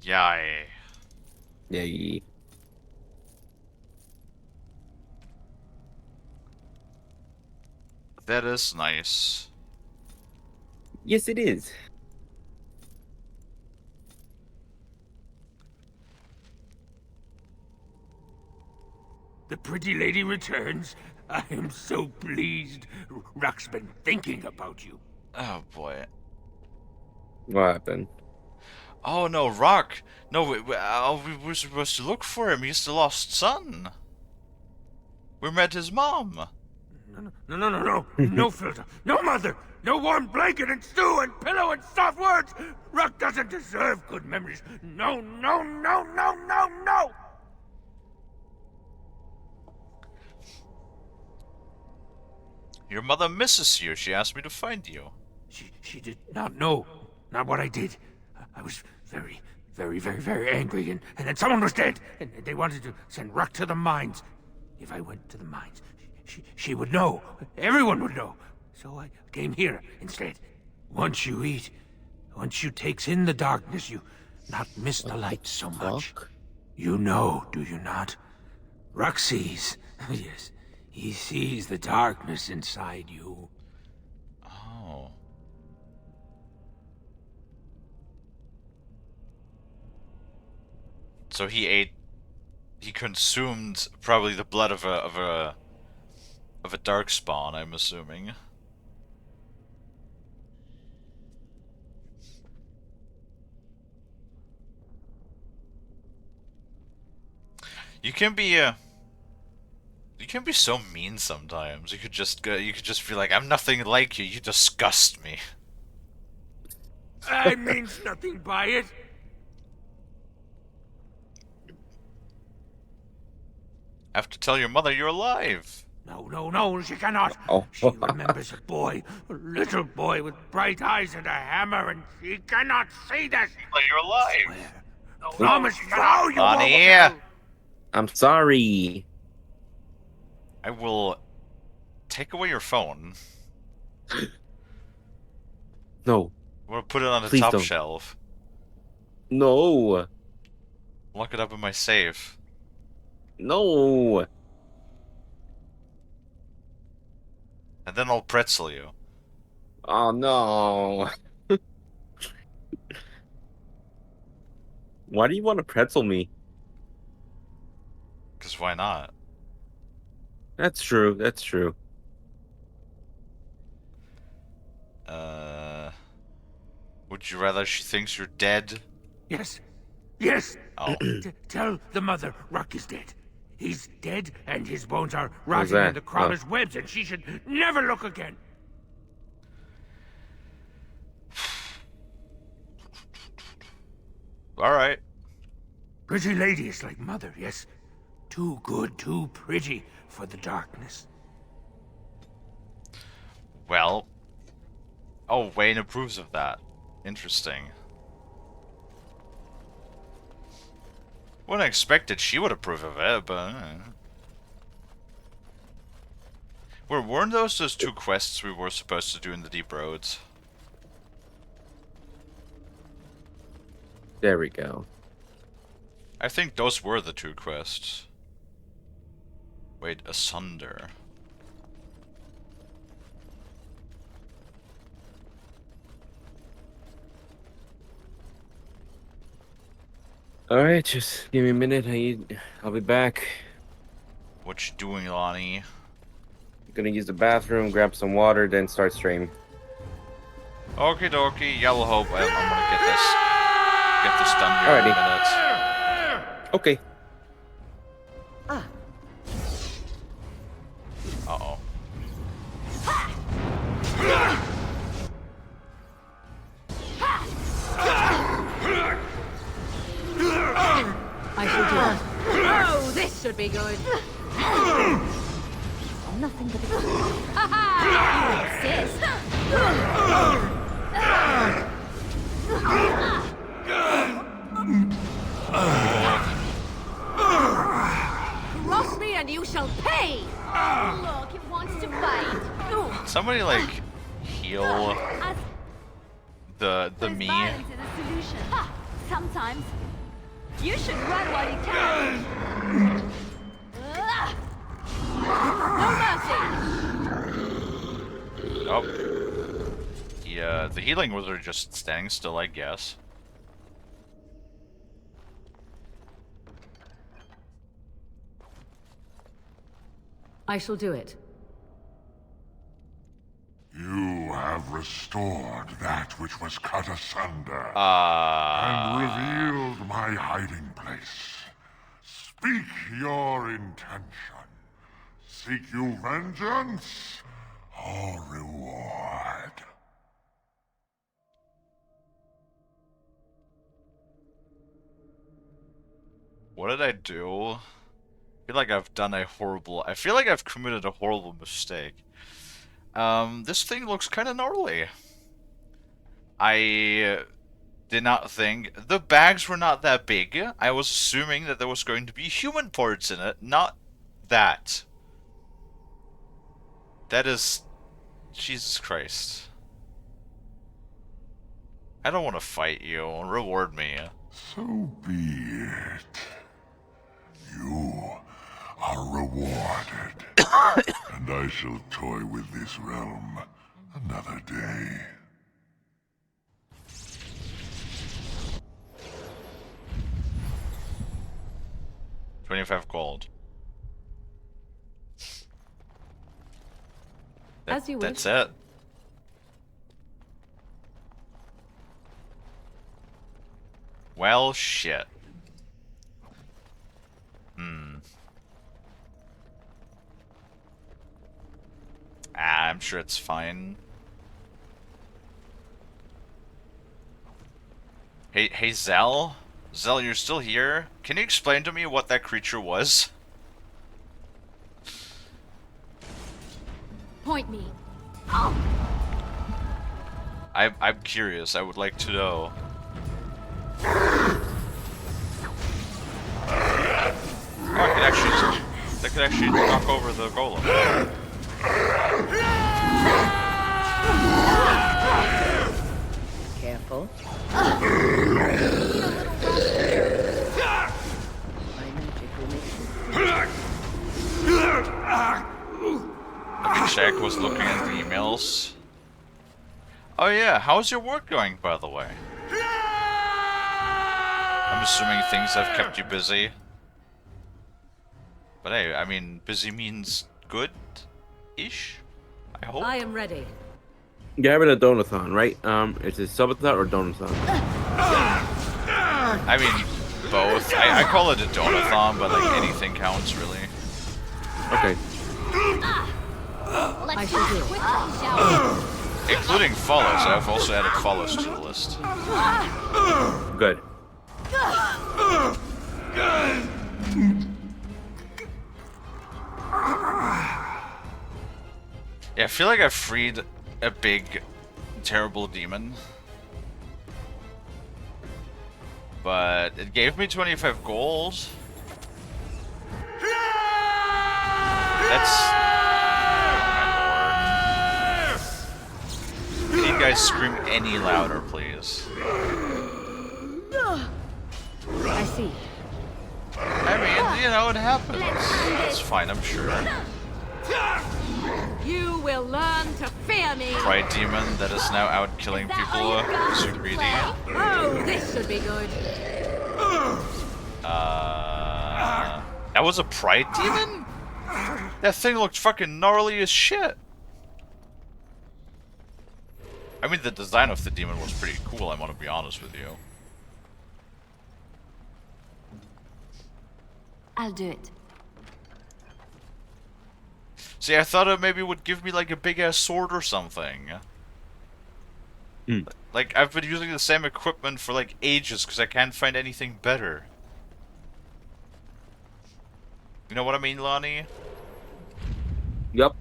Yay. Yay. That is nice. Yes, it is. The pretty lady returns. I am so pleased. Ruck's been thinking about you. Oh boy. What happened? Oh no, Rock! No, we were supposed to look for him. He's the lost son. We met his mom. No. No filter. No mother. No warm blanket and stew and pillow and soft words. Ruck doesn't deserve good memories. No. Your mother misses you. She asked me to find you. She did not know. Not what I did. I was very angry, and then someone was dead, and they wanted to send Ruck to the mines. If I went to the mines, she would know. Everyone would know. So I came here instead. Once you eat, once you takes in the darkness, you not miss the light so much. You know, do you not? Ruck sees. Yes, he sees the darkness inside you. Oh. So he consumed probably the blood of a darkspawn, I'm assuming. You can be so mean sometimes. You could just be like, I'm nothing like you. You disgust me. I means nothing by it. I have to tell your mother you're alive. No, she cannot. Oh. She remembers a boy, a little boy with bright eyes and a hammer, and she cannot see this. But you're alive. Promise now you won't. Lonnie, I'm sorry. I will take away your phone. No. I'm gonna put it on the Please top don't. shelf. No. Lock it up in my safe. No. And then I'll pretzel you. Oh no. Why do you want to pretzel me? Because why not? That's true. That's true. Would you rather she thinks you're dead? Yes. Oh. Tell the mother Ruck is dead. He's dead, and his bones are What's rotting that? in the crawler's webs, and she should never look again. All right. Pretty lady is like mother, yes. Too good, too pretty for the darkness. Well. Oh, Wayne approves of that. Interesting. Wouldn't have expected she would approve of it, but... Weren't those two quests we were supposed to do in the Deep Roads? There we go. I think those were the two quests. Wait, Asunder. Alright, just give me a minute. I'll be back. What you doing, Lonnie? Gonna use the bathroom, grab some water, then start stream. Okie dokie, Yellow Hope. I'm gonna get this done here in a minute. Okay. Uh-oh. I shall do it. Oh, this should be good. Nothing but You insist. Cross me and you shall pay. Look, it wants to fight. Somebody like heal As the me. violence is a solution. Sometimes you should run while you can. No mercy. Oh. Yeah, the healing wizard just standing still, I guess. I shall do it. You have restored that which was cut asunder, And and revealed my hiding place. Speak your intention. Seek you vengeance or reward? what did I do? I feel like I've done a horrible... I feel like I've committed a horrible mistake. This thing looks kind of gnarly. I did not think... The bags were not that big. I was assuming that there was going to be human parts in it, not that. That is... Jesus Christ. I don't want to fight you. Reward me. So be it. You are rewarded, and I shall toy with this realm another day. $25 gold. As you wish. That's it. Well, shit. I'm sure it's fine. Hey, Zell? Zell, you're still here? Can you explain to me what that creature was? Point me. I'm curious. I would like to know. Oh, that could actually knock over the golem. careful. Shaq was looking at the emails. Oh yeah, how's your work going, by the way? I'm assuming things have kept you busy. But hey, I mean, busy means good-ish, I hope. I am ready. You're having a donathon, right? Is it subathon or donathon? I mean, both. I call it a donathon, but like anything counts really. Okay. Let's do it quickly, shall we? Including follows. I've also added follows to the list. Good. Yeah, I feel like I freed a big, terrible demon. But it gave me 25 gold. That's... Can you guys scream any louder, please? I see. I mean, you know, it happens. It's fine, I'm sure. You will learn to fear me. Pride demon that is now out killing people who greedy. Oh, this should be good. That was a pride demon? That thing looked fucking gnarly as shit. I mean, the design of the demon was pretty cool, I'm gonna be honest with you. I'll do it. See, I thought it maybe would give me like a big ass sword or something. Like, I've been using the same equipment for like ages because I can't find anything better. You know what I mean, Lonnie? Yep.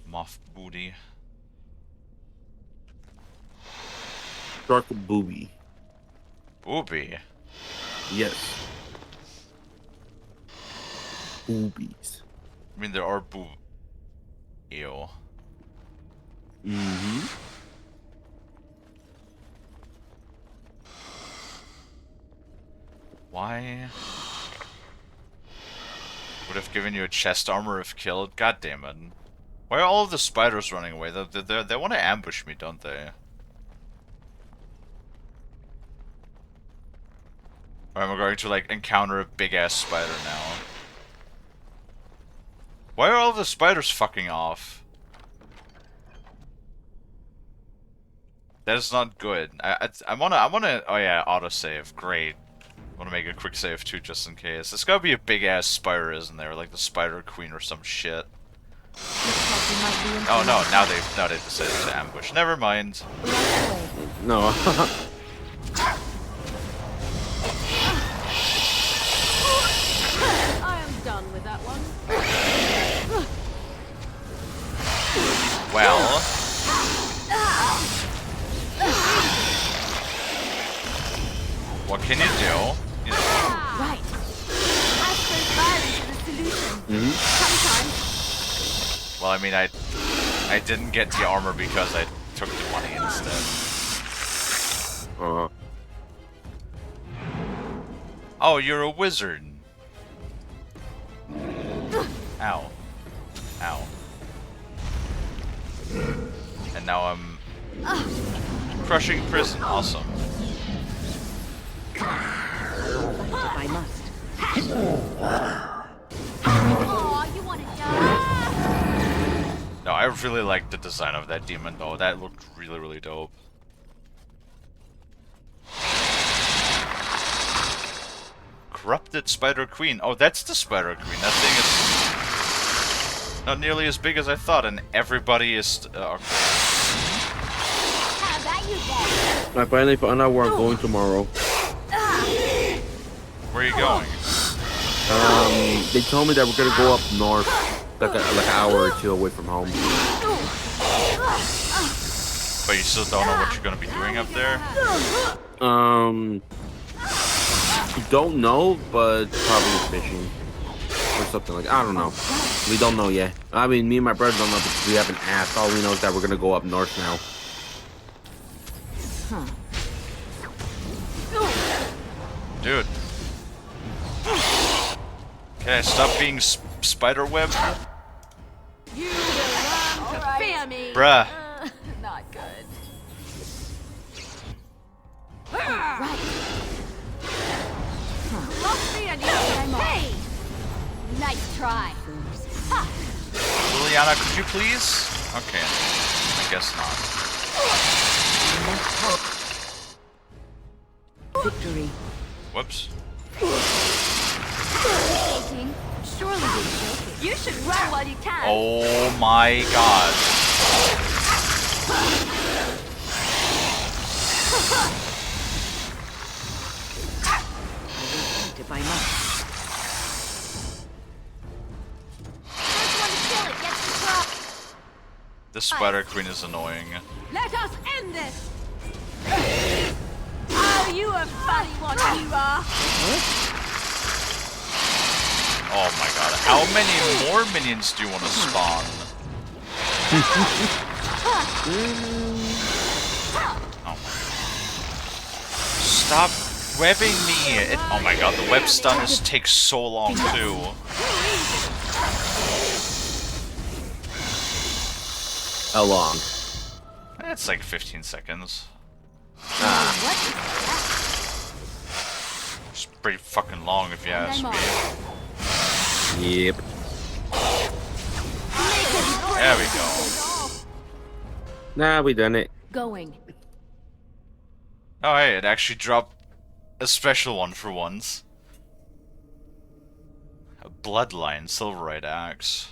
Moth booty. Dark booby. Booby? Yes. Boobies. I mean, there are boob... Ew. Mm-hmm. Why? Would have given you a chest armor if killed. God damn it. Why are all of the spiders running away? They want to ambush me, don't they? Or am I going to like encounter a big ass spider now? Why are all of the spiders fucking off? That is not good. I wanna. Oh yeah, autosave. Great. I wanna make a quick save too, just in case. It's gotta be a big ass spider, isn't there? Like the Spider Queen or some shit. Oh no! Now they decided to ambush. Never mind. No. I am done with that one. Well. What can you do? You know. Right. I suppose violence is the solution. Sometimes. Well, I mean, I didn't get the armor because I took the money instead. Oh, you're a wizard. Ow. Ow. And now I'm crushing prison. Awesome. If I must. Oh, you want to die? No, I really liked the design of that demon though. That looked really, really dope. Corrupted Spider Queen. Oh, that's the Spider Queen. That thing is not nearly as big as I thought, and everybody is... okay. How about you then? I finally found out where I'm going tomorrow. Where are you going? They told me that we're gonna go up north, like an hour or two away from home. But you still don't know what you're gonna be doing up there? Don't know, but probably fishing or something like. I don't know. We don't know yet. I mean, me and my brother don't know because we haven't asked. All we know is that we're gonna go up north now. Dude. Can I stop being spiderweb? You will learn to fear me. Bruh. Not good. Right. Lost me and you shall pay. Nice try. Ha. Liliana, could you please? Okay, I guess not. Victory. Whoops. Shaking. Surely you're joking. You should run while you can. Oh my god. If I must. First one to kill it gets the crop. This Spider Queen is annoying. Let us end this. Oh, you a funny one, you are. Oh my god, how many more minions do you want to spawn? Oh my. Stop webbing me! Oh my god, the web stun takes so long too. How long? It's like 15 seconds. It's pretty fucking long if you ask me. Yep. There we go. Nah, we done it. Going. Oh hey, it actually dropped a special one for once. A Bloodline Silverite Axe.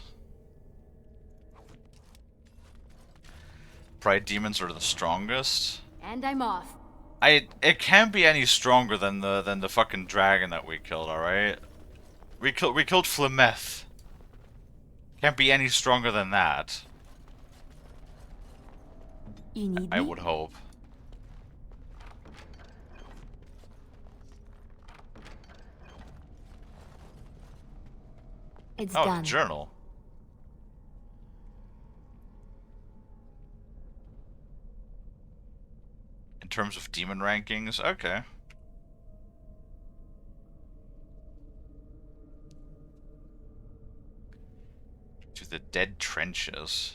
Pride Demons are the strongest. And I'm off. It can't be any stronger than the fucking dragon that we killed, alright? We killed Flemeth. Can't be any stronger than that. You need I me? would hope. It's Oh, done. journal. In terms of demon rankings, okay. To the dead trenches.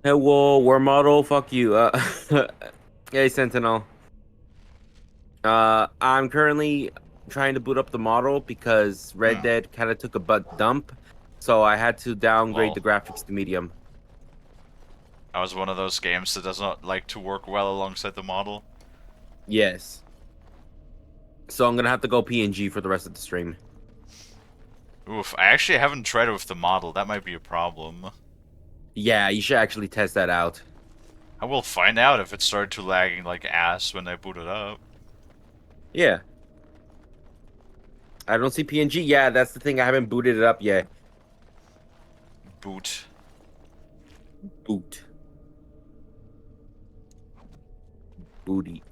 Hey, whoa, war model, fuck you. Hey, Sentinel. I'm currently trying to boot up the model because Red Dead kind of took a butt dump, so I had to downgrade the graphics to medium. That was one of those games that does not like to work well alongside the model. Yes. So I'm gonna have to go PNG for the rest of the stream. Oof, I actually haven't tried it with the model. That might be a problem. Yeah, you should actually test that out. I will find out if it started to lagging like ass when I boot it up. Yeah. I don't see PNG. Yeah, that's the thing. I haven't booted it up yet. Boot. Boot. Booty.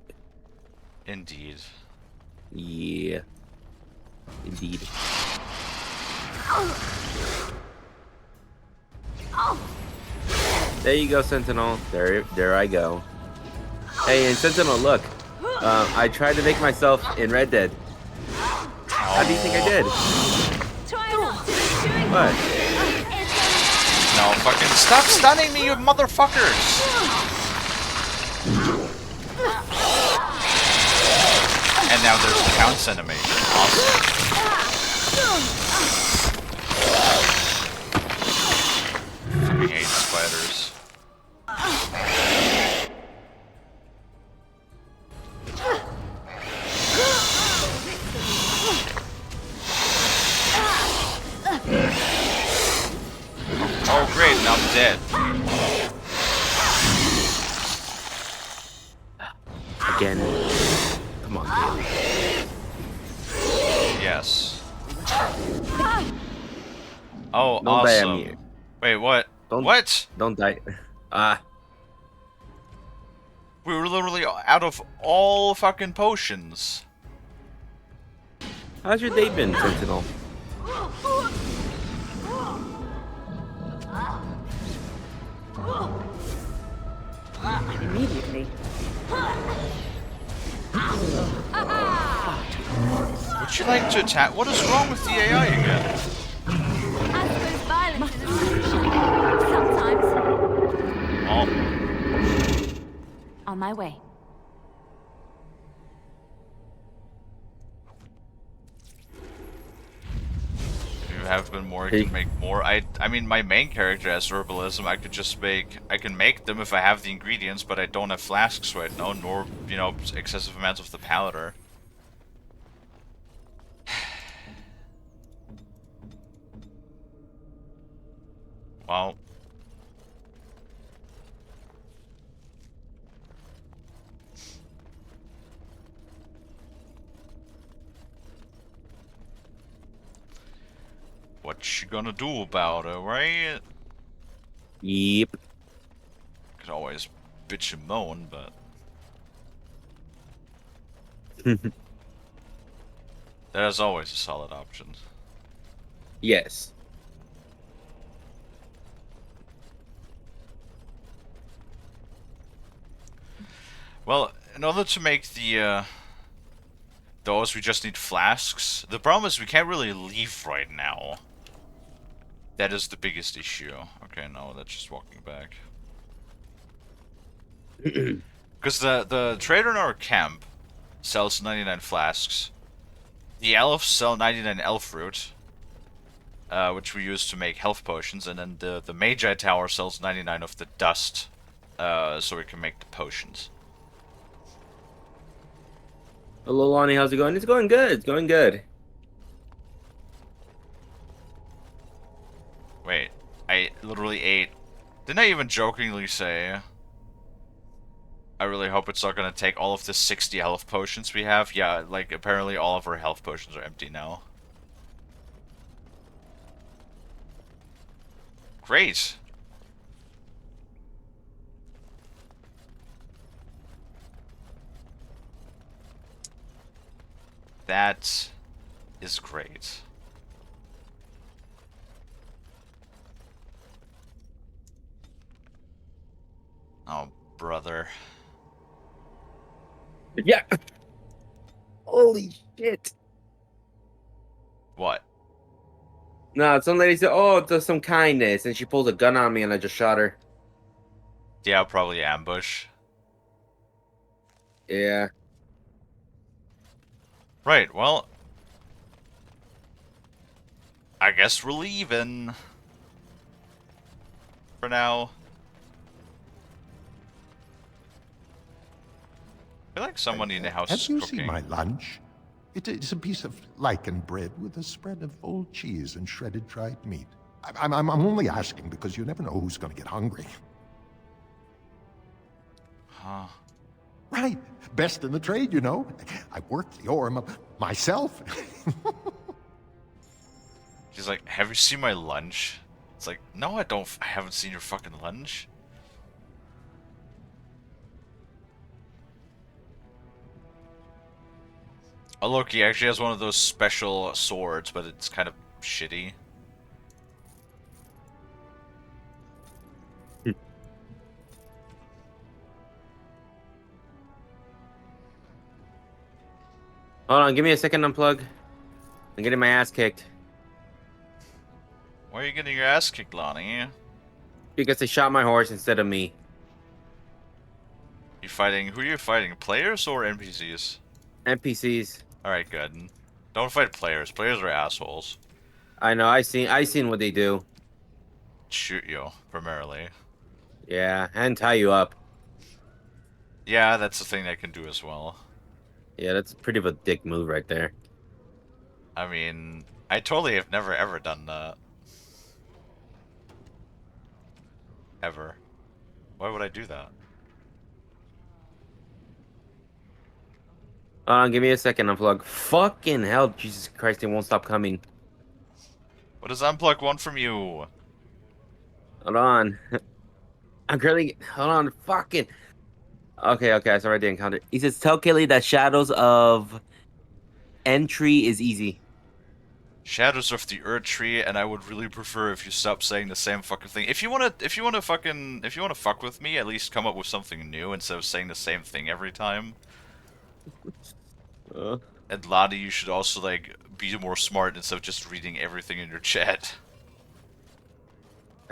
Indeed. Yeah. Indeed. There you go, Sentinel. There I go. Hey, and Sentinel, look. I tried to make myself in Red Dead. How do you think I did? What? No, fucking stop stunning me, you motherfuckers! And now there's the pounce animation. Awesome. Fucking hate spiders. Oh great, now I'm dead. Again. Come on, Kalie. Yes. Oh, Don't die at awesome. me. Wait, what? Don't, What? Don't die. We were literally out of all fucking potions. How's your day been, Sentinel? Immediately. Would you like to attack? What is wrong with the AI again? on my way. If you have been more, you can make more. I mean, my main character has herbalism. I can make them if I have the ingredients, but I don't have flasks right now, nor, you know, excessive amounts of the powder. Well. What you gonna do about it, right? Yep. Could always bitch and moan, but that is always a solid option. Yes. Well, in order to make the those, we just need flasks. The problem is we can't really leave right now. That is the biggest issue. Okay, no, that's just walking back. Because the trader in our camp sells 99 flasks. The elves sell 99 elf fruit, which we use to make health potions, and then the Magi Tower sells 99 of the dust, so we can make the potions. Hello, Lonnie. How's it going? It's going good. It's going good. Wait, I literally ate. Didn't I even jokingly say, I really hope it's not gonna take all of the 60 health potions we have? Yeah, like, apparently all of our health potions are empty now. Great. That is great. Oh, brother. Yeah. Holy shit. What? No, some lady said, "Oh, it's some kindness," and she pulls a gun on me, and I just shot her. Yeah, probably ambush. Yeah. Right, well, I guess we're leaving. For now. I feel like someone in the house is Have you cooking. seen my lunch? It is a piece of lichen bread with a spread of old cheese and shredded dried meat. I'm only asking because you never know who's going to get hungry. Huh. Right. Best in the trade, you know. I worked the ore myself. She's like, have you seen my lunch? It's like, no, I haven't seen your fucking lunch. Oh look, he actually has one of those special swords, but it's kind of shitty. Hold on, give me a second, unplug. I'm getting my ass kicked. Why are you getting your ass kicked, Lonnie? Because they shot my horse instead of me. You fighting? Who are you fighting? Players or NPCs? NPCs. Alright, good. Don't fight players. Players are assholes. I know, I seen what they do. Shoot you, primarily. Yeah, and tie you up. Yeah, that's the thing they can do as well. Yeah, that's pretty of a dick move right there. I mean, I totally have never ever done that. Ever. Why would I do that? Give me a second, unplug. Fucking hell, Jesus Christ, it won't stop coming. What does Unplug want from you? Hold on. I'm currently... Hold on, fucking... Okay, I saw the encounter. He says, tell Kalie that shadows of entry is easy. Shadows of the Earth Tree, and I would really prefer if you stop saying the same fucking thing. If you wanna fuck with me, at least come up with something new instead of saying the same thing every time. And Lottie, you should also, like, be more smart instead of just reading everything in your chat.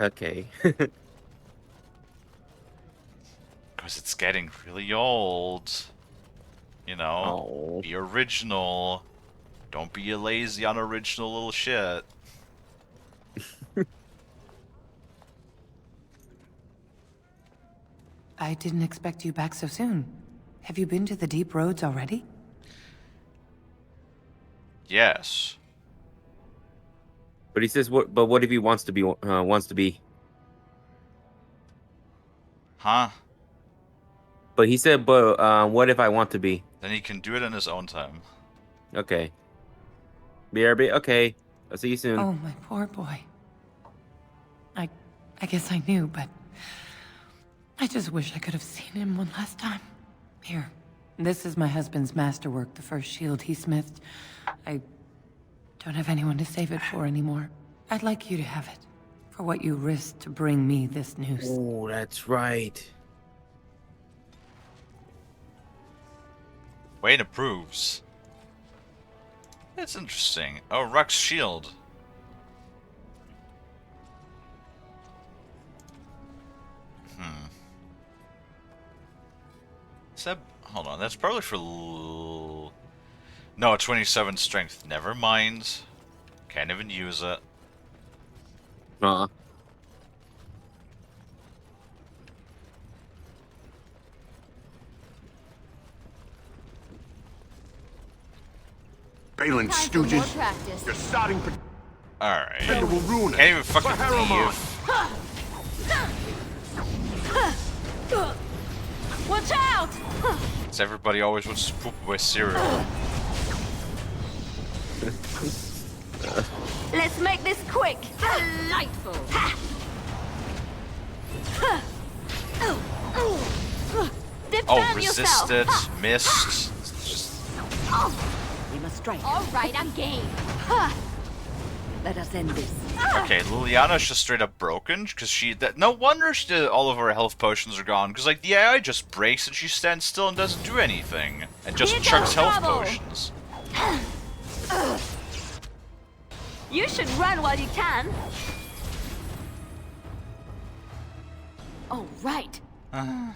Okay. Because it's getting really old. You know? Oh. Be original. Don't be a lazy, unoriginal little shit. I didn't expect you back so soon. Have you been to the deep roads already? Yes. But he says, "What? But what if he wants to be? Wants to be?" Huh? But he said, "But what if I want to be?" Then he can do it in his own time. Okay. BRB. Okay. I'll see you soon. Oh, my poor boy. I guess I knew, but I just wish I could have seen him one last time. Here. This is my husband's masterwork, the first shield he smithed. I don't have anyone to save it for anymore. I'd like you to have it, for what you risked to bring me this news. Oh, that's right. Wayne approves. It's interesting. Oh, Ruck's shield. Is that... Hold on, that's probably for... No, 27 strength. Never mind. Can't even use it. Balin Time for more stooges. practice. You're starting to Alright. will ruin it. Can't even fucking Saharamon. thieve. Watch out! Because everybody always wants to poop away cereal. Let's make this quick. Delightful. Defend Oh, resist it. yourself. Missed. It's just... We must strike. All right, I'm game. Let us end this. Okay, Liliana's just straight up broken, because she... no wonder all of her health potions are gone, because, like, the AI just breaks and she stands still and doesn't do anything. And just Here chucks comes health trouble. potions. You should run while you can. All right. And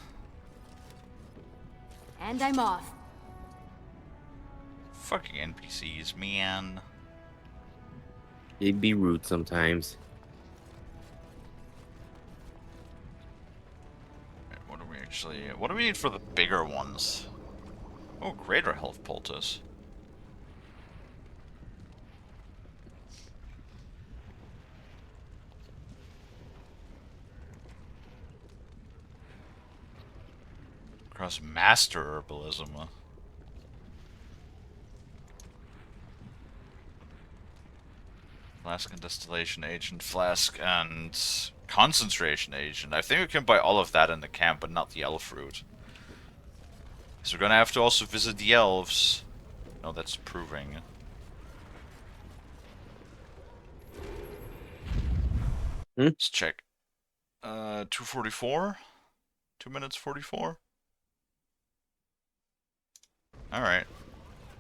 I'm off. Fucking NPCs, man. It'd be rude sometimes. What do we actually... What do we need for the bigger ones? Oh, greater health poultice. Across master herbalism. Flask and distillation agent, flask and concentration agent. I think we can buy all of that in the camp, but not the elf fruit. So we're gonna have to also visit the elves. No, that's proving. Let's check. 2:44? 2 minutes 44? Alright.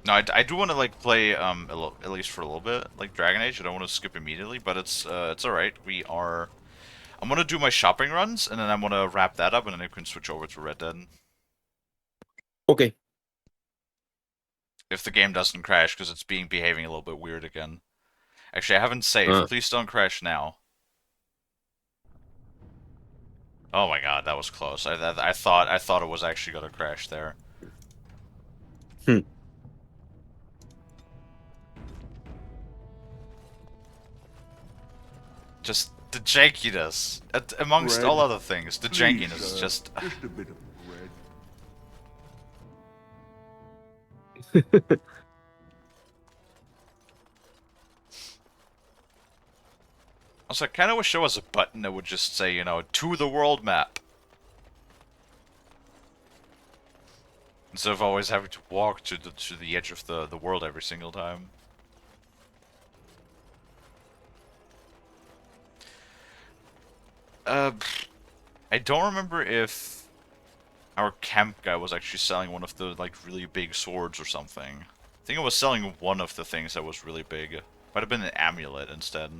No, I do want to, like, play, at least for a little bit, like, Dragon Age. I don't want to skip immediately, but it's alright. I'm gonna do my shopping runs, and then I'm gonna wrap that up, and then I can switch over to Red Dead. Okay. If the game doesn't crash, because it's behaving a little bit weird again. Actually, I haven't saved. Please don't crash now. Oh my god, that was close. I thought it was actually gonna crash there. Just the jankiness, amongst Bread. all other things. The Please, jankiness is just... just a bit of bread. Also, I kind of wish there was a button that would just say, you know, to the world map. Instead of always having to walk to the edge of the world every single time. I don't remember if our camp guy was actually selling one of the, like, really big swords or something. I think it was selling one of the things that was really big. Might have been an amulet instead.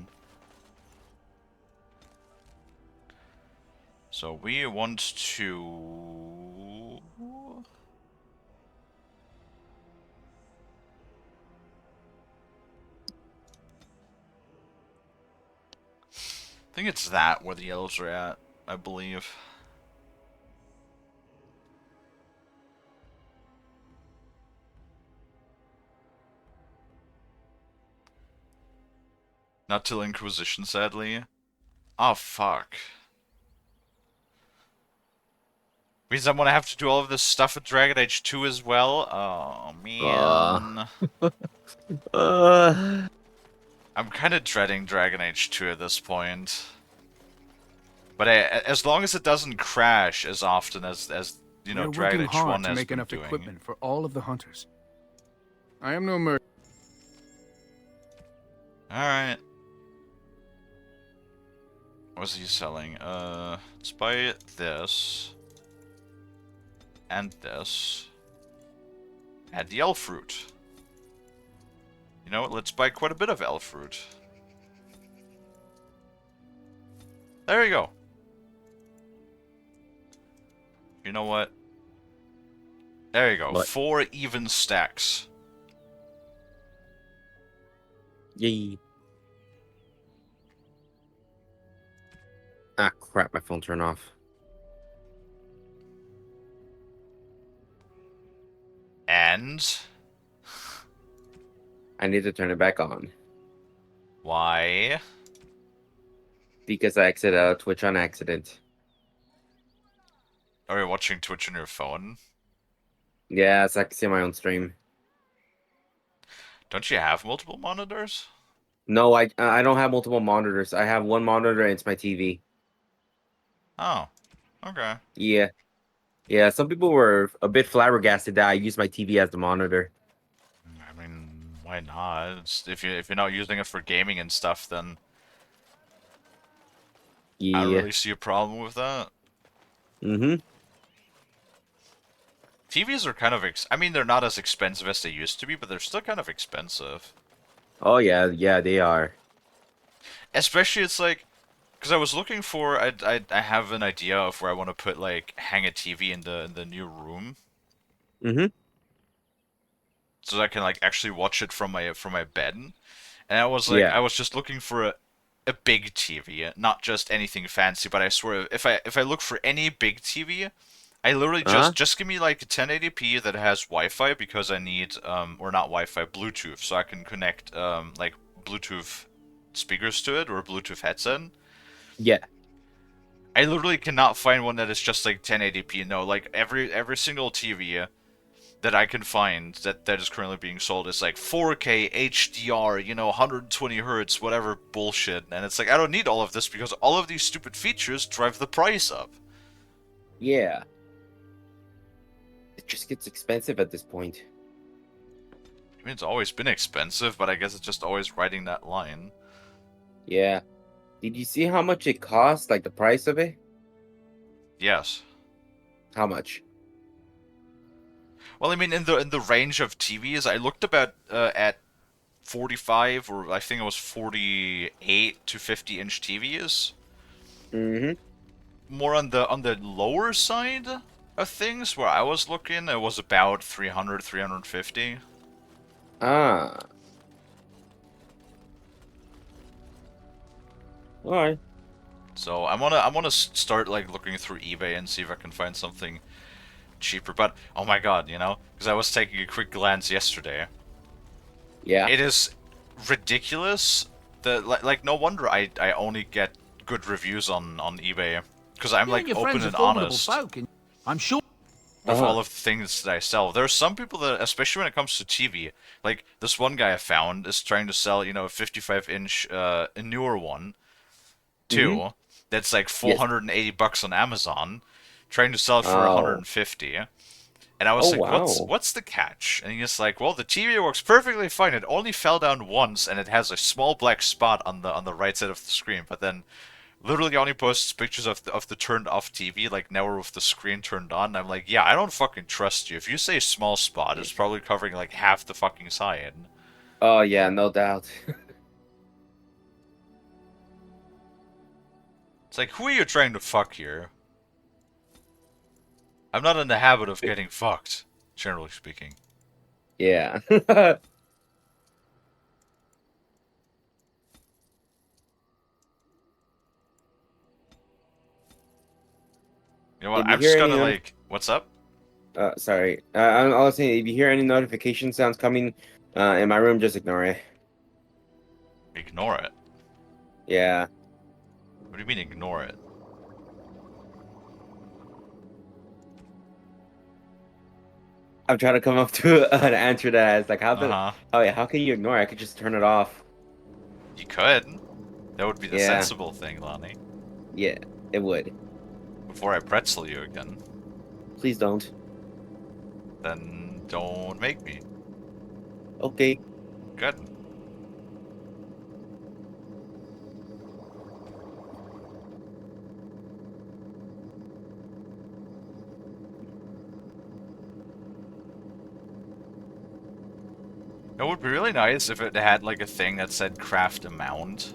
So we want to... think it's that where the yellows are at, I believe. Not till Inquisition, sadly. Oh, fuck. Means I'm gonna have to do all of this stuff with Dragon Age 2 as well? Oh, man. I'm kind of dreading Dragon Age 2 at this point. But as long as it doesn't crash as often as you know, We're Dragon working Age 1 hard to has make been enough doing. equipment for all of the hunters. I am no merc. Alright. What's he selling? Let's buy this. And this. And the elf fruit. You know what? Let's buy quite a bit of elf fruit. There you go. You know what? There you go. What? 4 even stacks. Yay. Ah, crap, my phone turned off. And I need to turn it back on. why? Because I exited out of Twitch on accident. Are you watching Twitch on your phone? Yeah, so I can see my own stream. Don't you have multiple monitors? No, I don't have multiple monitors. I have one monitor and it's my TV. Oh, okay. Yeah. Yeah, some people were a bit flabbergasted that I use my TV as the monitor. I mean, why not? If you're not using it for gaming and stuff, then I don't Yeah. really see a problem with that. Mm-hmm. TVs are kind of I mean, they're not as expensive as they used to be, but they're still kind of expensive. Oh yeah, yeah, they are. Especially, it's like, because I was looking for, I have an idea of where I want to put, like, hang a TV in the new room, Mm-hmm. so that I can, like, actually watch it from my bed. And I was like, Yeah. I was just looking for a big TV, not just anything fancy. But I swear, if I look for any big TV, I literally Uh-huh. just give me like a 1080p that has Wi-Fi, because I need or not Wi-Fi, Bluetooth, so I can connect like Bluetooth speakers to it or a Bluetooth headset. Yeah. I literally cannot find one that is just like 1080p. No, like every single TV that I can find that is currently being sold is like 4K HDR, you know, 120 hertz, whatever bullshit. And it's like, I don't need all of this because all of these stupid features drive the price up. Yeah. It just gets expensive at this point. I mean, it's always been expensive, but I guess it's just always riding that line. Yeah. Did you see how much it cost? Like the price of it? Yes. How much? Well, I mean, in the range of TVs, I looked about at 45, or I think it was 48 to 50-inch TVs. Mm-hmm. More on the lower side of things, where I was looking, it was about 300, 350. Ah. Alright. So I'm gonna start like looking through eBay and see if I can find something cheaper. But oh my god, you know, because I was taking a quick glance yesterday. Yeah. It is ridiculous. Like no wonder I only get good reviews on eBay, because I'm like open and honest I'm sure. with all of the things that I sell. There are some people that, especially when it comes to TV, like this one guy I found is trying to sell, you know, a 55-inch, a newer one, too. That's like 480 bucks on Amazon, trying to sell it for 150. And I was like, what's the catch? And he's like, well, the TV works perfectly fine. It only fell down once, and it has a small black spot on the right side of the screen. But then, literally only posts pictures of the turned off TV, like now with the screen turned on. And I'm like, yeah, I don't fucking trust you. If you say small spot, it's probably covering like half the fucking side. Oh yeah, no doubt. It's like, who are you trying to fuck here? I'm not in the habit of getting fucked, generally speaking. Yeah. You know what? If you I'm just hear gonna any like. What's up? sorry. I was saying, if you hear any notification sounds coming in my room, just ignore it. Ignore it. Yeah. What do you mean ignore it? I'm trying to come up to an answer that is like, Uh-huh. how can you ignore it? I could just turn it off. You could. That would be the Yeah. sensible thing, Lonnie. Yeah, it would. Before I pretzel you again. Please don't. Then don't make me. Okay. Good. It would be really nice if it had like a thing that said craft a mound.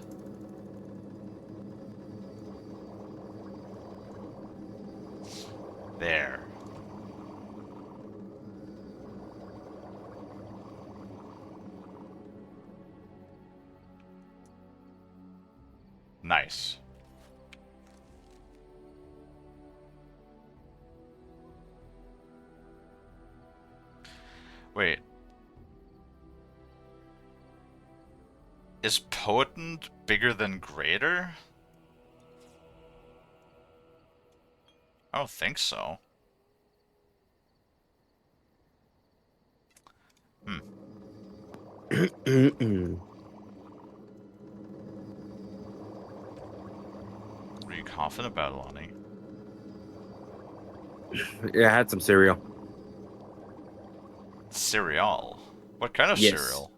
There. Nice. Wait. Is potent bigger than greater? I don't think so. Are you confident about it, Lonnie? Yeah, I had some cereal. Cereal? What kind of Yes. cereal?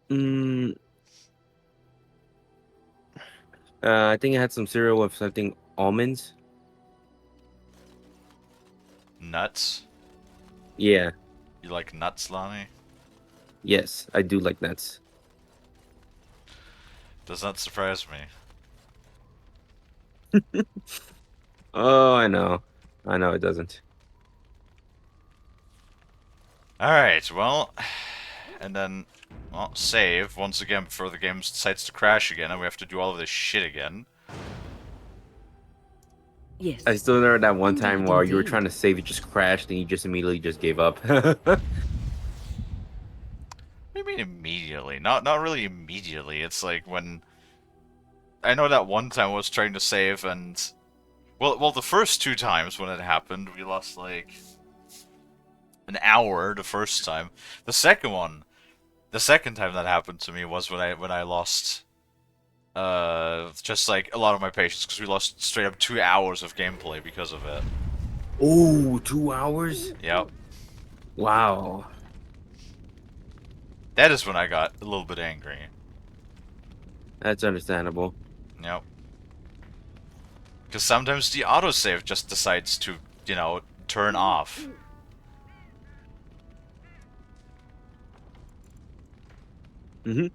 Mm, I think I had some cereal with something almonds. Nuts? Yeah. You like nuts, Lonnie? Yes, I do like nuts. Does not surprise me. Oh, I know. I know it doesn't. Alright, well... And then, well, save once again before the game decides to crash again and we have to do all of this shit again. Yes. I still remember that one time Indeed, while you were indeed. trying to save, it just crashed and you just immediately just gave up. What do you mean immediately? Not really immediately. It's like when... I know that one time I was trying to save and... Well, the first two times when it happened, we lost like... an hour the first time. The second time that happened to me was when I lost... just like a lot of my patience, because we lost straight up 2 hours of gameplay because of it. Oh, 2 hours? Yep. Wow. That is when I got a little bit angry. That's understandable. Yep. Because sometimes the autosave just decides to, you know, turn off. Mm-hmm.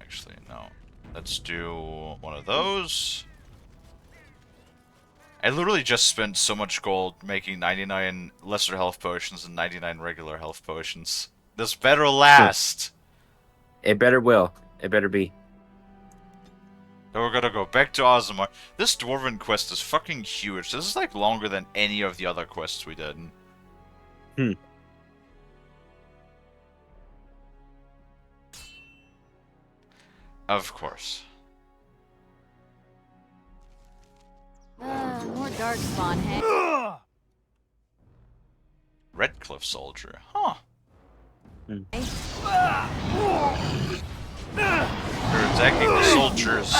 Actually, no. Let's do one of those. I literally just spent so much gold making 99 lesser health potions and 99 regular health potions. This better last! It better will. It better be. Then we're gonna go back to Ozamar. This Dwarven quest is fucking huge. This is like longer than any of the other quests we did. Hmm. Of course. More dark spawn, hey? Redcliffe Soldier. Huh. Hmm. You're attacking the soldiers. You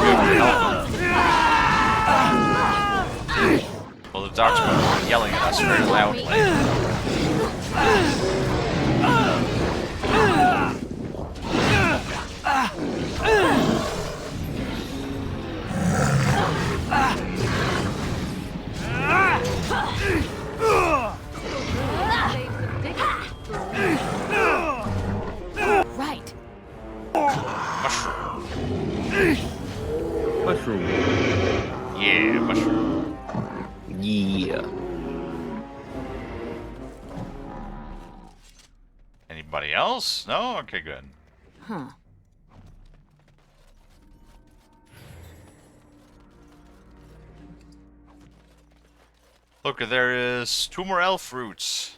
have to help them. Well, the Darkspawn are yelling at us very loudly. Right. Mushroom. Mushroom. Yeah, mushroom. Yeah. Anybody else? No? Okay, good. Huh. Look, there is 2 more elf roots.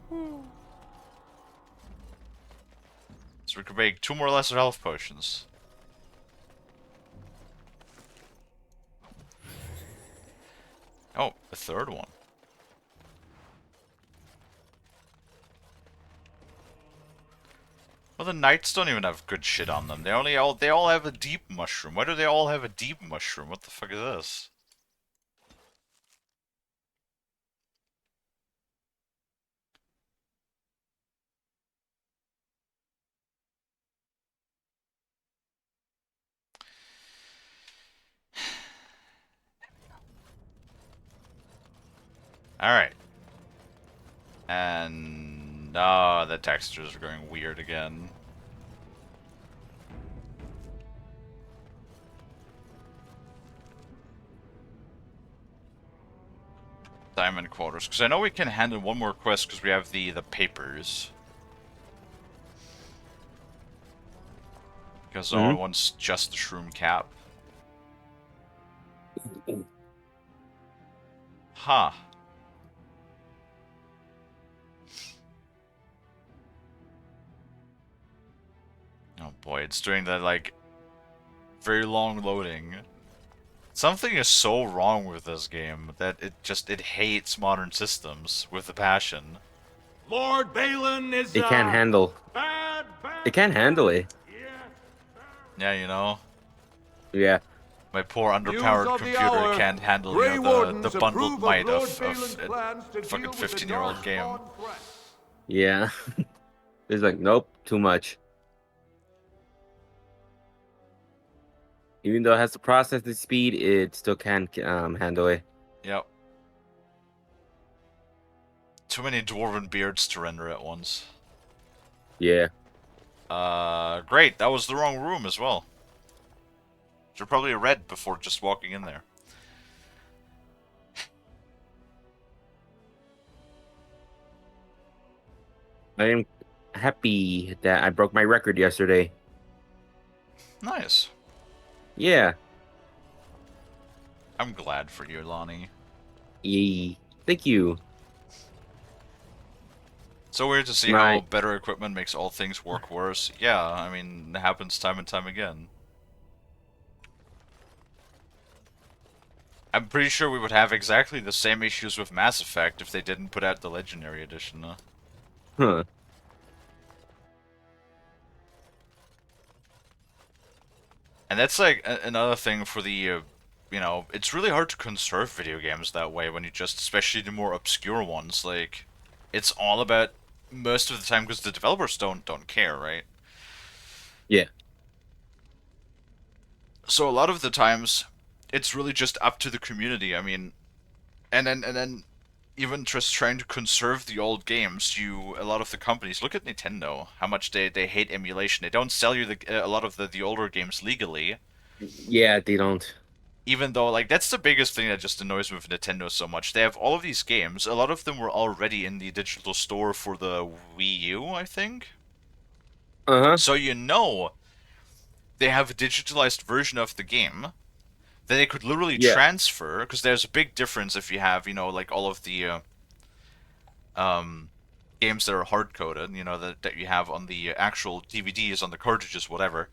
So we could make 2 more lesser health potions. Oh, a 3rd one. Well, the knights don't even have good shit on them. They all have a deep mushroom. Why do they all have a deep mushroom? What the fuck is this? Alright. And... oh, the textures are going weird again. Diamond quarters. Because I know we can handle one more quest because we have the papers. Because the other one's just the shroom cap. Huh. Oh boy, it's doing that, like, very long loading. Something is so wrong with this game that it hates modern systems with a passion. Lord Balin is It can't handle. It can't handle it. Yeah, you know. Yeah. My poor underpowered computer can't handle the bundled might of a fucking 15-year-old game. Yeah. It's like, nope, too much. Even though it has the processing speed, it still can't handle it. Yep. Too many dwarven beards to render at once. Yeah. Great. That was the wrong room as well. Should probably have read before just walking in there. I am happy that I broke my record yesterday. Nice. Yeah. I'm glad for you, Lonnie. Yay. Thank you. So weird to see how better equipment makes all things work worse. Yeah, I mean, it happens time and time again. I'm pretty sure we would have exactly the same issues with Mass Effect if they didn't put out the Legendary Edition. Huh. And that's like another thing for the, you know, it's really hard to conserve video games that way when you just, especially the more obscure ones, like, it's all about, most of the time, because the developers don't care, right? Yeah. So a lot of the times, it's really just up to the community. I mean, and then even just trying to conserve the old games, a lot of the companies, look at Nintendo, how much they hate emulation. They don't sell you a lot of the older games legally. Yeah, they don't. Even though, like, that's the biggest thing that just annoys me with Nintendo so much. They have all of these games. A lot of them were already in the digital store for the Wii U, I think. Uh-huh. So you know they have a digitalized version of the game that they could literally transfer, because there's a big difference if you have, you know, like all of the games that are hard-coded, you know, that you have on the actual DVDs, on the cartridges, whatever.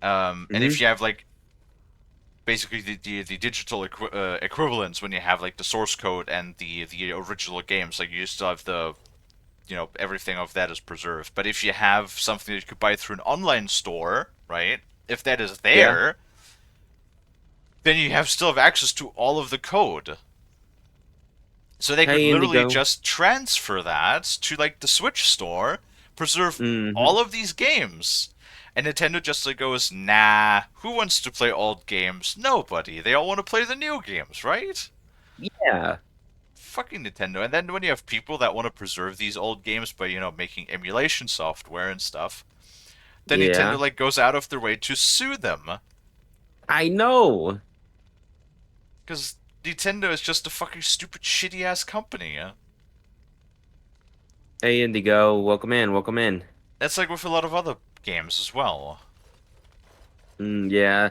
And if you have, like, basically the digital equivalents, when you have like the source code and the original games, like you still have the, you know, everything of that is preserved. But if you have something that you could buy through an online store, right, if that is there, then you still have access to all of the code. So they could literally just transfer that to like the Switch store, preserve all of these games. And Nintendo just like goes, nah, who wants to play old games? Nobody. They all want to play the new games, right? Yeah. Fucking Nintendo. And then when you have people that want to preserve these old games by, you know, making emulation software and stuff, then Nintendo like goes out of their way to sue them. I know. Because Nintendo is just a fucking stupid, shitty-ass company, yeah? Hey, Indigo. Welcome in, welcome in. That's like with a lot of other games as well. Yeah.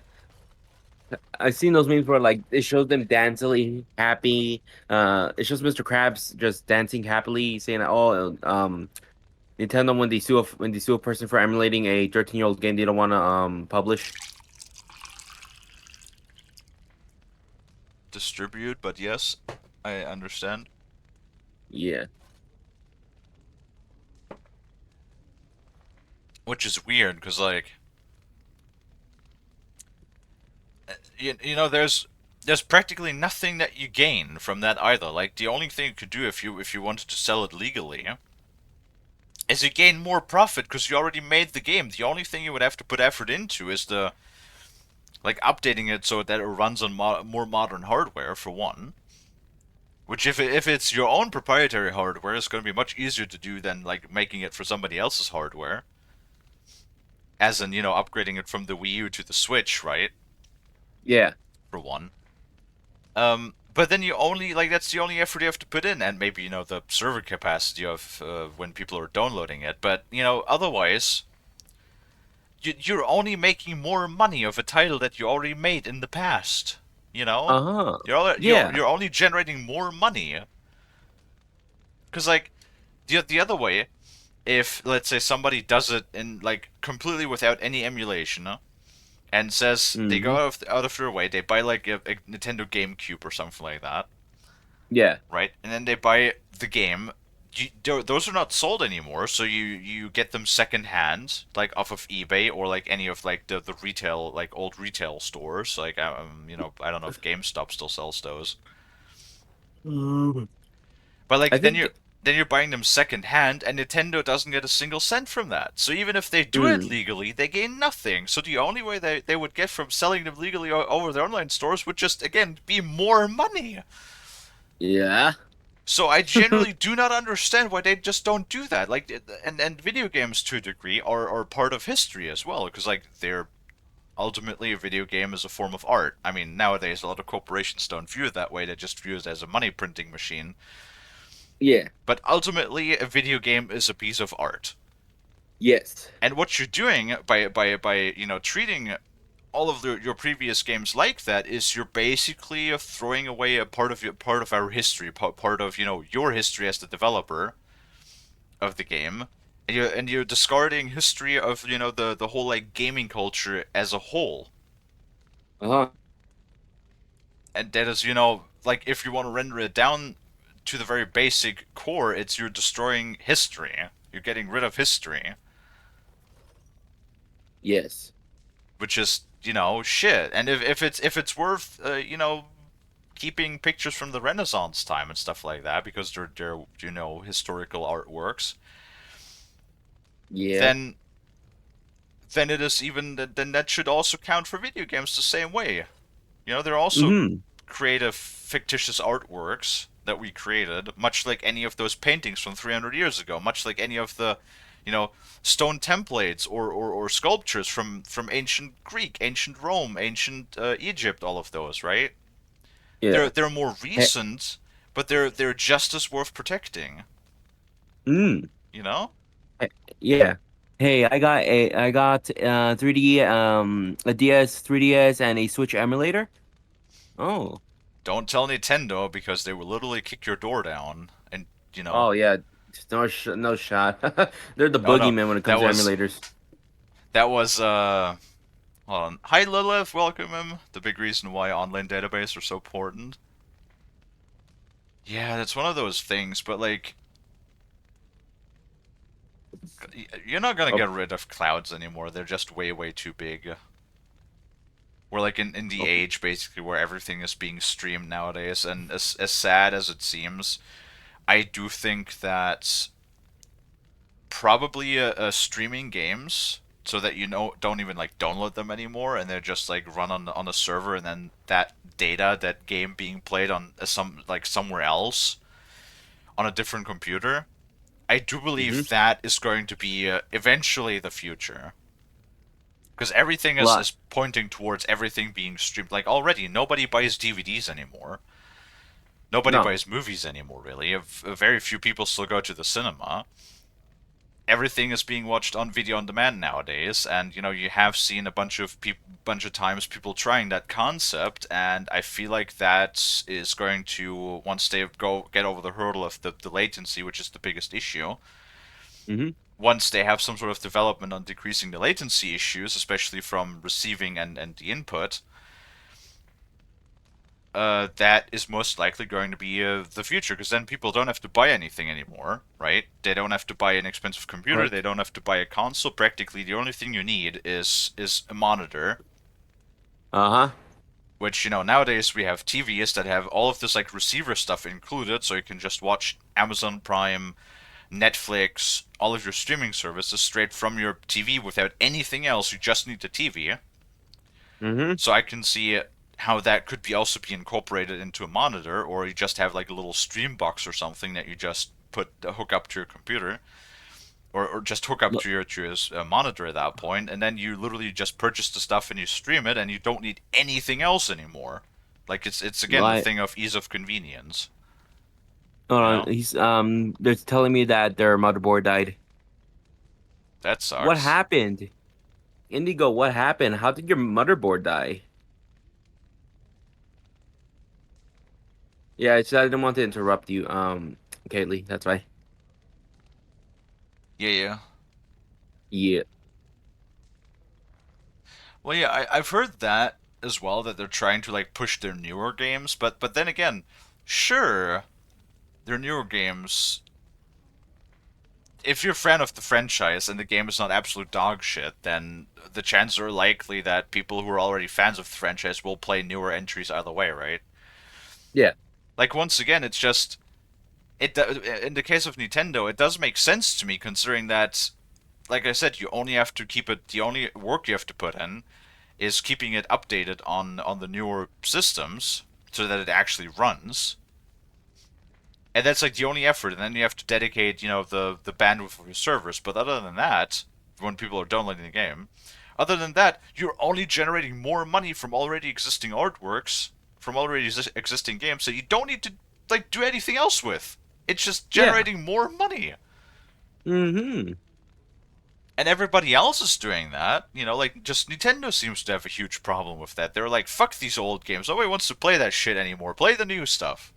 I've seen those memes where like it shows them dancing happy. It shows Mr. Krabs just dancing happily, saying, "Oh, Nintendo when they sue a person for emulating a 13-year-old game they don't want to publish." Distribute, but yes, I understand. Yeah. Which is weird, because, like, you know, there's practically nothing that you gain from that either. Like, the only thing you could do if you wanted to sell it legally is you gain more profit because you already made the game. The only thing you would have to put effort into is the like updating it so that it runs on more modern hardware for one. Which if it's your own proprietary hardware, it's going to be much easier to do than like making it for somebody else's hardware. As in, you know, upgrading it from the Wii U to the Switch, right? Yeah. For one. But then you only like that's the only effort you have to put in, and maybe you know the server capacity of when people are downloading it. But you know, otherwise, you're only making more money of a title that you already made in the past. You know, Uh-huh. you're Yeah. you're only generating more money. Because like the other way, if let's say somebody does it in like completely without any emulation, and says they Mm-hmm. go out of their way, they buy like a Nintendo GameCube or something like that, Yeah. right? And then they buy the game. Those are not sold anymore, so you get them secondhand, like off of eBay or like any of like the retail like old retail stores. Like you know, I don't know if GameStop still sells those, but I like think. then you're buying them secondhand, and Nintendo doesn't get a single cent from that. So even if they do it Mm, legally, they gain nothing. So the only way they would get from selling them legally over their online stores would just again be more money. yeah. So I generally do not understand why they just don't do that. Like, and video games to a degree are part of history as well, because like they're ultimately a video game is a form of art. I mean, nowadays a lot of corporations don't view it that way; they just view it as a money printing machine. Yeah. But ultimately, a video game is a piece of art. Yes. And what you're doing by you know treating all of your previous games like that is you're basically throwing away a part of our history, part of you know your history as the developer of the game, and you're discarding history of you know the whole like gaming culture as a whole. Uh-huh. And that is you know like if you want to render it down to the very basic core, it's you're destroying history. You're getting rid of history, Yes. which is you know shit. And if it's worth you know keeping pictures from the Renaissance time and stuff like that because they're you know historical artworks, Yeah. then it is even then that should also count for video games the same way. You know, they're also Mm-hmm. creative fictitious artworks that we created, much like any of those paintings from 300 years ago, much like any of the you know stone templates or sculptures from ancient Greek, ancient Rome, ancient Egypt, all of those, right? Yeah. They're more Hey, recent, but they're just as worth protecting. mm, You know? yeah. Hey, I got 3D a DS, 3DS, and a Switch emulator. Oh. Don't tell Nintendo because they will literally kick your door down. And you know, Oh yeah. No shot. They're the oh no, boogeyman when it that comes to was emulators. that was hold on. Hi Lilith, welcome him. The big reason why online database are so important. Yeah, that's one of those things. But like, you're not gonna Oh, get rid of clouds anymore. They're just way too big. We're like in the okay. age basically where everything is being streamed nowadays, and as sad as it seems, I do think that probably streaming games so that you know don't even like download them anymore, and they're just like run on a server, and then that data, that game being played on some like somewhere else on a different computer. I do Mm-hmm. believe that is going to be eventually the future, because everything Well, is pointing towards everything being streamed. Like already, nobody buys DVDs anymore. Nobody no. buys movies anymore. Really, very few people still go to the cinema. everything is being watched on video on demand nowadays, and you have seen a bunch of times people trying that concept, and I feel like that is going to, once they get over the hurdle of the latency, which is the biggest issue. Mm-hmm. Once they have some sort of development on decreasing the latency issues, especially from receiving and the input, that is most likely going to be the future, because then people don't have to buy anything anymore, right? They don't have to buy an expensive computer. Correct. They don't have to buy a console. Practically, the only thing you need is a monitor. Uh-huh. Which, nowadays we have TVs that have all of this like receiver stuff included, so you can just watch Amazon Prime, Netflix, all of your streaming services straight from your TV without anything else. You just need the TV. Mm-hmm. So I can see how that could be also be incorporated into a monitor, or you just have like a little stream box or something that you just hook up to your computer, or just hook up to your monitor at that point, and then you literally just purchase the stuff and you stream it, and you don't need anything else anymore. Like it's again the Like, thing of ease of convenience. hold You on. know? They're telling me that their motherboard died. That What sucks. happened? Indigo, what happened? How did your motherboard die? Yeah, I didn't want to interrupt you, Kalie. That's why. Yeah. Yeah. Well, yeah, I've heard that as well, that they're trying to like push their newer games, but then again, sure, their newer games, if you're a fan of the franchise and the game is not absolute dog shit, then the chances are likely that people who are already fans of the franchise will play newer entries either way, right? Yeah. Like, once again, it's just in the case of Nintendo, it does make sense to me, considering that, like I said, you only have to keep it. The only work you have to put in is keeping it updated on the newer systems so that it actually runs. And that's like the only effort, and then you have to dedicate, the bandwidth of your servers. But other than that, when people are downloading the game, other than that, you're only generating more money from already existing artworks, from already existing games, so you don't need to like do anything else with. It's just Yeah. generating more money. Mm-hmm. And everybody else is doing that. Like, just Nintendo seems to have a huge problem with that. They're like, fuck these old games. Nobody wants to play that shit anymore. Play the new stuff.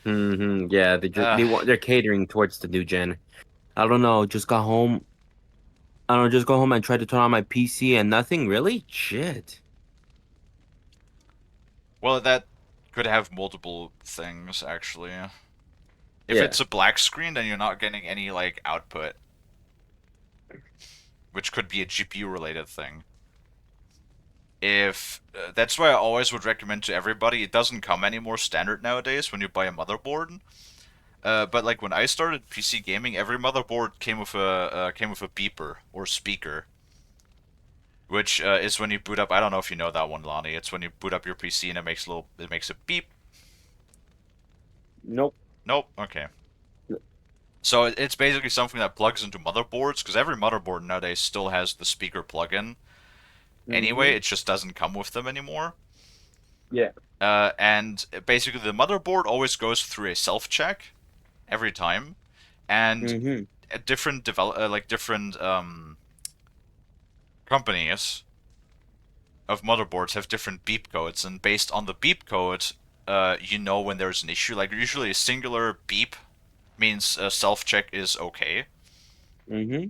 Mm-hmm. Yeah, Uh, they're catering towards the new gen. I don't know, just got home. I don't know, just go home and try to turn on my PC and nothing really? Shit. well, that could have multiple things, actually. If Yeah. it's a black screen, then you're not getting any, like, output. Which could be a GPU related thing. If that's why I always would recommend to everybody, it doesn't come anymore standard nowadays when you buy a motherboard. But like when I started PC gaming, every motherboard came with a beeper or speaker, which is when you boot up. I don't know if you know that one, Lonnie. It's when you boot up your PC and it makes a beep. Nope. Nope. Okay. So it's basically something that plugs into motherboards, because every motherboard nowadays still has the speaker plug-in. Anyway, Mm-hmm. it just doesn't come with them anymore. Yeah. And basically, the motherboard always goes through a self-check every time, and Mm-hmm. different different companies of motherboards have different beep codes, and based on the beep code, when there's an issue. Like, usually a singular beep means self-check is okay. Mm-hmm.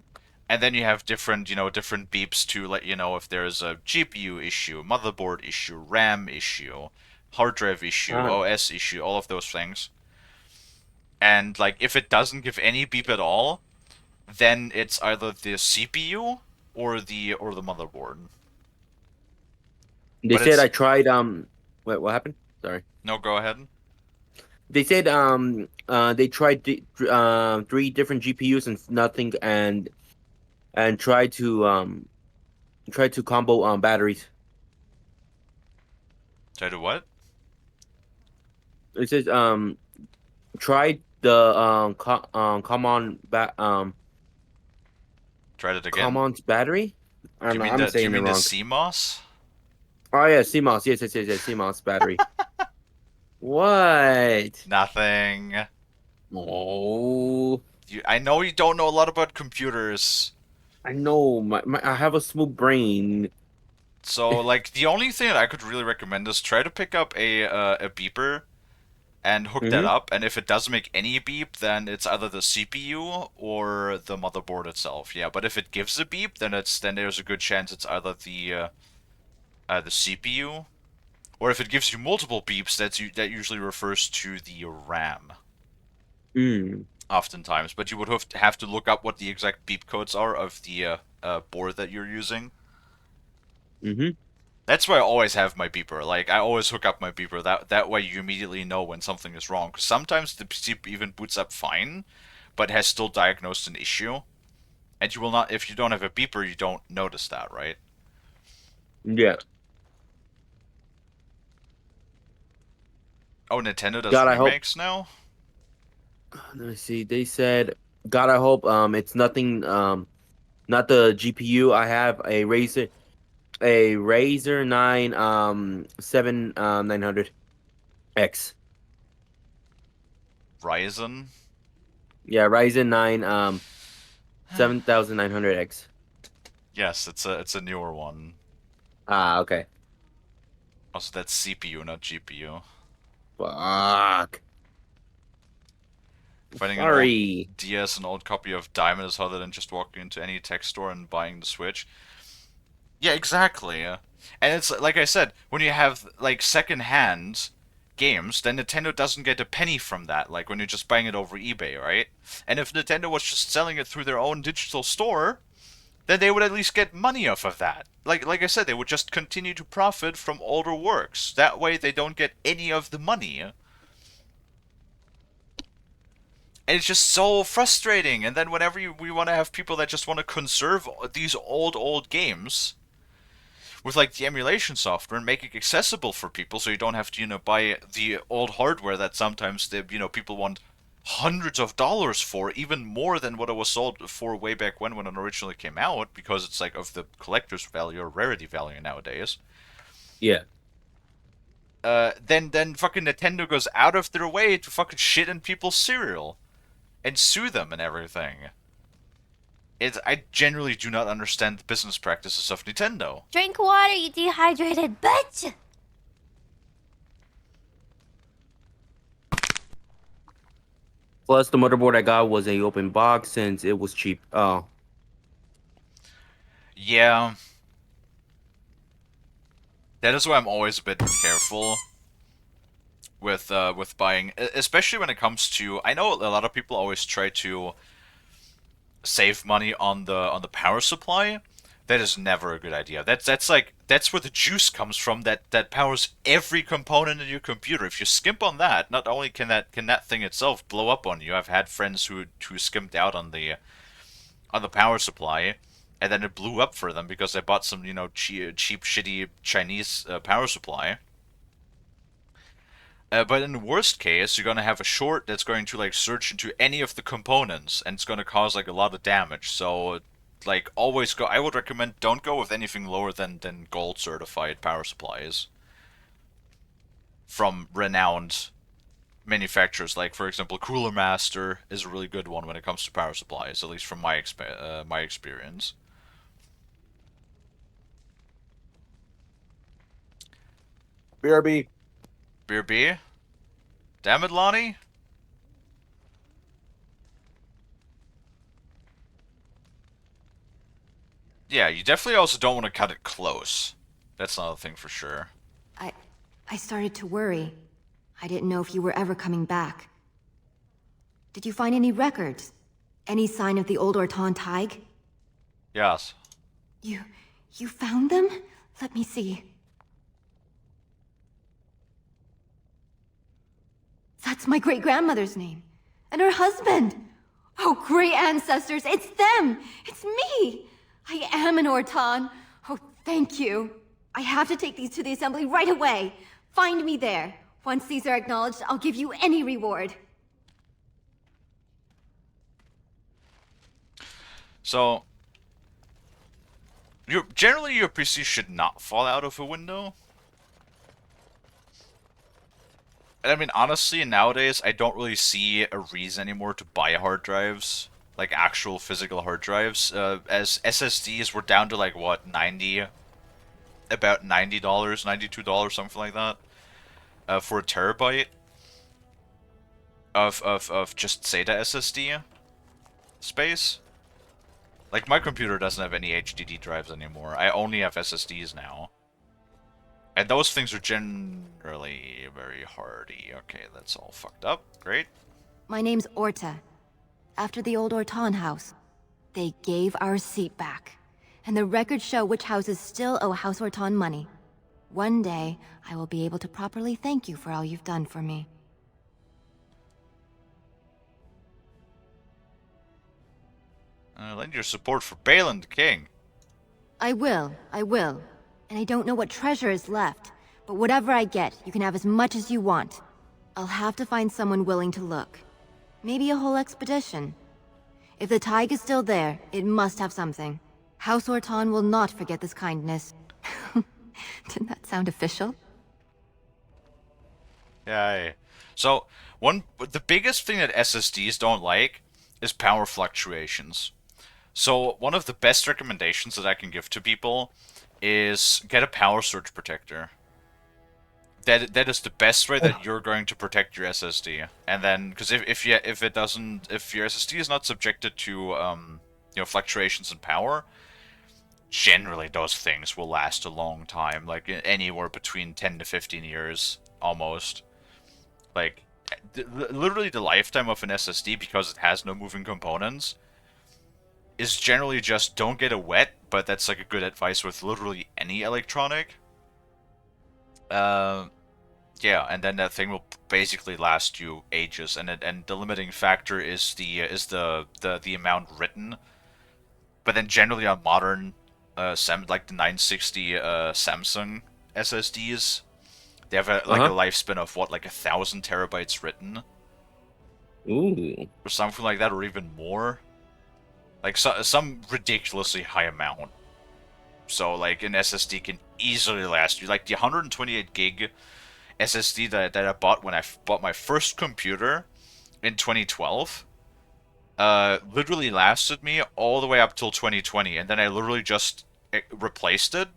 And then you have different beeps to let you know if there's a GPU issue, motherboard issue, RAM issue, hard drive issue, Ah. OS issue, all of those things. And like, if it doesn't give any beep at all, then it's either the CPU or the motherboard. They But said it's I tried wait, what happened? Sorry. no, go ahead. They said they tried three different GPUs and nothing, and tried to combo batteries. Try to what? It says tried the common Tried it again. common's battery. I Do don't you know. mean I'm the saying it wrong. CMOS? Oh yeah, CMOS. Yes. CMOS battery. What? Nothing. Oh. I know you don't know a lot about computers. I know I have a smooth brain. So, like, the only thing that I could really recommend is try to pick up a beeper and hook that Mm-hmm. up. And if it doesn't make any beep, then it's either the CPU or the motherboard itself. Yeah, but if it gives a beep, then there's a good chance it's either the CPU, or if it gives you multiple beeps, that usually refers to the RAM. Mm. Oftentimes, but you would have to look up what the exact beep codes are of the board that you're using. Mm-hmm. That's why I always have my beeper. Like, I always hook up my beeper. That way you immediately know when something is wrong. Because sometimes the PC even boots up fine, but has still diagnosed an issue. And you will not, if you don't have a beeper, you don't notice that, right? Yeah. Oh, Nintendo does God, I hope. remakes now? Let me see. They said, God, I hope it's nothing not the GPU. I have a Razer 9 7 900 X. Ryzen? Yeah, Ryzen 9 7900X. Yes, it's a newer one. Ah, okay. Also, that's CPU, not GPU. Fuck. Finding an old Sorry. DS, an old copy of Diamond is harder than just walking into any tech store and buying the Switch. Yeah, exactly. And it's like I said, when you have like second-hand games, then Nintendo doesn't get a penny from that. Like when you're just buying it over eBay, right? And if Nintendo was just selling it through their own digital store, then they would at least get money off of that. Like I said, they would just continue to profit from older works. That way, they don't get any of the money. And it's just so frustrating. And then whenever we want to have people that just want to conserve these old games with like the emulation software and make it accessible for people, so you don't have to buy the old hardware that sometimes people want hundreds of dollars for, even more than what it was sold for way back when it originally came out, because it's like of the collector's value or rarity value nowadays. Yeah. Then fucking Nintendo goes out of their way to fucking shit in people's cereal and sue them and everything. I generally do not understand the business practices of Nintendo. Drink water, you dehydrated bitch! Plus, the motherboard I got was a open box since it was cheap. Oh. Yeah. That is why I'm always a bit careful with buying, especially when it comes to. I know a lot of people always try to save money on the power supply. That is never a good idea. That's where the juice comes from. That powers every component in your computer. If you skimp on that, not only can that thing itself blow up on you. I've had friends who skimped out on the power supply, and then it blew up for them because they bought some cheap shitty Chinese power supply. But in the worst case, you're gonna have a short that's going to like surge into any of the components, and it's gonna cause like a lot of damage. So, like, always go. I would recommend don't go with anything lower than gold certified power supplies from renowned manufacturers. Like, for example, Cooler Master is a really good one when it comes to power supplies, at least from my experience. BRB. Beer B. Damn it, Lonnie. Yeah, you definitely also don't want to cut it close. That's another thing for sure. I started to worry. I didn't know if you were ever coming back. Did you find any records? Any sign of the old Orton Tig? Yes. You found them? Let me see. That's my great-grandmother's name. And her husband! Oh, great ancestors, it's them! It's me! I am an Orton. Oh, thank you. I have to take these to the assembly right away. Find me there. Once these are acknowledged, I'll give you any reward. So, generally your PC should not fall out of a window. And I mean, honestly, nowadays, I don't really see a reason anymore to buy hard drives, like actual physical hard drives. As SSDs were down to like, what, 90? About $90, $92, something like that, for a terabyte of just SATA SSD space. Like, my computer doesn't have any HDD drives anymore. I only have SSDs now. And those things are generally very hardy. Okay, that's all fucked up. Great. My name's Orta. After the old Orton house, they gave our seat back. And the records show which houses still owe House Orton money. One day, I will be able to properly thank you for all you've done for me. Lend your support for Balin the King. I will. And I don't know what treasure is left, but whatever I get, you can have as much as you want. I'll have to find someone willing to look. Maybe a whole expedition. If the Tig is still there, it must have something. House Orton will not forget this kindness. Didn't that sound official? Yeah. So, the biggest thing that SSDs don't like is power fluctuations. So, one of the best recommendations that I can give to people is get a power surge protector. That is the best way that you're going to protect your SSD. And then, because if your SSD is not subjected to fluctuations in power, generally those things will last a long time, like anywhere between 10 to 15 years, almost. Like, literally the lifetime of an SSD, because it has no moving components, is generally just don't get it wet, but that's like a good advice with literally any electronic. Yeah, and then that thing will basically last you ages, and the limiting factor is the amount written. But then generally on modern like the 960 Samsung SSDs, they have a lifespan of what, like 1,000 terabytes written. Ooh. Or something like that, or even more. Like some ridiculously high amount. So like an SSD can easily last you. Like the 128 gig SSD that I bought when I bought my first computer in 2012, literally lasted me all the way up till 2020, and then I literally just replaced it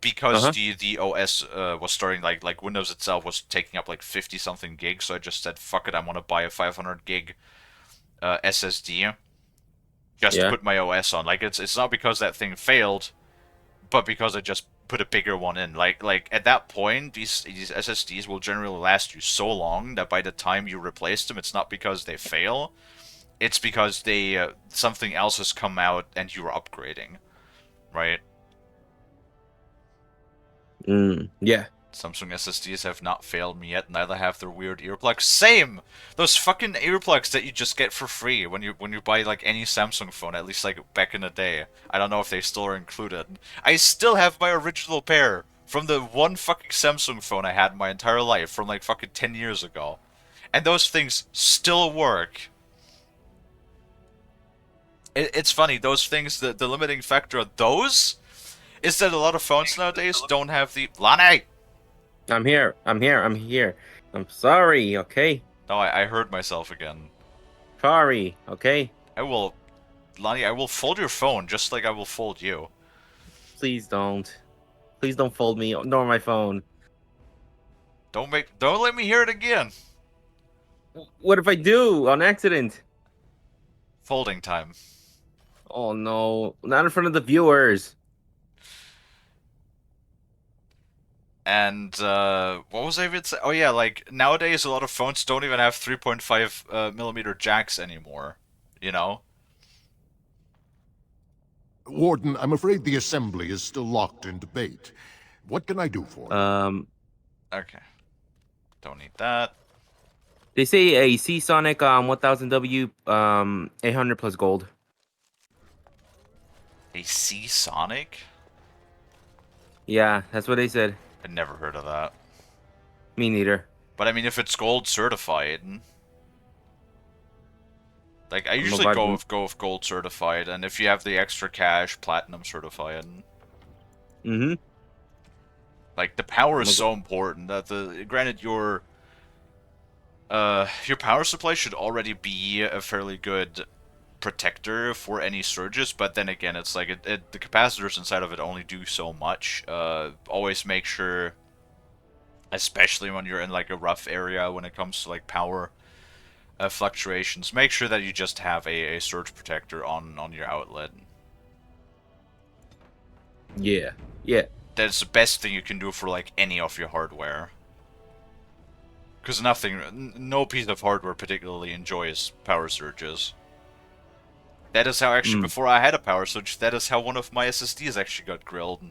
because the OS was starting, like Windows itself was taking up like 50 something gigs. So I just said, fuck it, I want to buy a 500 gig SSD just to put my OS on. Like it's not because that thing failed, but because I just put a bigger one in. Like at that point, these SSDs will generally last you so long that by the time you replace them, it's not because they fail, it's because they something else has come out and you're upgrading, right? Yeah. Samsung SSDs have not failed me yet, neither have their weird earplugs. Same! Those fucking earplugs that you just get for free when you buy like any Samsung phone, at least like back in the day. I don't know if they still are included. I still have my original pair from the one fucking Samsung phone I had my entire life from like fucking 10 years ago. And those things still work. It's funny, those things, the limiting factor of those is that a lot of phones nowadays don't have the... Lane! I'm here. I'm sorry, okay? No, I heard myself again. Sorry, okay? Lonnie, I will fold your phone just like I will fold you. Please don't. Please don't fold me, nor my phone. Don't let me hear it again. What if I do, on accident? Folding time. Oh no, not in front of the viewers. And, what was I even saying? Oh yeah, like, nowadays a lot of phones don't even have 3.5 millimeter jacks anymore. You know? Warden, I'm afraid the assembly is still locked in debate. What can I do for you? Okay. Don't need that. They say a Seasonic 1000W 800 plus gold. A Seasonic? Yeah, that's what they said. I'd never heard of that. Me neither. But I mean, if it's gold certified, like I usually go with gold certified, and if you have the extra cash, platinum certified. Like the power is so important that granted your power supply should already be a fairly good protector for any surges, but then again, it's like the capacitors inside of it only do so much. Always make sure, especially when you're in like a rough area when it comes to like power fluctuations, make sure that you just have a surge protector on your outlet. Yeah, yeah. That's the best thing you can do for like any of your hardware. Because no piece of hardware particularly enjoys power surges. That is how actually before I had a power surge, that is how one of my SSDs actually got grilled.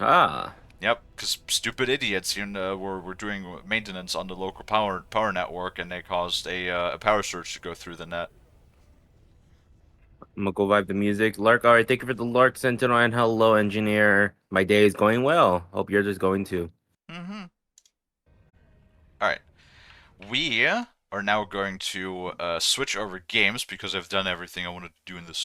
Ah. Yep, because stupid idiots were doing maintenance on the local power network, and they caused a power surge to go through the net. I'm gonna go vibe the music. Lark, alright, thank you for the Lark Sentinel and hello, engineer. My day is going well. Hope yours is going too. Mm-hmm. Alright. We are now going to switch over games because I've done everything I wanted to do in this